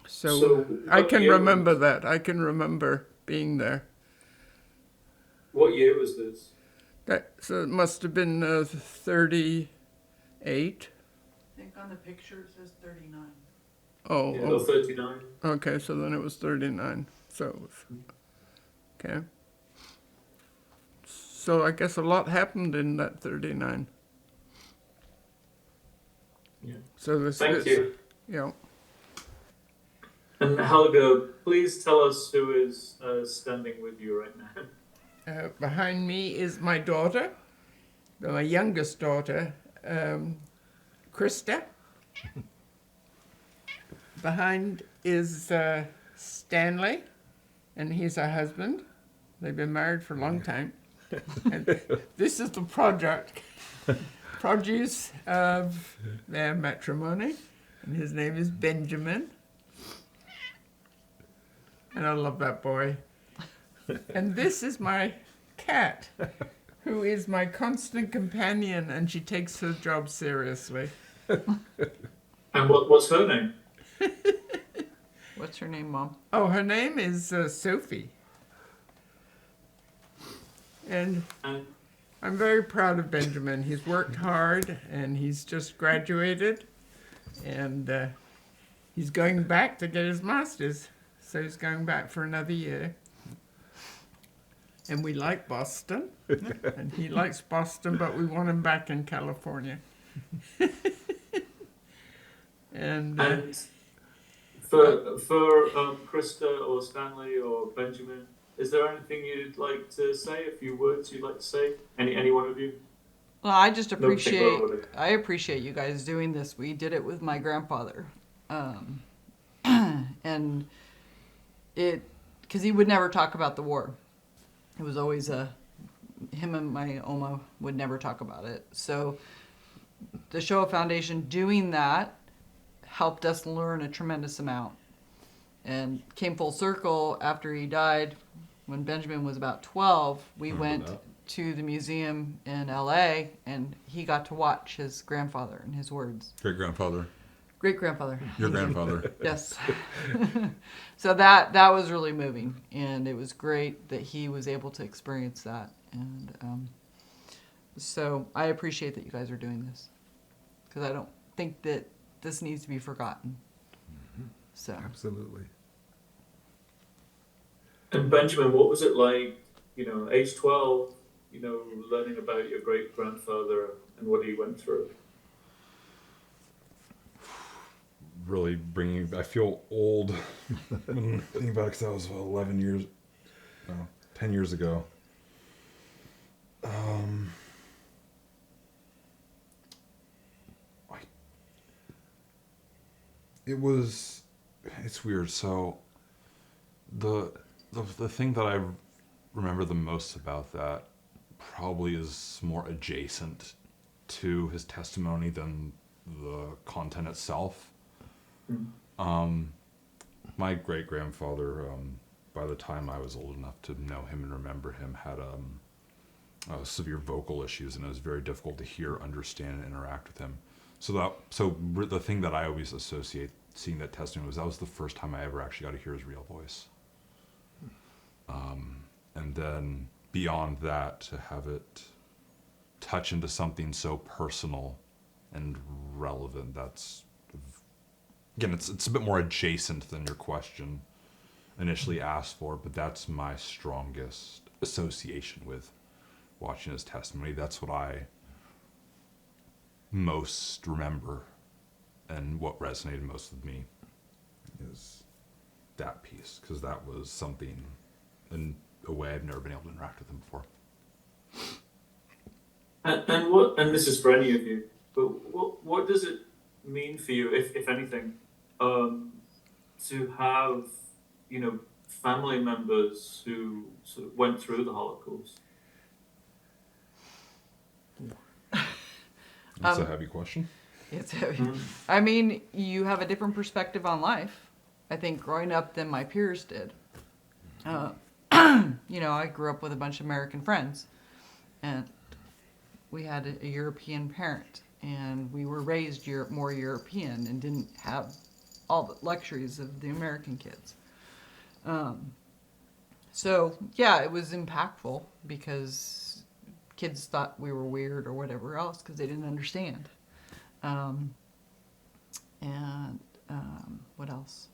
So I can remember that. I can remember being there. What year was this? So it must have been 38. I think on the picture it says 39. Oh, Yeah, 39. Okay, so then it was 39. So it was, okay. So I guess a lot happened in that 39. Yeah. So this Thank is, you. Yeah. And Helga, please tell us who is standing with you right now. Behind me is my daughter, my youngest daughter, Krista. Behind is Stanley, and he's her husband. They've been married for a long time. And this is the produce of their matrimony, and his name is Benjamin. And I love that boy. And this is my cat, who is my constant companion, and she takes her job seriously. And what's her name? What's her name, Mom? Oh, her name is Sophie. And I'm very proud of Benjamin. He's worked hard, and he's just graduated, and he's going back to get his master's. So he's going back for another year. And we like Boston, and he likes Boston, but we want him back in California. And for Krista or Stanley or Benjamin, is there anything you'd like to say? A few words you'd like to say? Any one of you? Well, I just No appreciate particular order. I appreciate you guys doing this. We did it with my grandfather, and it because he would never talk about the war. It was always him and my Oma would never talk about it. So the Shoah Foundation doing that helped us learn a tremendous amount, and came full circle after he died. When Benjamin was about 12, we Remember went that. to the museum in LA, and he got to watch his grandfather and his words. Great grandfather. Great grandfather. Your grandfather. Yes. So that was really moving, and it was great that he was able to experience that. And so I appreciate that you guys are doing this, because I don't think that this needs to be forgotten. So Absolutely. And Benjamin, what was it like, age 12, learning about your great grandfather and what he went through? Really bringing. I feel old when thinking about it because that was 11 years, no, 10 years ago. It's weird. So the thing that I remember the most about that probably is more adjacent to his testimony than the content itself. My great grandfather, by the time I was old enough to know him and remember him, had severe vocal issues, and it was very difficult to hear, understand, and interact with him. So the thing that I always associate seeing that testimony that was the first time I ever actually got to hear his real voice. And then beyond that, to have it touch into something so personal and relevant, that's, again, it's a bit more adjacent than your question initially asked for, but that's my strongest association with watching his testimony. That's what I most remember, and what resonated most with me is that piece, because that was something in a way I've never been able to interact with him before. And this is for any of you, but what does it mean for you, if anything, to have, family members who sort of went through the Holocaust? That's a heavy question. it's heavy. I mean, you have a different perspective on life, I think, growing up than my peers did. I grew up with a bunch of American friends, and we had a European parent, and we were raised more European and didn't have all the luxuries of the American kids. So yeah, it was impactful because kids thought we were weird or whatever else because they didn't understand. What else?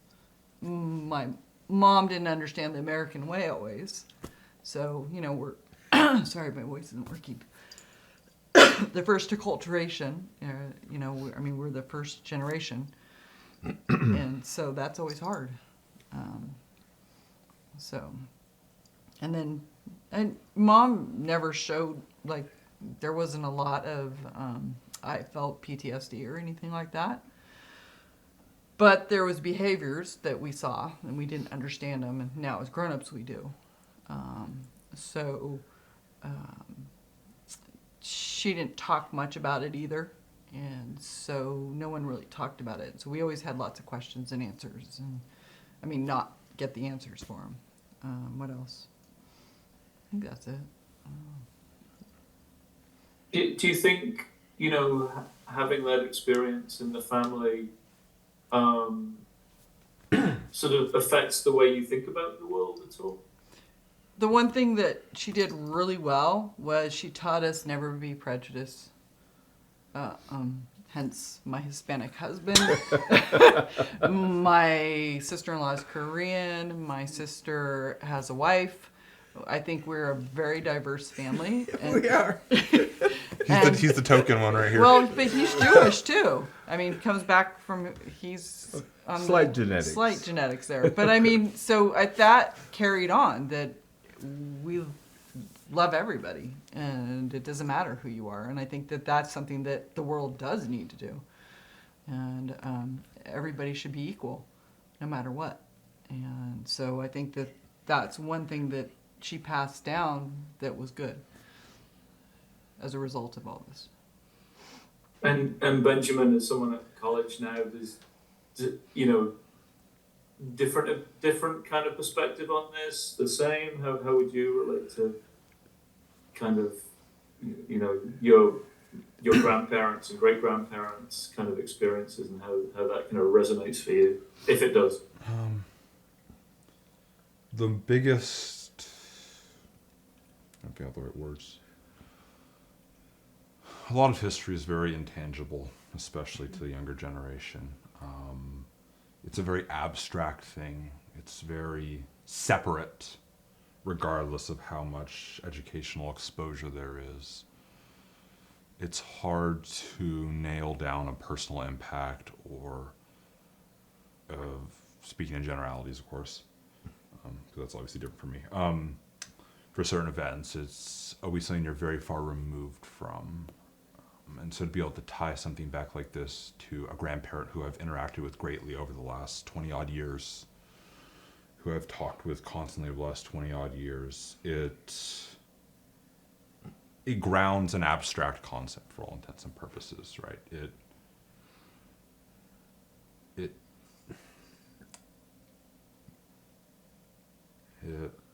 My mom didn't understand the American way always. So, we're, sorry, my voice isn't working. The first acculturation, we're the first generation. And so that's always hard. And mom never showed, there wasn't a lot of, I felt PTSD or anything like that. But there was behaviors that we saw, and we didn't understand them, and now as grown-ups we do. She didn't talk much about it either, and so no one really talked about it. So we always had lots of questions and answers, and not get the answers for them. What else? I think that's it. Do you think, having that experience in the family sort of affects the way you think about the world at all? The one thing that she did really well was she taught us never to be prejudiced. Hence my Hispanic husband. My sister-in-law is Korean. My sister has a wife. I think we're a very diverse family. We are. He's the token one right here. Well, but he's Jewish too. Comes back from, he's on Slight genetics. Slight genetics there. But so that carried on, that love everybody, and it doesn't matter who you are. And I think that that's something that the world does need to do. And everybody should be equal, no matter what. And so I think that that's one thing that she passed down that was good as a result of all this. And Benjamin, as someone at college now, there's, you know, different kind of perspective on this. The same. How would you relate to kind of, you know, your grandparents and great grandparents kind of experiences, and how that kind of resonates for you, if it does? The biggest, I don't have the right words. A lot of history is very intangible, especially to the younger generation. It's a very abstract thing. It's very separate, regardless of how much educational exposure there is. It's hard to nail down a personal impact, or speaking in generalities, of course, because that's obviously different for me. For certain events, it's always something you're very far removed from. And so to be able to tie something back like this to a grandparent who I've interacted with greatly over the last 20 odd years, who I've talked with constantly over the last 20 odd years, it grounds an abstract concept for all intents and purposes, right? It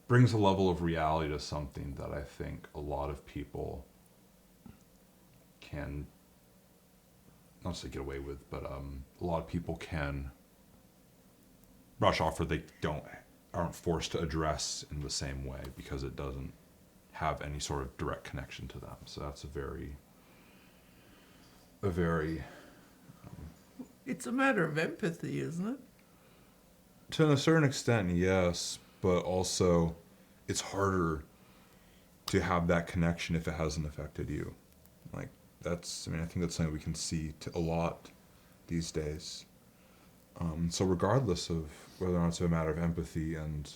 brings a level of reality to something that I think a lot of people can, not to get away with, but a lot of people can brush off, or they aren't forced to address in the same way, because it doesn't have any sort of direct connection to them. So that's a very It's a matter of empathy, isn't it? to a certain extent, yes, but also it's harder to have that connection if it hasn't affected you. Like, I think that's something we can see a lot these days. So regardless of whether or not it's a matter of empathy and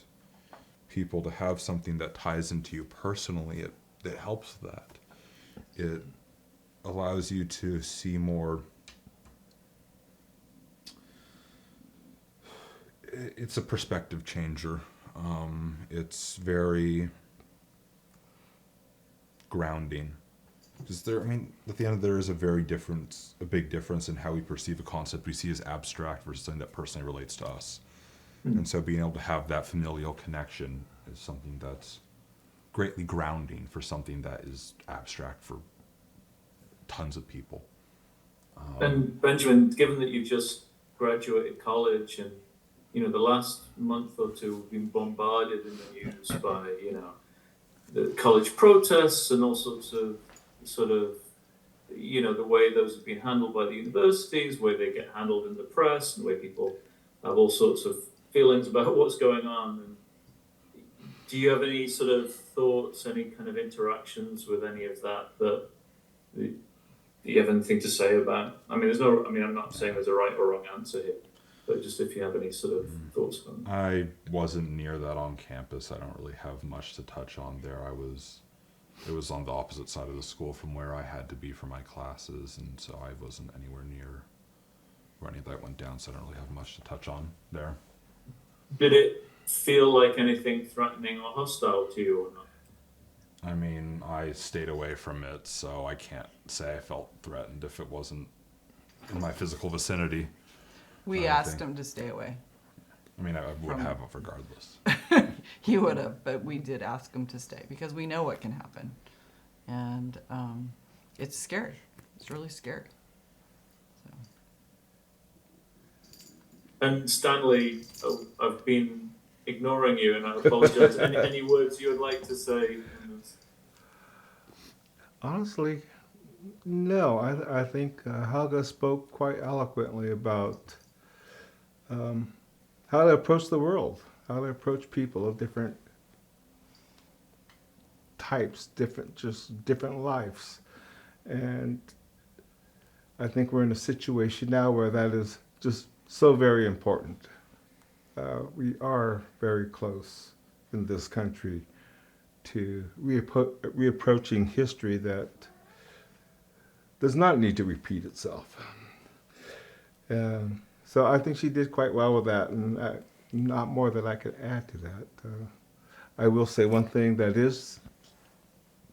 people, to have something that ties into you personally, it helps that. It allows you to see more. It's a perspective changer. It's very grounding. Because at the end, there is a big difference in how we perceive a concept we see as abstract versus something that personally relates to us. Mm-hmm. And so being able to have that familial connection is something that's greatly grounding for something that is abstract for tons of people. And Benjamin, given that you've just graduated college, and the last month or two we've been bombarded in the news by the college protests and all sorts of the way those have been handled by the universities, where they get handled in the press, and where people have all sorts of feelings about what's going on. And do you have any sort of thoughts, any kind of interactions with any of that do you have anything to say about? I'm not saying there's a right or wrong answer here, but just if you have any sort of thoughts on it. I wasn't near that on campus. I don't really have much to touch on there. It was on the opposite side of the school from where I had to be for my classes, and so I wasn't anywhere near where any of that went down, so I don't really have much to touch on there. Did it feel like anything threatening or hostile to you or not? I stayed away from it, so I can't say I felt threatened if it wasn't in my physical vicinity. We asked him to stay away. I would have regardless. He would have, but we did ask him to stay because we know what can happen. And it's scary. It's really scary. So. And Stanley, I've been ignoring you, and I apologize. Any words you would like to say? Honestly, no. I think Helga spoke quite eloquently about how to approach the world, how to approach people of different types, different lives. And I think we're in a situation now where that is just so very important. We are very close in this country to reapproaching history that does not need to repeat itself. So I think she did quite well with that, and not more that I could add to that. I will say one thing that is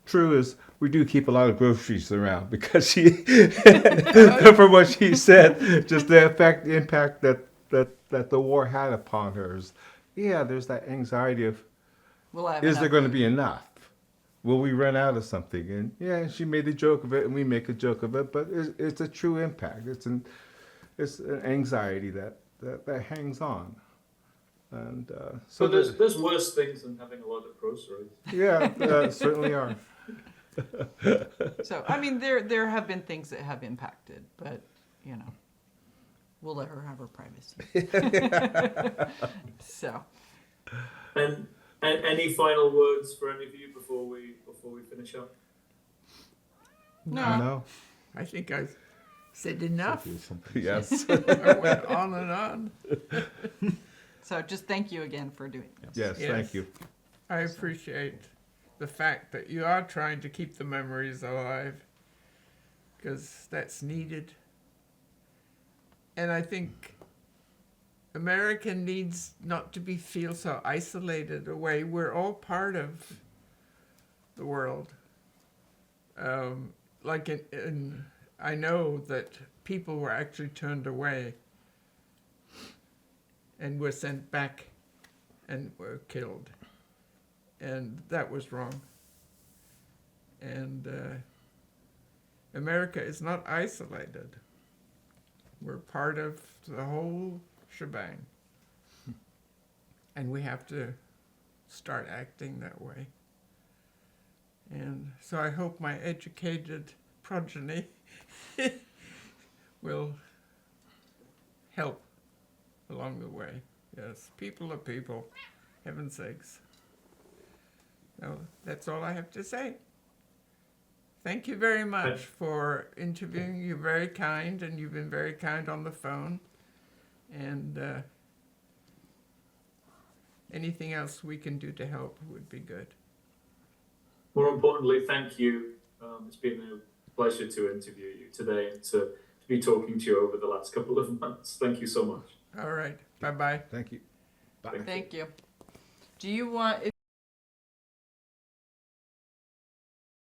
true is we do keep a lot of groceries around because she, from what she said, just the impact that the war had upon her. Yeah, there's that anxiety of, Will I have is there enough going to food? be enough? Will we run out of something? And yeah, she made a joke of it, and we make a joke of it, but it's a true impact. It's an anxiety that hangs on. And So there's worse things than having a lot of groceries. yeah, certainly are. So I mean, there have been things that have impacted, but you know, we'll let her have her privacy. So And any final words for any of you before we finish up? No. I think I've said enough. Yes. I went on and on. so just thank you again for doing this. Yes. Yes. Thank you. I appreciate the fact that you are trying to keep the memories alive, because that's needed. And I think America needs not to feel so isolated away. We're all part of the world. Like I know that people were actually turned away and were sent back and were killed. And that was wrong. And America is not isolated. We're part of the whole shebang. And we have to start acting that way. And so I hope my educated progeny will help along the way. Yes, people are people, heaven's sakes. So that's all I have to say. Thank you very much for interviewing. You're very kind, and you've been very kind on the phone. And anything else we can do to help would be good. More importantly, thank you. It's been a pleasure to interview you today and to be talking to you over the last couple of months. Thank you so much. All right. Bye-bye. Thank you. Bye. Thank you. Do you want?